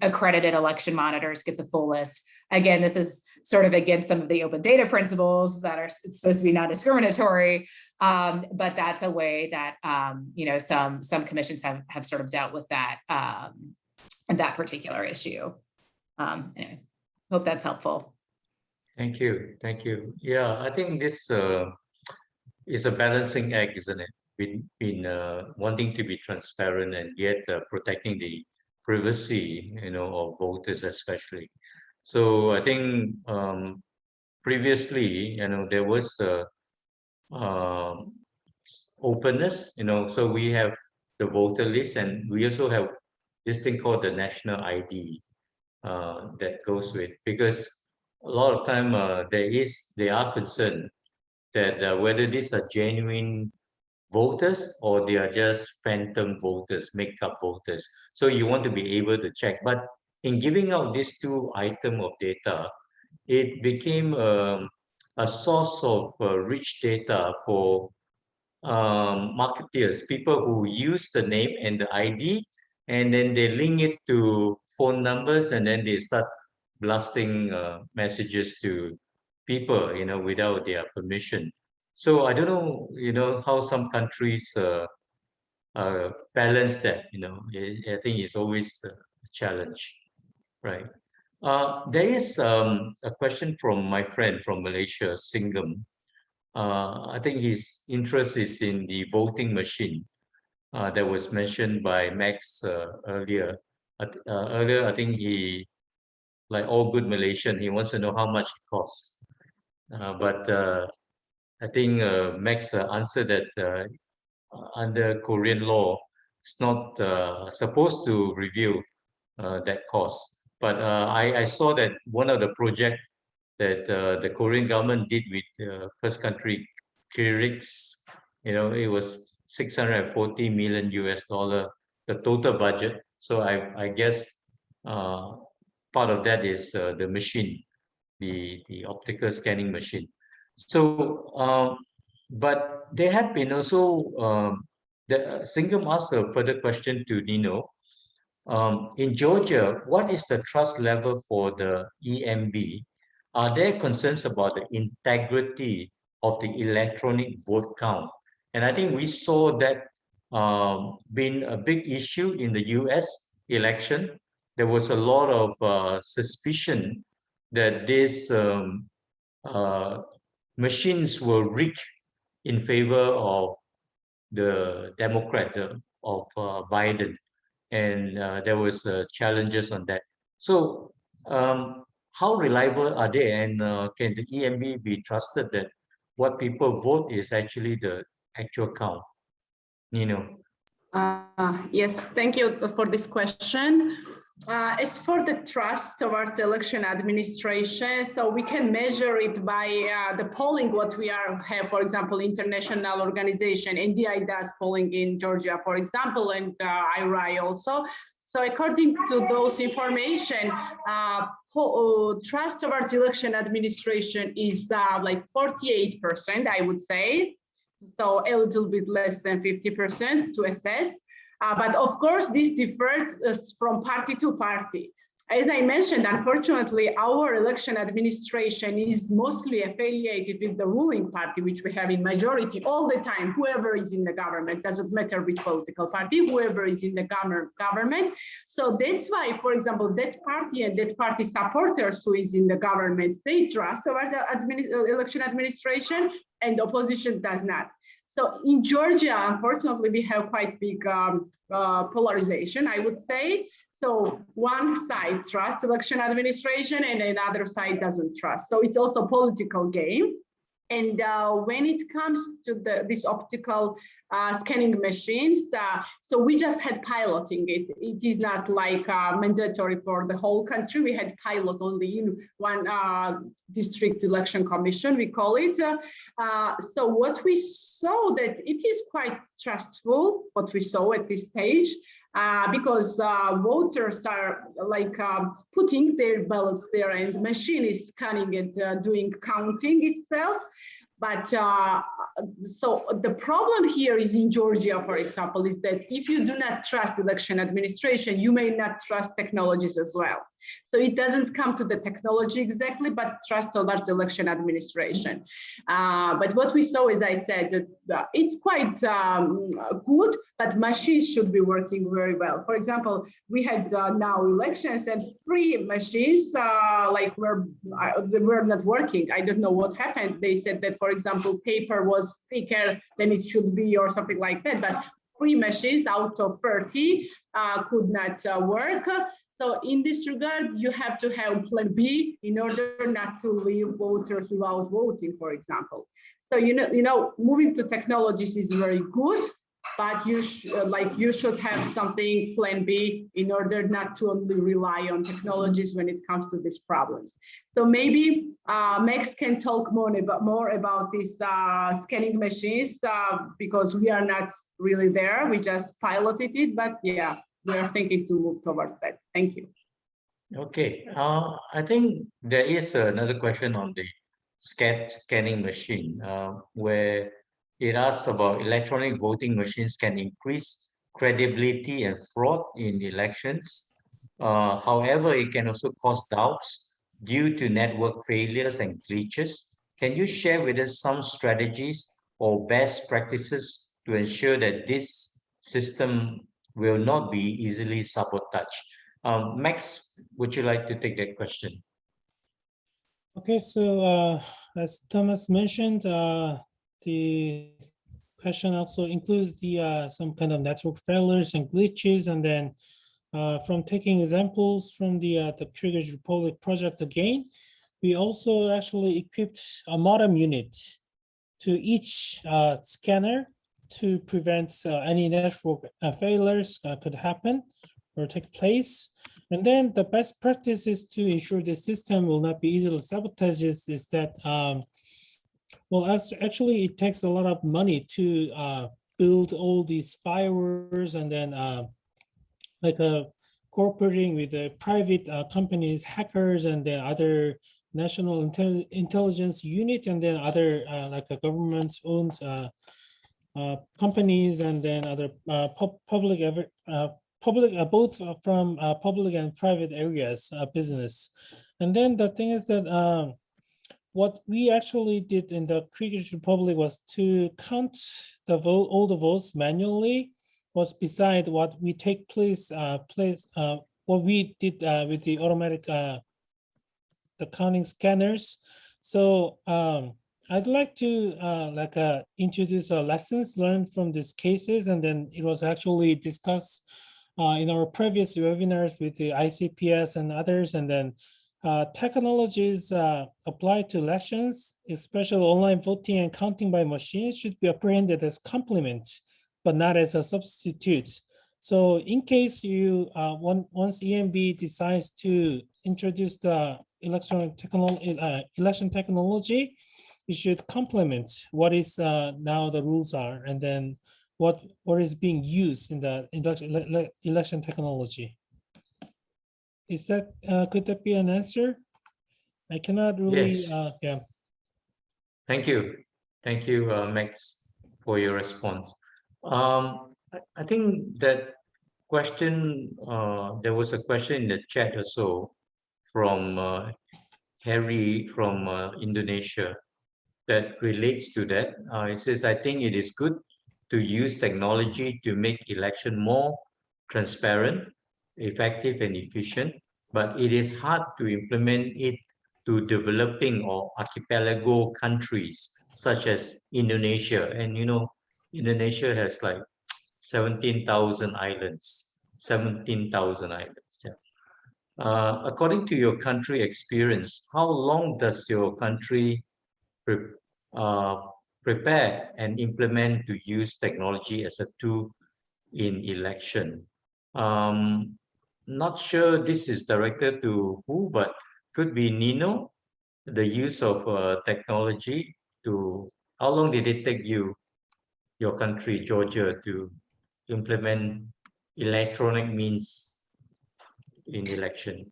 accredited election monitors get the full list. Again, this is sort of against some of the open data principles that are supposed to be non-discriminatory, but that's a way that some commissions have sort of dealt with that particular issue. Anyway, hope that's helpful. Thank you. Yeah, I think this is a balancing act, isn't it? Between wanting to be transparent and yet protecting the privacy, of voters especially. So I think previously, there was openness, so we have the voter list, and we also have this thing called the national ID that goes with, because a lot of time they are concerned that whether these are genuine voters or they are just phantom voters, make-up voters. So you want to be able to check. But in giving out these two items of data, it became a source of rich data for marketeers, people who use the name and the ID, and then they link it to phone numbers, and then they start blasting messages to people, without their permission. So I don't know, how some countries balance that. I think it's always a challenge, right? There is a question from my friend from Malaysia, Singham. I think his interest is in the voting machine that was mentioned by Max earlier. Earlier, I think he, like all good Malaysian, he wants to know how much it costs. But I think Max answered that under Korean law, it's not supposed to reveal that cost. But I saw that one of the projects that the Korean government did with first country Kyrgyz, it was $640 million US, the total budget. So I guess part of that is the machine, the optical scanning machine. So, but there have been also, Singham asked a further question to Nino. In Georgia, what is the trust level for the EMB? Are there concerns about the integrity of the electronic vote count? And I think we saw that being a big issue in the US election. There was a lot of suspicion that these machines were rigged in favor of the Democrat, of Biden. And there was challenges on that. So how reliable are they, and can the EMB be trusted that what people vote is actually the actual count? Nino. Yes, thank you for this question. As for the trust towards election administration, so we can measure it by the polling what we have, for example, international organization, NDI does polling in Georgia, for example, and IRI also. So according to those information, trust towards election administration is like 48%, I would say. So a little bit less than 50% to assess. But of course, this differs from party to party. As I mentioned, unfortunately, our election administration is mostly affiliated with the ruling party, which we have in majority all the time. Whoever is in the government, doesn't matter which political party, whoever is in the government. So that's why, for example, that party and that party supporters who is in the government, they trust our election administration, and opposition does not. So in Georgia, unfortunately, we have quite big polarization, I would say. So one side trusts election administration and another side doesn't trust. So it's also a political game. And when it comes to these optical scanning machines, so we just had piloting it. It is not like mandatory for the whole country. We had pilot only in one district election commission, we call it. So what we saw that it is quite trustful, what we saw at this stage, because voters are like putting their ballots there and the machine is scanning and doing counting itself. But so the problem here is in Georgia, for example, is that if you do not trust election administration, you may not trust technologies as well. So it doesn't come to the technology exactly, but trust towards election administration. But what we saw, as I said, it's quite good, but machines should be working very well. For example, we had now elections and 3 machines like they were not working. I don't know what happened. They said that, for example, paper was thicker than it should be or something like that, but 3 machines out of 30 could not work. So in this regard, you have to have plan B in order not to leave voters without voting, for example. So, moving to technologies is very good, but you should have something plan B in order not to only rely on technologies when it comes to these problems. So maybe Max can talk more about these scanning machines because we are not really there. We just piloted it, but yeah, we are thinking to move towards that. Thank you. Okay, I think there is another question on the scanning machine where it asks about electronic voting machines can increase credibility and fraud in elections. However, it can also cause doubts due to network failures and glitches. Can you share with us some strategies or best practices to ensure that this system will not be easily sabotaged? Max, would you like to take that question? Okay, so as Thomas mentioned, the question also includes the some kind of network failures and glitches, and then from taking examples from the Kyrgyz Republic project again, we also actually equipped a modem unit to each scanner to prevent any network failures could happen or take place. And then the best practice is to ensure the system will not be easily sabotaged is that, well, actually it takes a lot of money to build all these firewalls and then cooperating with the private companies, hackers, and then other national intelligence unit, and then other government-owned companies, and then other both from public and private areas business. And then the thing is that what we actually did in the Kyrgyz Republic was to count all the votes manually, was beside what we take place what we did with the automatic the counting scanners. So I'd like to introduce lessons learned from these cases, and then it was actually discussed in our previous webinars with the ICPS and others, and then technologies applied to elections, especially online voting and counting by machines, should be apprehended as complement, but not as a substitute. So in case you, once EMB decides to introduce the election technology, it should complement what is now the rules are, and then what is being used in the election technology. Is that, could that be an answer? I cannot really, yes. yeah. Thank you, Max, for your response. I think that question, there was a question in the chat also from Harry from Indonesia that relates to that. It says, I think it is good to use technology to make election more transparent, effective, and efficient, but it is hard to implement it to developing or archipelago countries such as Indonesia. And Indonesia has like 17,000 islands, 17,000 islands. Yeah. According to your country experience, how long does your country prepare and implement to use technology as a tool in election? Not sure this is directed to who, but could be Nino. The use of technology to, how long did it take you, your country, Georgia, to implement electronic means in election?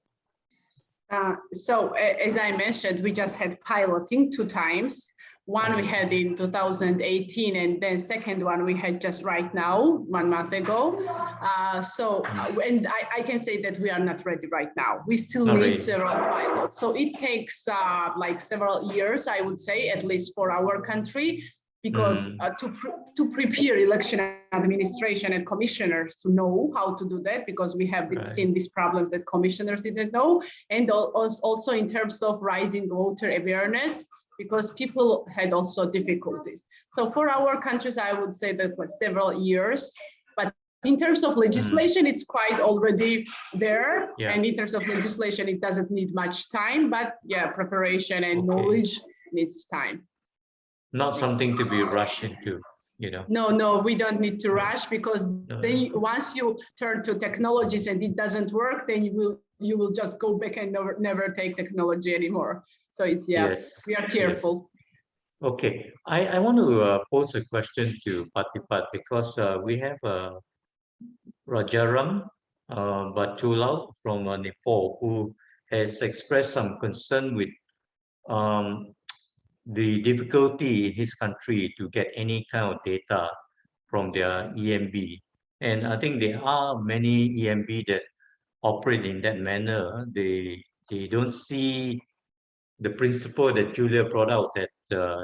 So as I mentioned, we just had piloting 2 times. One we had in 2018, and then second one we had just right now, 1 month ago. And I can say that we are not ready right now. We still need several pilots. So it takes like several years, I would say, at least for our country, because to prepare election administration and commissioners to know how to do that, because we have seen these problems that commissioners didn't know, and also in terms of rising voter awareness, because people had also difficulties. So for our countries, I would say that was several years, but In terms of legislation, it's quite already there. Yeah. And in terms of legislation, it doesn't need much time, but yeah, preparation and knowledge needs time. Not something to be rushed into, you know. No, we don't need to rush, because then once you turn to technologies and it doesn't work, then you will just go back and never take technology anymore. So it's, yeah, Yes, we are careful. yes. Okay, I want to pose a question to Patipat, because we have Rajaram Batulau from Nepal, who has expressed some concern with the difficulty in his country to get any kind of data from their EMB. And I think there are many EMB that operate in that manner. They don't see the principle that Julia brought out, that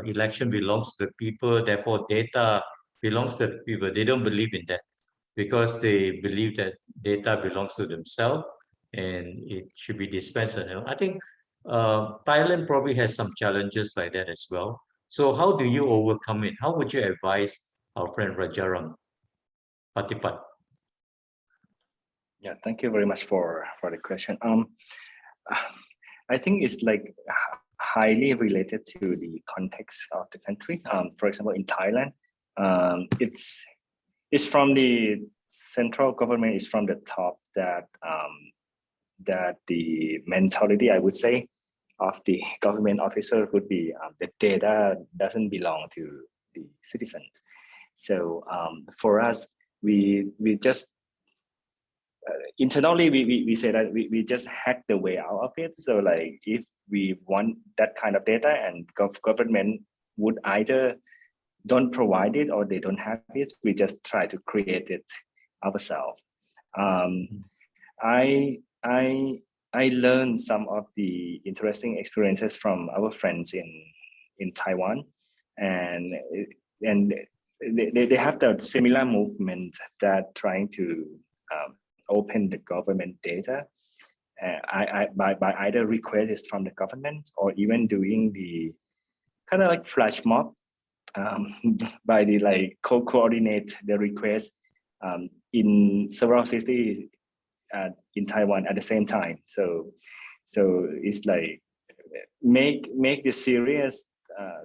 election belongs to the people, therefore data belongs to the people. They don't believe in that, because they believe that data belongs to themselves and it should be dispensed on them. I think Thailand probably has some challenges like that as well. So how do you overcome it? How would you advise our friend Rajaram? Patipat. Yeah, thank you very much for the question. I think it's like highly related to the context of the country. For example, in Thailand, it's from the central government, is from the top that that the mentality, I would say, of the government officer would be the data doesn't belong to the citizens. So for us, we just internally we say that we just hack the way out of it. So like if we want that kind of data and government would either don't provide it or they don't have it, we just try to create it ourselves. I learned some of the interesting experiences from our friends in Taiwan, and they have the similar movement that trying to open the government data by either requests from the government or even doing the kind of like flash mob by the like coordinate the request in several cities in Taiwan at the same time. So it's like make the serious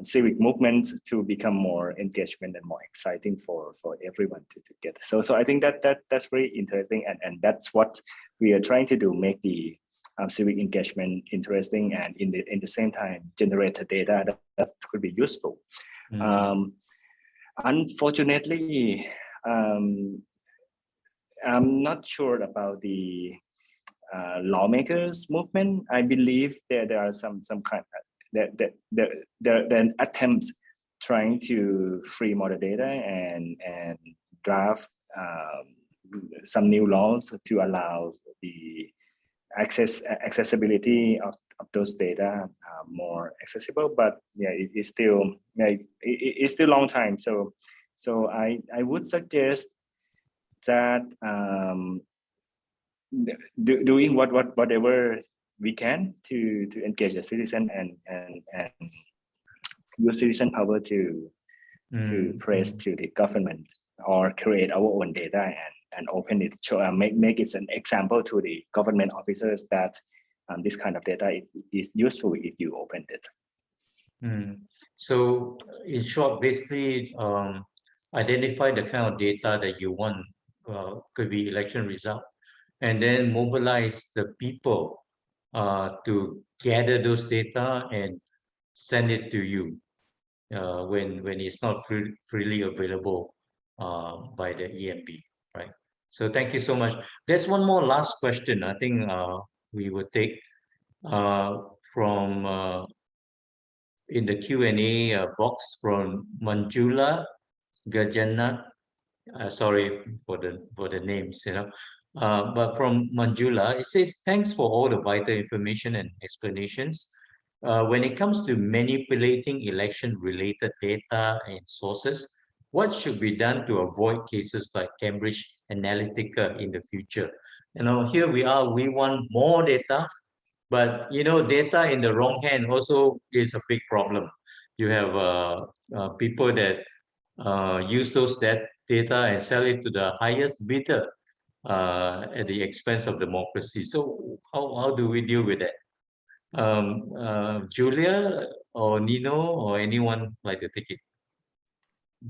civic movement to become more engagement and more exciting for everyone to get. So I think that's very interesting, and that's what we are trying to do, make the civic engagement interesting, and in the same time generate the data that could be useful. Unfortunately, I'm not sure about the lawmakers movement. I believe there are some kind of there attempts trying to free more data and draft some new laws to allow the accessibility of those data more accessible. But yeah, it's still a long time. So I would suggest that doing whatever we can to engage the citizen and use citizen power to press to the government or create our own data and open it, make it an example to the government officers that this kind of data is useful if you open it. So in short, basically identify the kind of data that you want, could be election result, and then mobilize the people to gather those data and send it to you when it's not freely available by the EMB, right? So thank you so much. There's one more last question I think we will take from in the Q&A box from Manjula Gajanath. Sorry for the names, you know. But from Manjula, it says, thanks for all the vital information and explanations. When it comes to manipulating election-related data and sources, what should be done to avoid cases like Cambridge Analytica in the future? You know, here we are, we want more data, but you know, data in the wrong hand also is a big problem. You have people that use those data and sell it to the highest bidder at the expense of democracy. So how do we deal with that? Julia or Nino or anyone like to take it?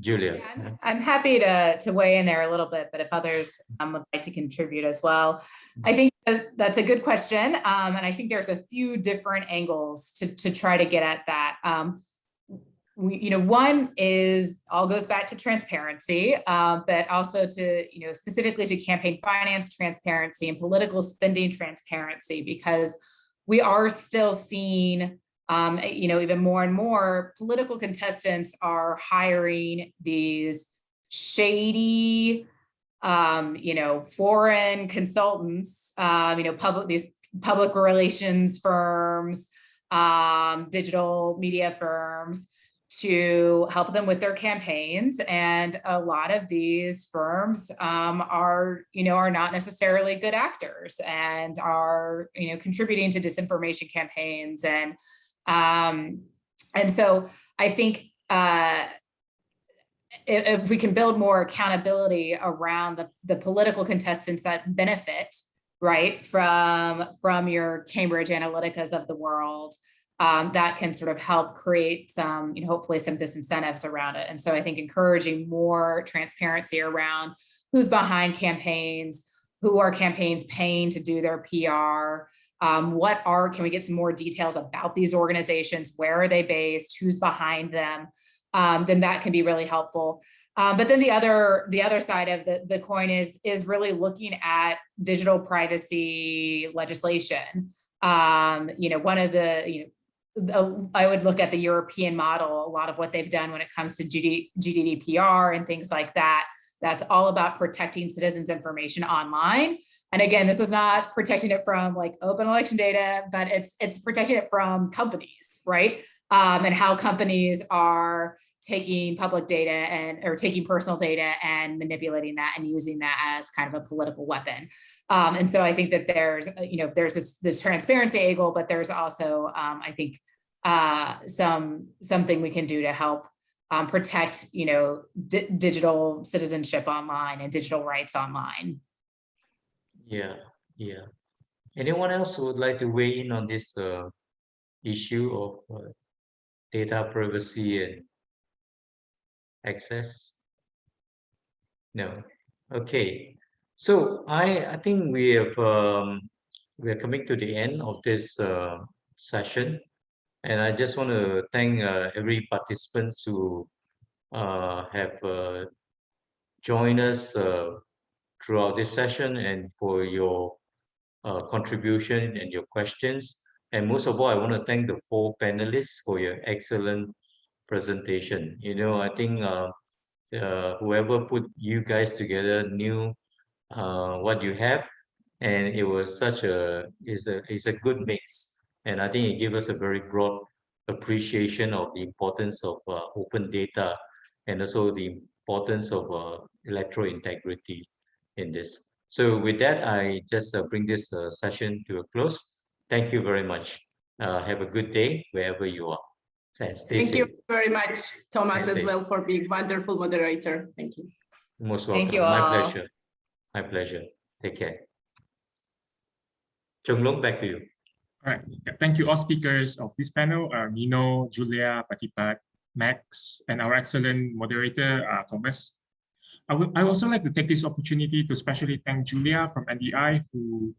Julia. Yeah, I'm happy to weigh in there a little bit, but if others would like to contribute as well. I think that's a good question. And I think there's a few different angles to try to get at that. One is all goes back to transparency, but also to, specifically to campaign finance transparency and political spending transparency, because we are still seeing even more and more political contestants are hiring these shady, foreign consultants, these public relations firms, digital media firms to help them with their campaigns. And a lot of these firms are not necessarily good actors and are, contributing to disinformation campaigns. And so I think if we can build more accountability around the political contestants that benefit, right, from your Cambridge Analyticas of the world, that can sort of help create some, hopefully some disincentives around it. And so I think encouraging more transparency around who's behind campaigns, who are campaigns paying to do their PR, can we get some more details about these organizations? Where are they based? Who's behind them? Then that can be really helpful. But then the other side of the coin is really looking at digital privacy legislation. One of I would look at the European model, a lot of what they've done when it comes to GDPR and things like that. That's all about protecting citizens' information online. And again, this is not protecting it from like open election data, but it's protecting it from companies, right? And how companies are taking public data or taking personal data and manipulating that and using that as kind of a political weapon. And so I think that there's this transparency angle, but there's also, I think, something we can do to help protect, digital citizenship online and digital rights online. Yeah. Anyone else who would like to weigh in on this issue of data privacy and access? No. Okay. So I think we are coming to the end of this session, and I just want to thank every participant who have joined us throughout this session and for your contribution and your questions. And most of all, I want to thank the 4 panelists for your excellent presentation. I think whoever put you guys together knew what you have, and it was it's a good mix. And I think it gave us a very broad appreciation of the importance of open data and also the importance of electoral integrity in this. So with that, I just bring this session to a close. Thank you very much. Have a good day wherever you are. Stay Thank safe. you very much, Thomas, as well, for being wonderful moderator. Thank you. Most welcome. Thank you all. My pleasure. My pleasure. Take care. Chung Long, back to you. All right. Thank you all speakers of this panel, Nino, Julia, Patipat, Max, and our excellent moderator, Thomas. I would also like to take this opportunity to especially thank Julia from NDI, who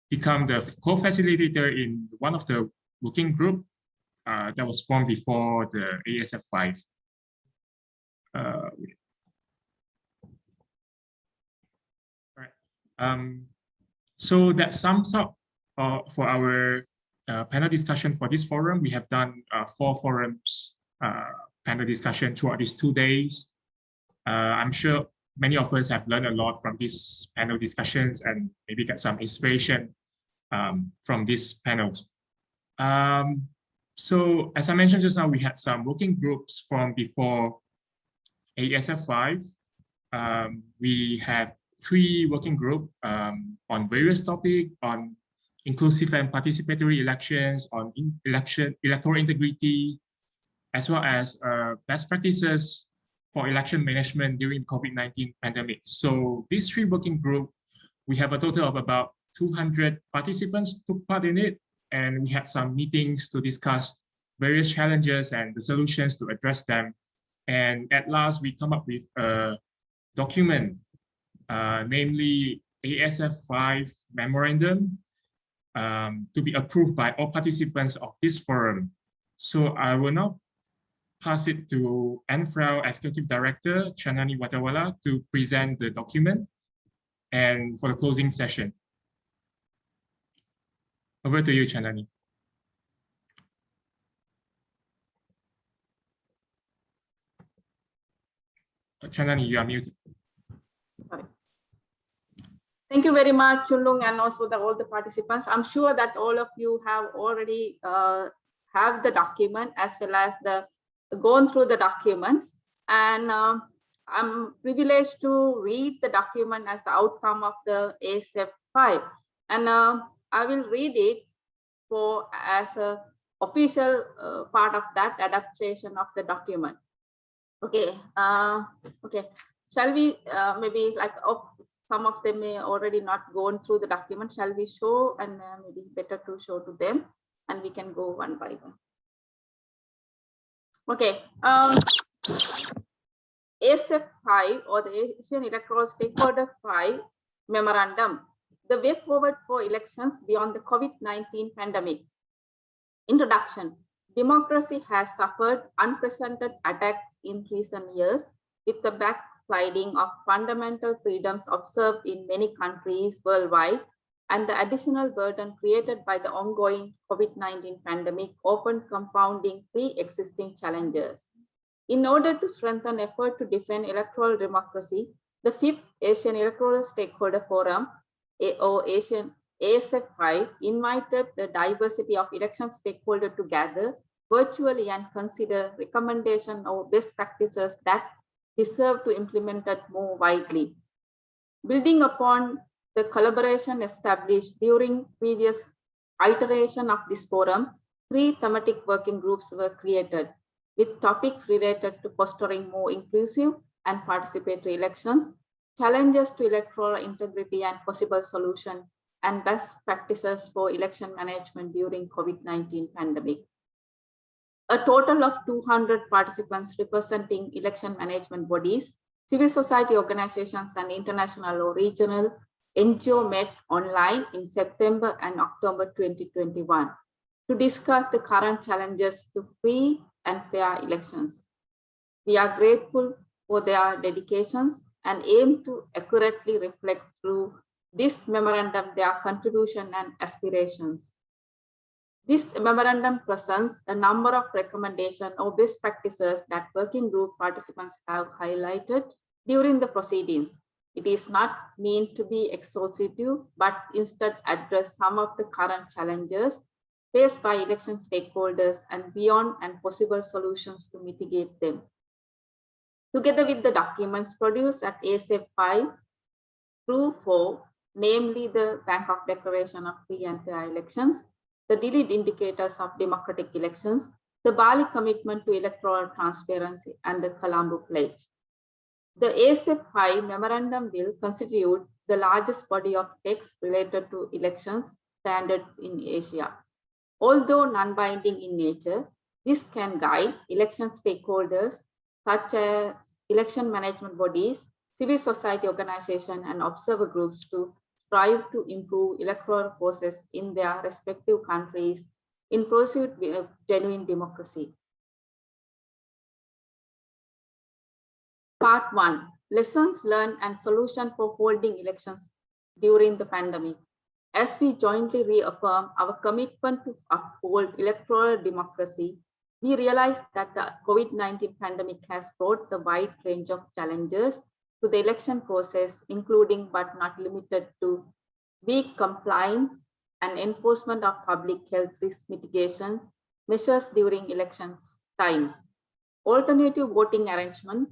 become the co-facilitator in one of the working group that was formed before the AESF 5. So that sums up for our panel discussion for this forum. We have done 4 forums panel discussion throughout these 2 days. I'm sure many of us have learned a lot from these panel discussions and maybe get some inspiration from these panels. So as I mentioned just now, we had some working groups from before AESF 5. We have 3 working groups on various topics, on inclusive and participatory elections, on electoral integrity, as well as best practices for election management during COVID-19 pandemic. So this 3 working group, we have a total of about 200 participants took part in it, and we had some meetings to discuss various challenges and the solutions to address them. And at last, we come up with a document, namely AESF 5 memorandum, to be approved by all participants of this forum. So I will now pass it to NFREL Executive Director, Chanani Watawala, to present the document and for the closing session. Over to you, Chanani. Chanani, you are muted. Sorry. Thank you very much, Chunlung, and also all the participants. I'm sure that all of you have already have the document as well as gone through the documents. And I'm privileged to read the document as the outcome of the AESF 5. And I will read it as a official part of that adaptation of the document. Okay. Okay. Shall we maybe some of them may already not gone through the document. Shall we show, and maybe better to show to them, and we can go one by one. Okay. AESF 5, or the Asian Electoral Stakeholder 5 Memorandum, the way forward for elections beyond the COVID-19 pandemic. Introduction. Democracy has suffered unprecedented attacks in recent years, with the backsliding of fundamental freedoms observed in many countries worldwide, and the additional burden created by the ongoing COVID-19 pandemic, often compounding pre-existing challenges. In order to strengthen effort to defend electoral democracy, the 5th Asian Electoral Stakeholder Forum, or AESF 5, invited the diversity of election stakeholders to gather virtually and consider recommendations or best practices that deserve to be implemented more widely. Building upon the collaboration established during previous iteration of this forum, 3 thematic working groups were created, with topics related to fostering more inclusive and participatory elections, challenges to electoral integrity and possible solutions, and best practices for election management during COVID-19 pandemic. A total of 200 participants representing election management bodies, civil society organizations, and international or regional NGO met online in September and October 2021 to discuss the current challenges to free and fair elections. We are grateful for their dedications and aim to accurately reflect through this memorandum their contribution and aspirations. This memorandum presents a number of recommendations or best practices that working group participants have highlighted during the proceedings. It is not meant to be exhaustive, but instead address some of the current challenges faced by election stakeholders and beyond, and possible solutions to mitigate them. Together with the documents produced at AESF 5 through 4, namely the Bangkok Declaration of Free and Fair Elections, the lead indicators of democratic elections, the Bali Commitment to Electoral Transparency, and the Colombo Pledge. The AESF 5 memorandum will constitute the largest body of text related to elections standards in Asia. Although non-binding in nature, this can guide election stakeholders such as election management bodies, civil society organizations, and observer groups to strive to improve electoral process in their respective countries in pursuit of genuine democracy. Part 1, Lessons Learned and Solution for Holding Elections During the Pandemic. As we jointly reaffirm our commitment to uphold electoral democracy, we realize that the COVID-19 pandemic has brought a wide range of challenges to the election process, including but not limited to weak compliance and enforcement of public health risk mitigation measures during elections times. Alternative voting arrangements,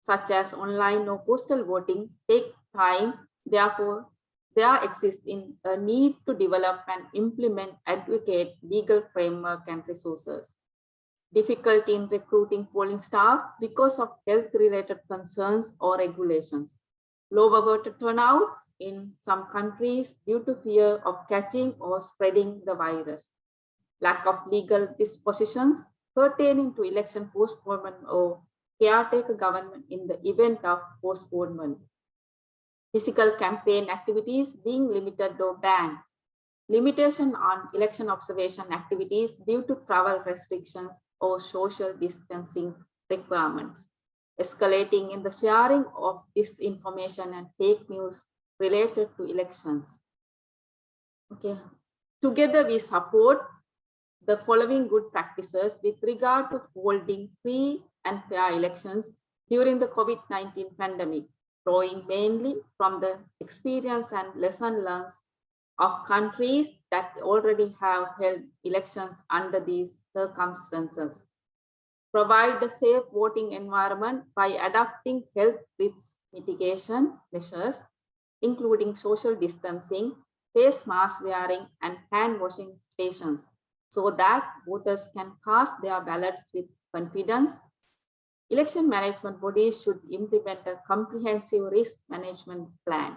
such as online or postal voting, take time. Therefore, there exists a need to develop and implement adequate legal framework and resources. difficulty in recruiting polling staff because of health-related concerns or regulations, lower voter turnout in some countries due to fear of catching or spreading the virus, lack of legal dispositions pertaining to election postponement or caretaker government in the event of postponement, physical campaign activities being limited or banned, limitation on election observation activities due to travel restrictions or social distancing requirements, escalating in the sharing of disinformation and fake news related to elections. Okay. Together we support the following good practices with regard to holding free and fair elections during the COVID-19 pandemic, drawing mainly from the experience and lesson learned of countries that already have held elections under these circumstances. Provide a safe voting environment by adopting health risk mitigation measures, including social distancing, face mask wearing, and hand washing stations, so that voters can cast their ballots with confidence. Election management bodies should implement a comprehensive risk management plan,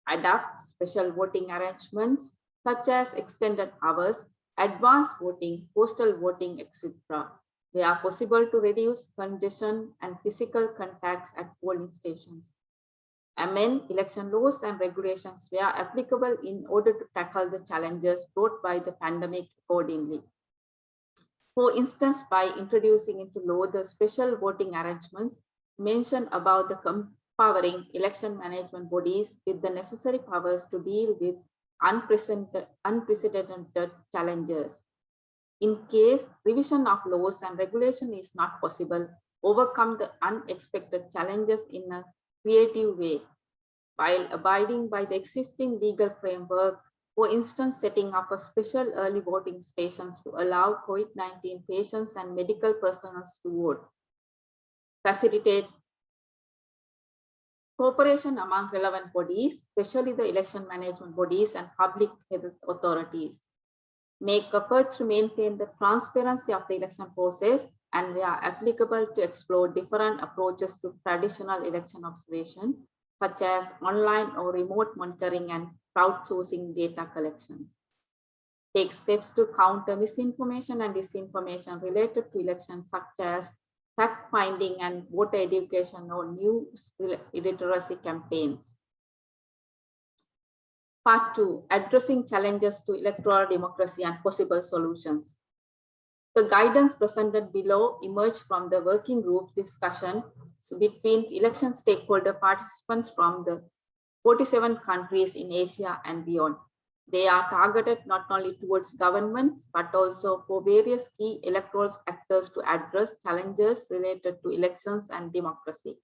adopt special voting arrangements such as extended hours, advanced voting, postal voting, etc., where possible to reduce congestion and physical contacts at polling stations. Amend election laws and regulations where applicable in order to tackle the challenges brought by the pandemic accordingly. For instance, by introducing into law the special voting arrangements mentioned about the empowering election management bodies with the necessary powers to deal with unprecedented challenges. In case revision of laws and regulation is not possible, overcome the unexpected challenges in a creative way, while abiding by the existing legal framework, for instance, setting up a special early voting stations to allow COVID-19 patients and medical personnel to vote. Facilitate cooperation among relevant bodies, especially the election management bodies and public health authorities. Make efforts to maintain the transparency of the election process and where applicable to explore different approaches to traditional election observation, such as online or remote monitoring and crowdsourcing data collections. Take steps to counter misinformation and disinformation related to elections, such as fact-finding and voter education or news literacy campaigns. Part 2, addressing challenges to electoral democracy and possible solutions. The guidance presented below emerged from the working group discussion between election stakeholder participants from the 47 countries in Asia and beyond. They are targeted not only towards governments, but also for various key electoral actors to address challenges related to elections and democracy.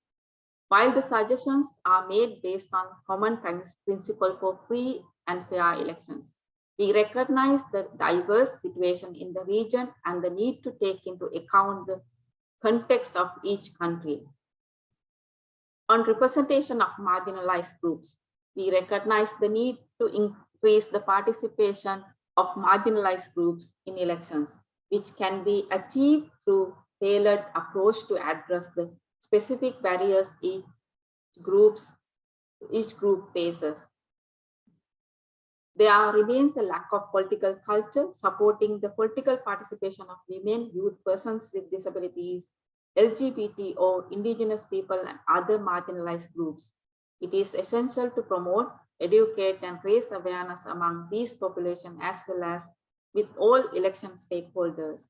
While the suggestions are made based on common principle for free and fair elections, we recognize the diverse situation in the region and the need to take into account the context of each country. On representation of marginalized groups, we recognize the need to increase the participation of marginalized groups in elections, which can be achieved through tailored approach to address the specific barriers each group faces. There remains a lack of political culture supporting the political participation of women, youth, persons with disabilities, LGBT or indigenous people and other marginalized groups. It is essential to promote, educate and raise awareness among these populations as well as with all election stakeholders.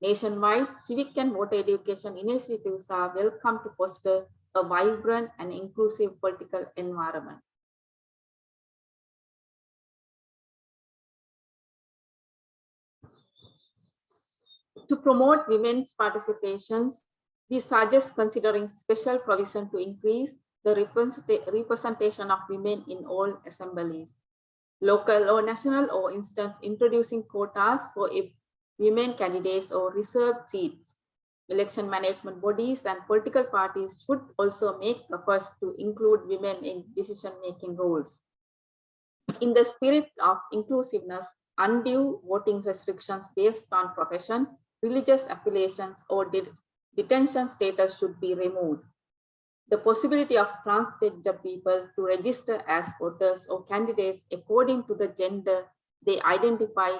Nationwide, civic and voter education initiatives are welcome to foster a vibrant and inclusive political environment. To promote women's participations, we suggest considering special provision to increase the representation of women in all assemblies, local or national, or introducing quotas for women candidates or reserved seats. Election management bodies and political parties should also make efforts to include women in decision-making roles. In the spirit of inclusiveness, undue voting restrictions based on profession, religious affiliations or detention status should be removed. The possibility of transgender people to register as voters or candidates according to the gender they identify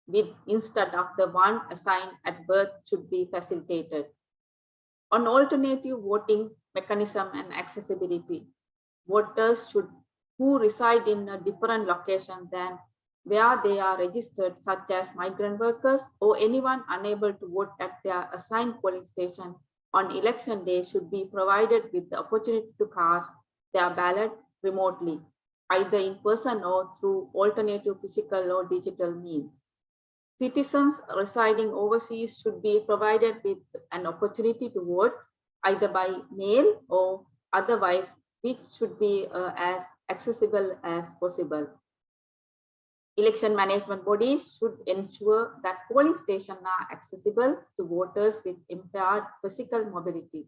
with instead of the one assigned at birth should be facilitated. On alternative voting mechanism and accessibility, voters who reside in a different location than where they are registered, such as migrant workers or anyone unable to vote at their assigned polling station on election day, should be provided with the opportunity to cast their ballots remotely, either in person or through alternative physical or digital means. Citizens residing overseas should be provided with an opportunity to vote either by mail or otherwise, which should be as accessible as possible. Election management bodies should ensure that polling stations are accessible to voters with impaired physical mobility.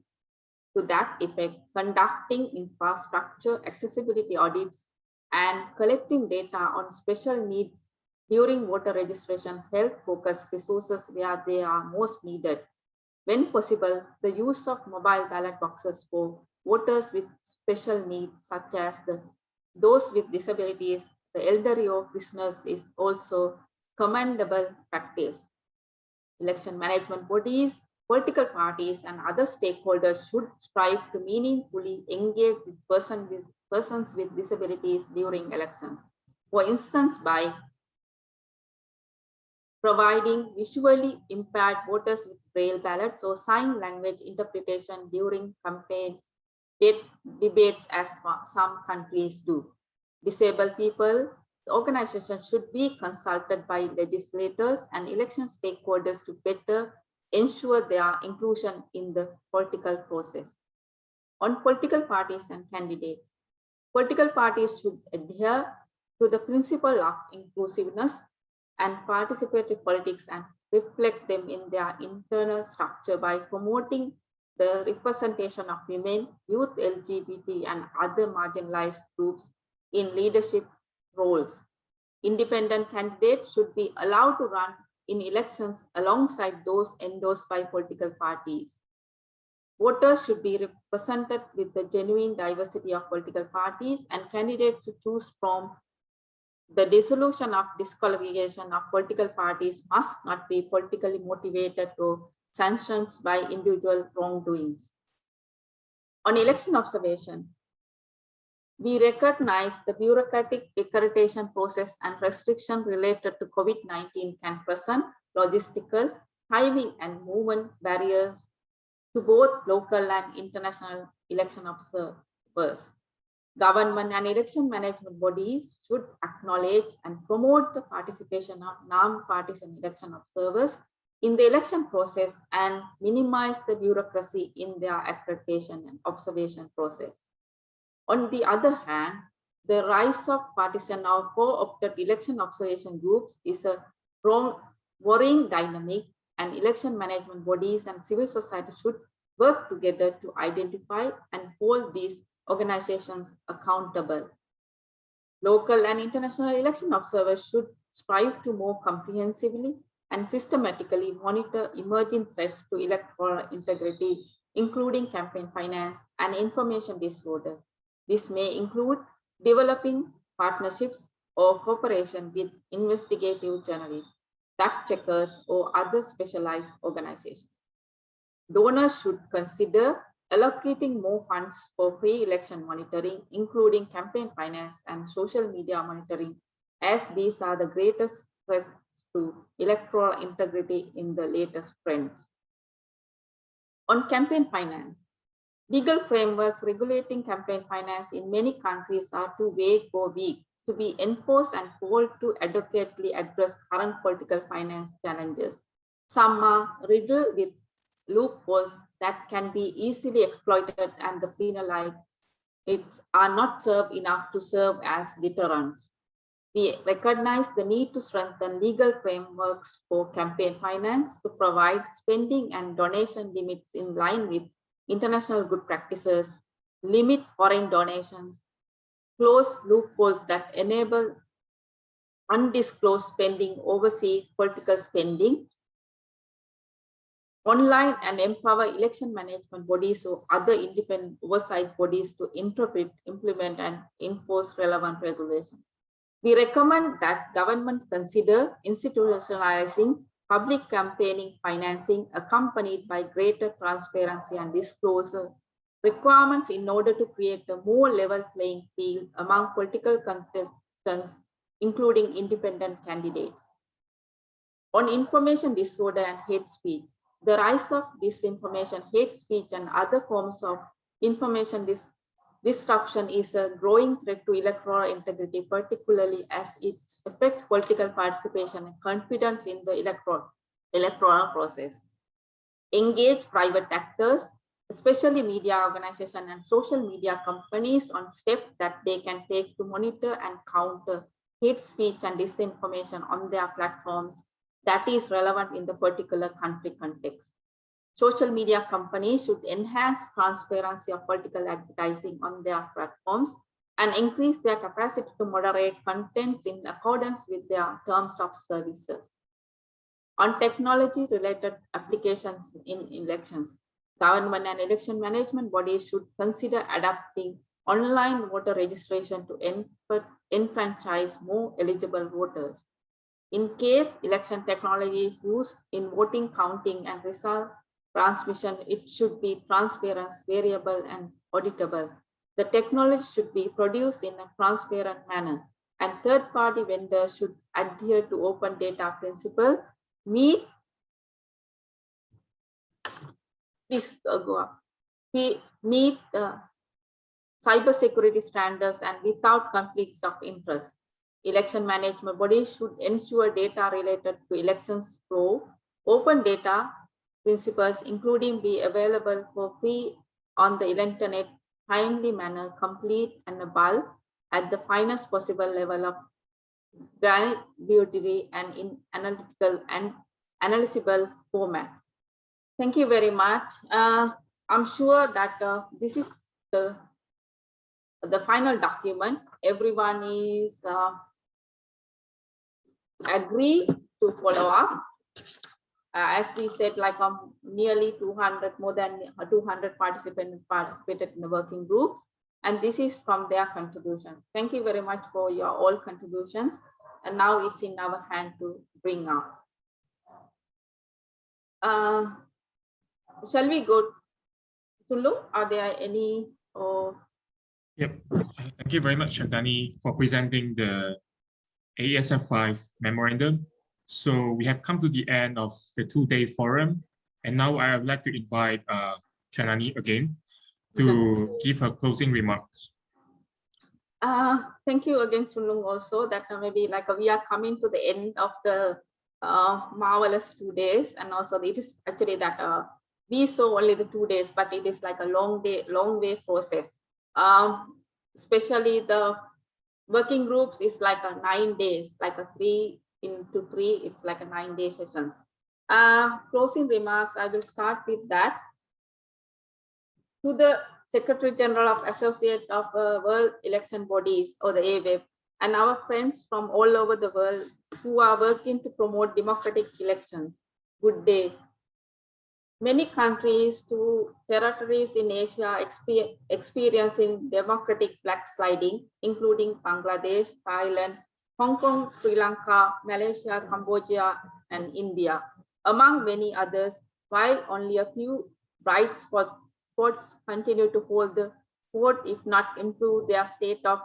To that effect, conducting infrastructure accessibility audits and collecting data on special needs during voter registration help focus resources where they are most needed. When possible, the use of mobile ballot boxes for voters with special needs, such as those with disabilities, the elderly or prisoners, is also commendable practice. Election management bodies, political parties, and other stakeholders should strive to meaningfully engage with persons with disabilities during elections. For instance, by providing visually impaired voters with braille ballots or sign language interpretation during campaign debates, as some countries do. Disabled people organizations should be consulted by legislators and election stakeholders to better ensure their inclusion in the political process. On political parties and candidates, political parties should adhere to the principle of inclusiveness and participatory politics and reflect them in their internal structure by promoting the representation of women, youth, LGBT, and other marginalized groups in leadership roles. Independent candidates should be allowed to run in elections alongside those endorsed by political parties. Voters should be represented with the genuine diversity of political parties, and candidates to choose from. The dissolution of disqualification of political parties must not be politically motivated or sanctioned by individual wrongdoings. On election observation, we recognize the bureaucratic accreditation process and restriction related to COVID-19 can present logistical, timing, and movement barriers to both local and international election observers. Government and election management bodies should acknowledge and promote the participation of non-partisan election observers in the election process and minimize the bureaucracy in their accreditation and observation process. On the other hand, the rise of partisan or co-opted election observation groups is a worrying dynamic, and election management bodies and civil society should work together to identify and hold these organizations accountable. Local and international election observers should strive to more comprehensively and systematically monitor emerging threats to electoral integrity, including campaign finance and information disorder. This may include developing partnerships or cooperation with investigative journalists, fact checkers, or other specialized organizations. Donors should consider allocating more funds for pre-election monitoring, including campaign finance and social media monitoring, as these are the greatest threats to electoral integrity in the latest trends. On campaign finance, legal frameworks regulating campaign finance in many countries are too vague or weak to be enforced and failed to adequately address current political finance challenges. Some are riddled with loopholes that can be easily exploited, and the penalized are not served enough to serve as deterrents. We recognize the need to strengthen legal frameworks for campaign finance to provide spending and donation limits in line with international good practices, limit foreign donations, close loopholes that enable undisclosed spending, oversee political spending, online and empower election management bodies or other independent oversight bodies to interpret, implement, and enforce relevant regulations. We recommend that government consider institutionalizing public campaigning financing accompanied by greater transparency and disclosure requirements in order to create a more level playing field among political contestants, including independent candidates. On information disorder and hate speech, the rise of disinformation, hate speech, and other forms of information disruption is a growing threat to electoral integrity, particularly as it affects political participation and confidence in the electoral process. Engage private actors, especially media organizations and social media companies, on steps that they can take to monitor and counter hate speech and disinformation on their platforms that is relevant in the particular country context. Social media companies should enhance transparency of political advertising on their platforms and increase their capacity to moderate contents in accordance with their terms of services. On technology-related applications in elections, government and election management bodies should consider adapting online voter registration to enfranchise more eligible voters. In case election technology is used in voting, counting, and result transmission, it should be transparent, variable, and auditable. The technology should be produced in a transparent manner, and third-party vendors should adhere to open data principle, meet cybersecurity standards, and without conflicts of interest. Election management bodies should ensure data related to elections flow, open data principles, including be available for free on the internet, timely manner, complete and bulk at the finest possible level of granularity and in analytical and analyzable format. Thank you very much. I'm sure that this is the final document. Everyone is agree to follow up. As we said, like nearly 200, more than 200 participants participated in the working groups, and this is from their contribution. Thank you very much for your all contributions. And now it's in our hand to bring up. Shall we go to look? Are there any? Yep. Thank you very much, Shantani, for presenting the AESF 5 memorandum. So we have come to the end of the two-day forum, and now I would like to invite Shantani again to give her closing remarks. Thank you again, Chulung, also that maybe like we are coming to the end of the marvelous 2 days, and also it is actually that we saw only the 2 days, but it is like a long way process. Especially the working groups is like a 9 days, like a 3 into 3, it's like a 9-day sessions. Closing remarks, I will start with that. To the Secretary General of Associate of World Election Bodies, or the AWEB, and our friends from all over the world who are working to promote democratic elections, good day. Many countries to territories in Asia experiencing democratic backsliding, including Bangladesh, Thailand, Hong Kong, Sri Lanka, Malaysia, Cambodia, and India, among many others, while only a few bright spots continue to hold the fort, if not improve their state of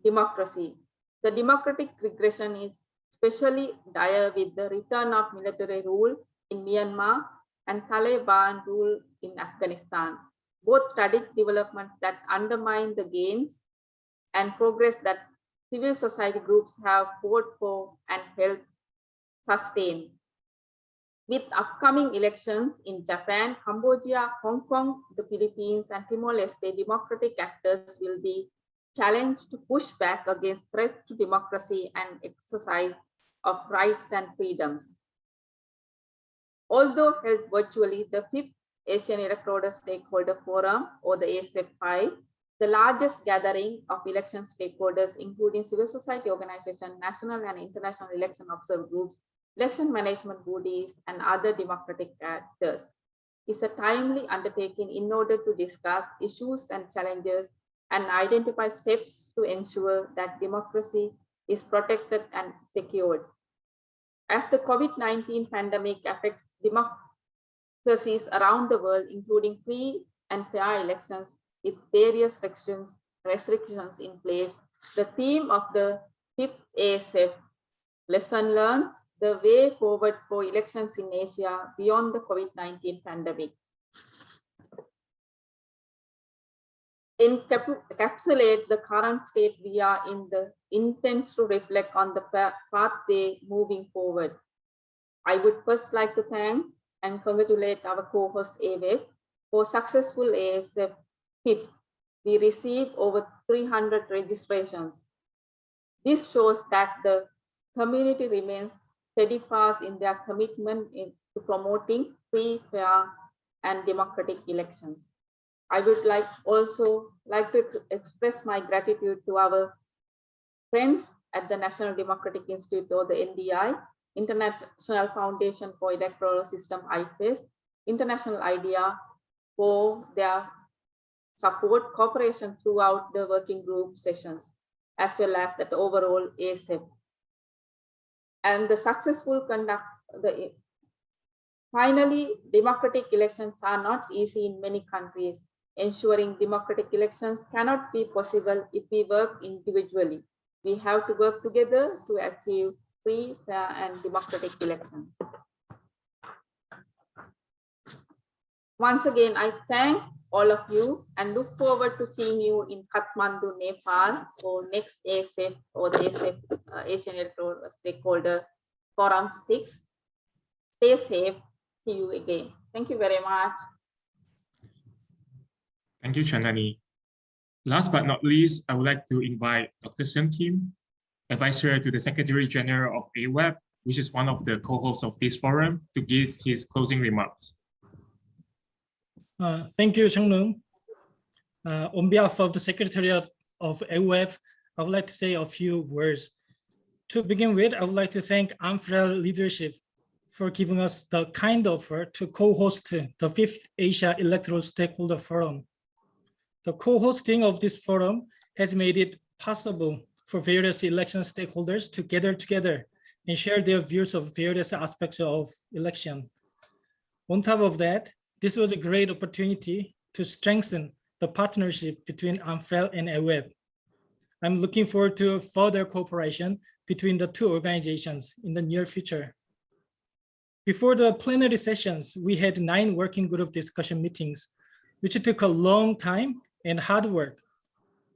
democracy. The democratic regression is especially dire with the return of military rule in Myanmar and Taliban rule in Afghanistan, both tragic developments that undermine the gains and progress that civil society groups have fought for and helped sustain. With upcoming elections in Japan, Cambodia, Hong Kong, the Philippines, and Timor-Leste, democratic actors will be challenged to push back against threats to democracy and exercise of rights and freedoms. Although held virtually, the 5th Asian Electoral Stakeholder Forum, or the AESF 5, the largest gathering of election stakeholders, including civil society organizations, national and international election observer groups, election management bodies, and other democratic actors. It's a timely undertaking in order to discuss issues and challenges and identify steps to ensure that democracy is protected and secured. As the COVID-19 pandemic affects democracies around the world, including free and fair elections with various restrictions in place, the theme of the 5th AESF, Lesson Learned, the way forward for elections in Asia beyond the COVID-19 pandemic, encapsulate the current state we are in, the intents to reflect on the pathway moving forward. I would first like to thank and congratulate our co-host AWEB for successful AESF 5th. We received over 300 registrations. This shows that the community remains steadfast in their commitment to promoting free, fair, and democratic elections. I would also like to express my gratitude to our friends at the National Democratic Institute, or the NDI, International Foundation for Electoral System, IFES, International IDEA, for their support, cooperation throughout the working group sessions, as well as the overall AESF. And the successful conduct, finally, democratic elections are not easy in many countries. Ensuring democratic elections cannot be possible if we work individually. We have to work together to achieve free, fair, and democratic elections. Once again, I thank all of you and look forward to seeing you in Kathmandu, Nepal for next AESF, or the AESF Asian Electoral Stakeholder Forum 6. Stay safe. See you again. Thank you very much. Thank you, Chandani. Last but not least, I would like to invite Dr. Seung Kim, Advisor to the Secretary General of AWEB, which is one of the co-hosts of this forum, to give his closing remarks. Thank you, Chung-Nung. On behalf of the Secretariat of AWEB, I would like to say a few words. To begin with, I would like to thank AMFREL leadership for giving us the kind offer to co-host the 5th Asia Electoral Stakeholder Forum. The co-hosting of this forum has made it possible for various election stakeholders to gather together and share their views of various aspects of election. On top of that, this was a great opportunity to strengthen the partnership between AMFREL and AWEB. I'm looking forward to further cooperation between the two organizations in the near future. Before the plenary sessions, we had 9 working group discussion meetings, which took a long time and hard work.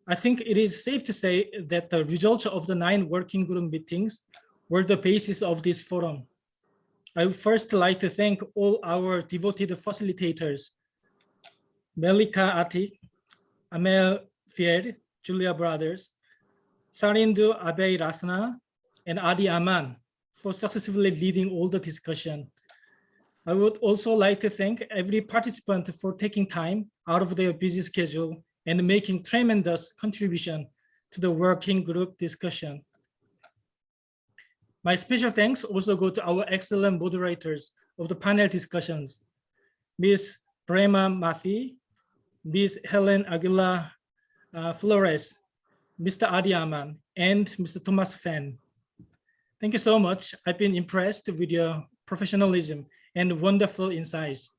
I think it is safe to say that the results of the 9 working group meetings were the basis of this forum. I would first like to thank all our devoted facilitators, Melika Atik, Amel Fier, Julia Brothers, Sarindu Abey Ratna, and Adi Aman for successfully leading all the discussion. I would also like to thank every participant for taking time out of their busy schedule and making tremendous contribution to the working group discussion. My special thanks also go to our excellent moderators of the panel discussions, Ms. Prema Mathi, Ms. Helen Aguilar Flores, Mr. Adi Aman, and Mr. Thomas Fan. Thank you so much. I've been impressed with your professionalism and wonderful insights.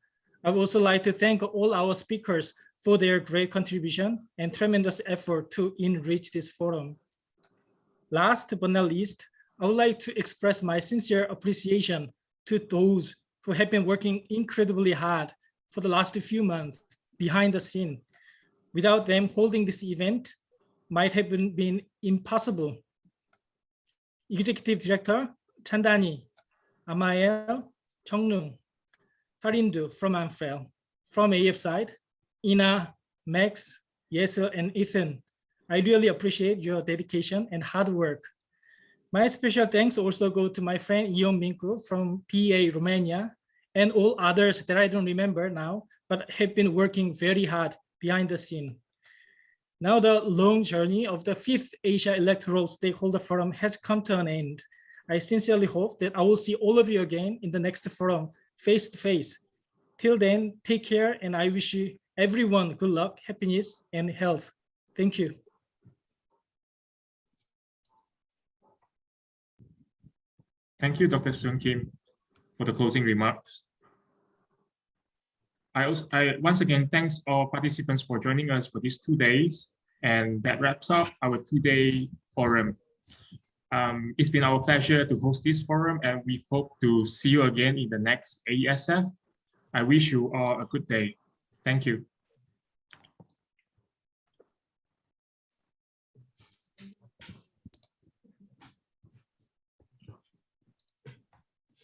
I would also like to thank all our speakers for their great contribution and tremendous effort to enrich this forum. Last but not least, I would like to express my sincere appreciation to those who have been working incredibly hard for the last few months behind the scene. Without them, holding this event might have been impossible. Executive Director Chandani, Amael, Chung-Nung, Tarindu from AMFREL, from AF side, Ina, Max, Yesel, and Ethan. I really appreciate your dedication and hard work. My special thanks also go to my friend Ion Minku from PA Romania and all others that I don't remember now, but have been working very hard behind the scene. Now the long journey of the 5th Asia Electoral Stakeholder Forum has come to an end. I sincerely hope that I will see all of you again in the next forum, face to face. Till then, take care, and I wish you everyone good luck, happiness, and health. Thank you. Thank you, Dr. Seung Kim, for the closing remarks. I once again thanks all participants for joining us for these 2 days, and that wraps up our 2-day forum. It's been our pleasure to host this forum, and we hope to see you again in the next AESF. I wish you all a good day. Thank you.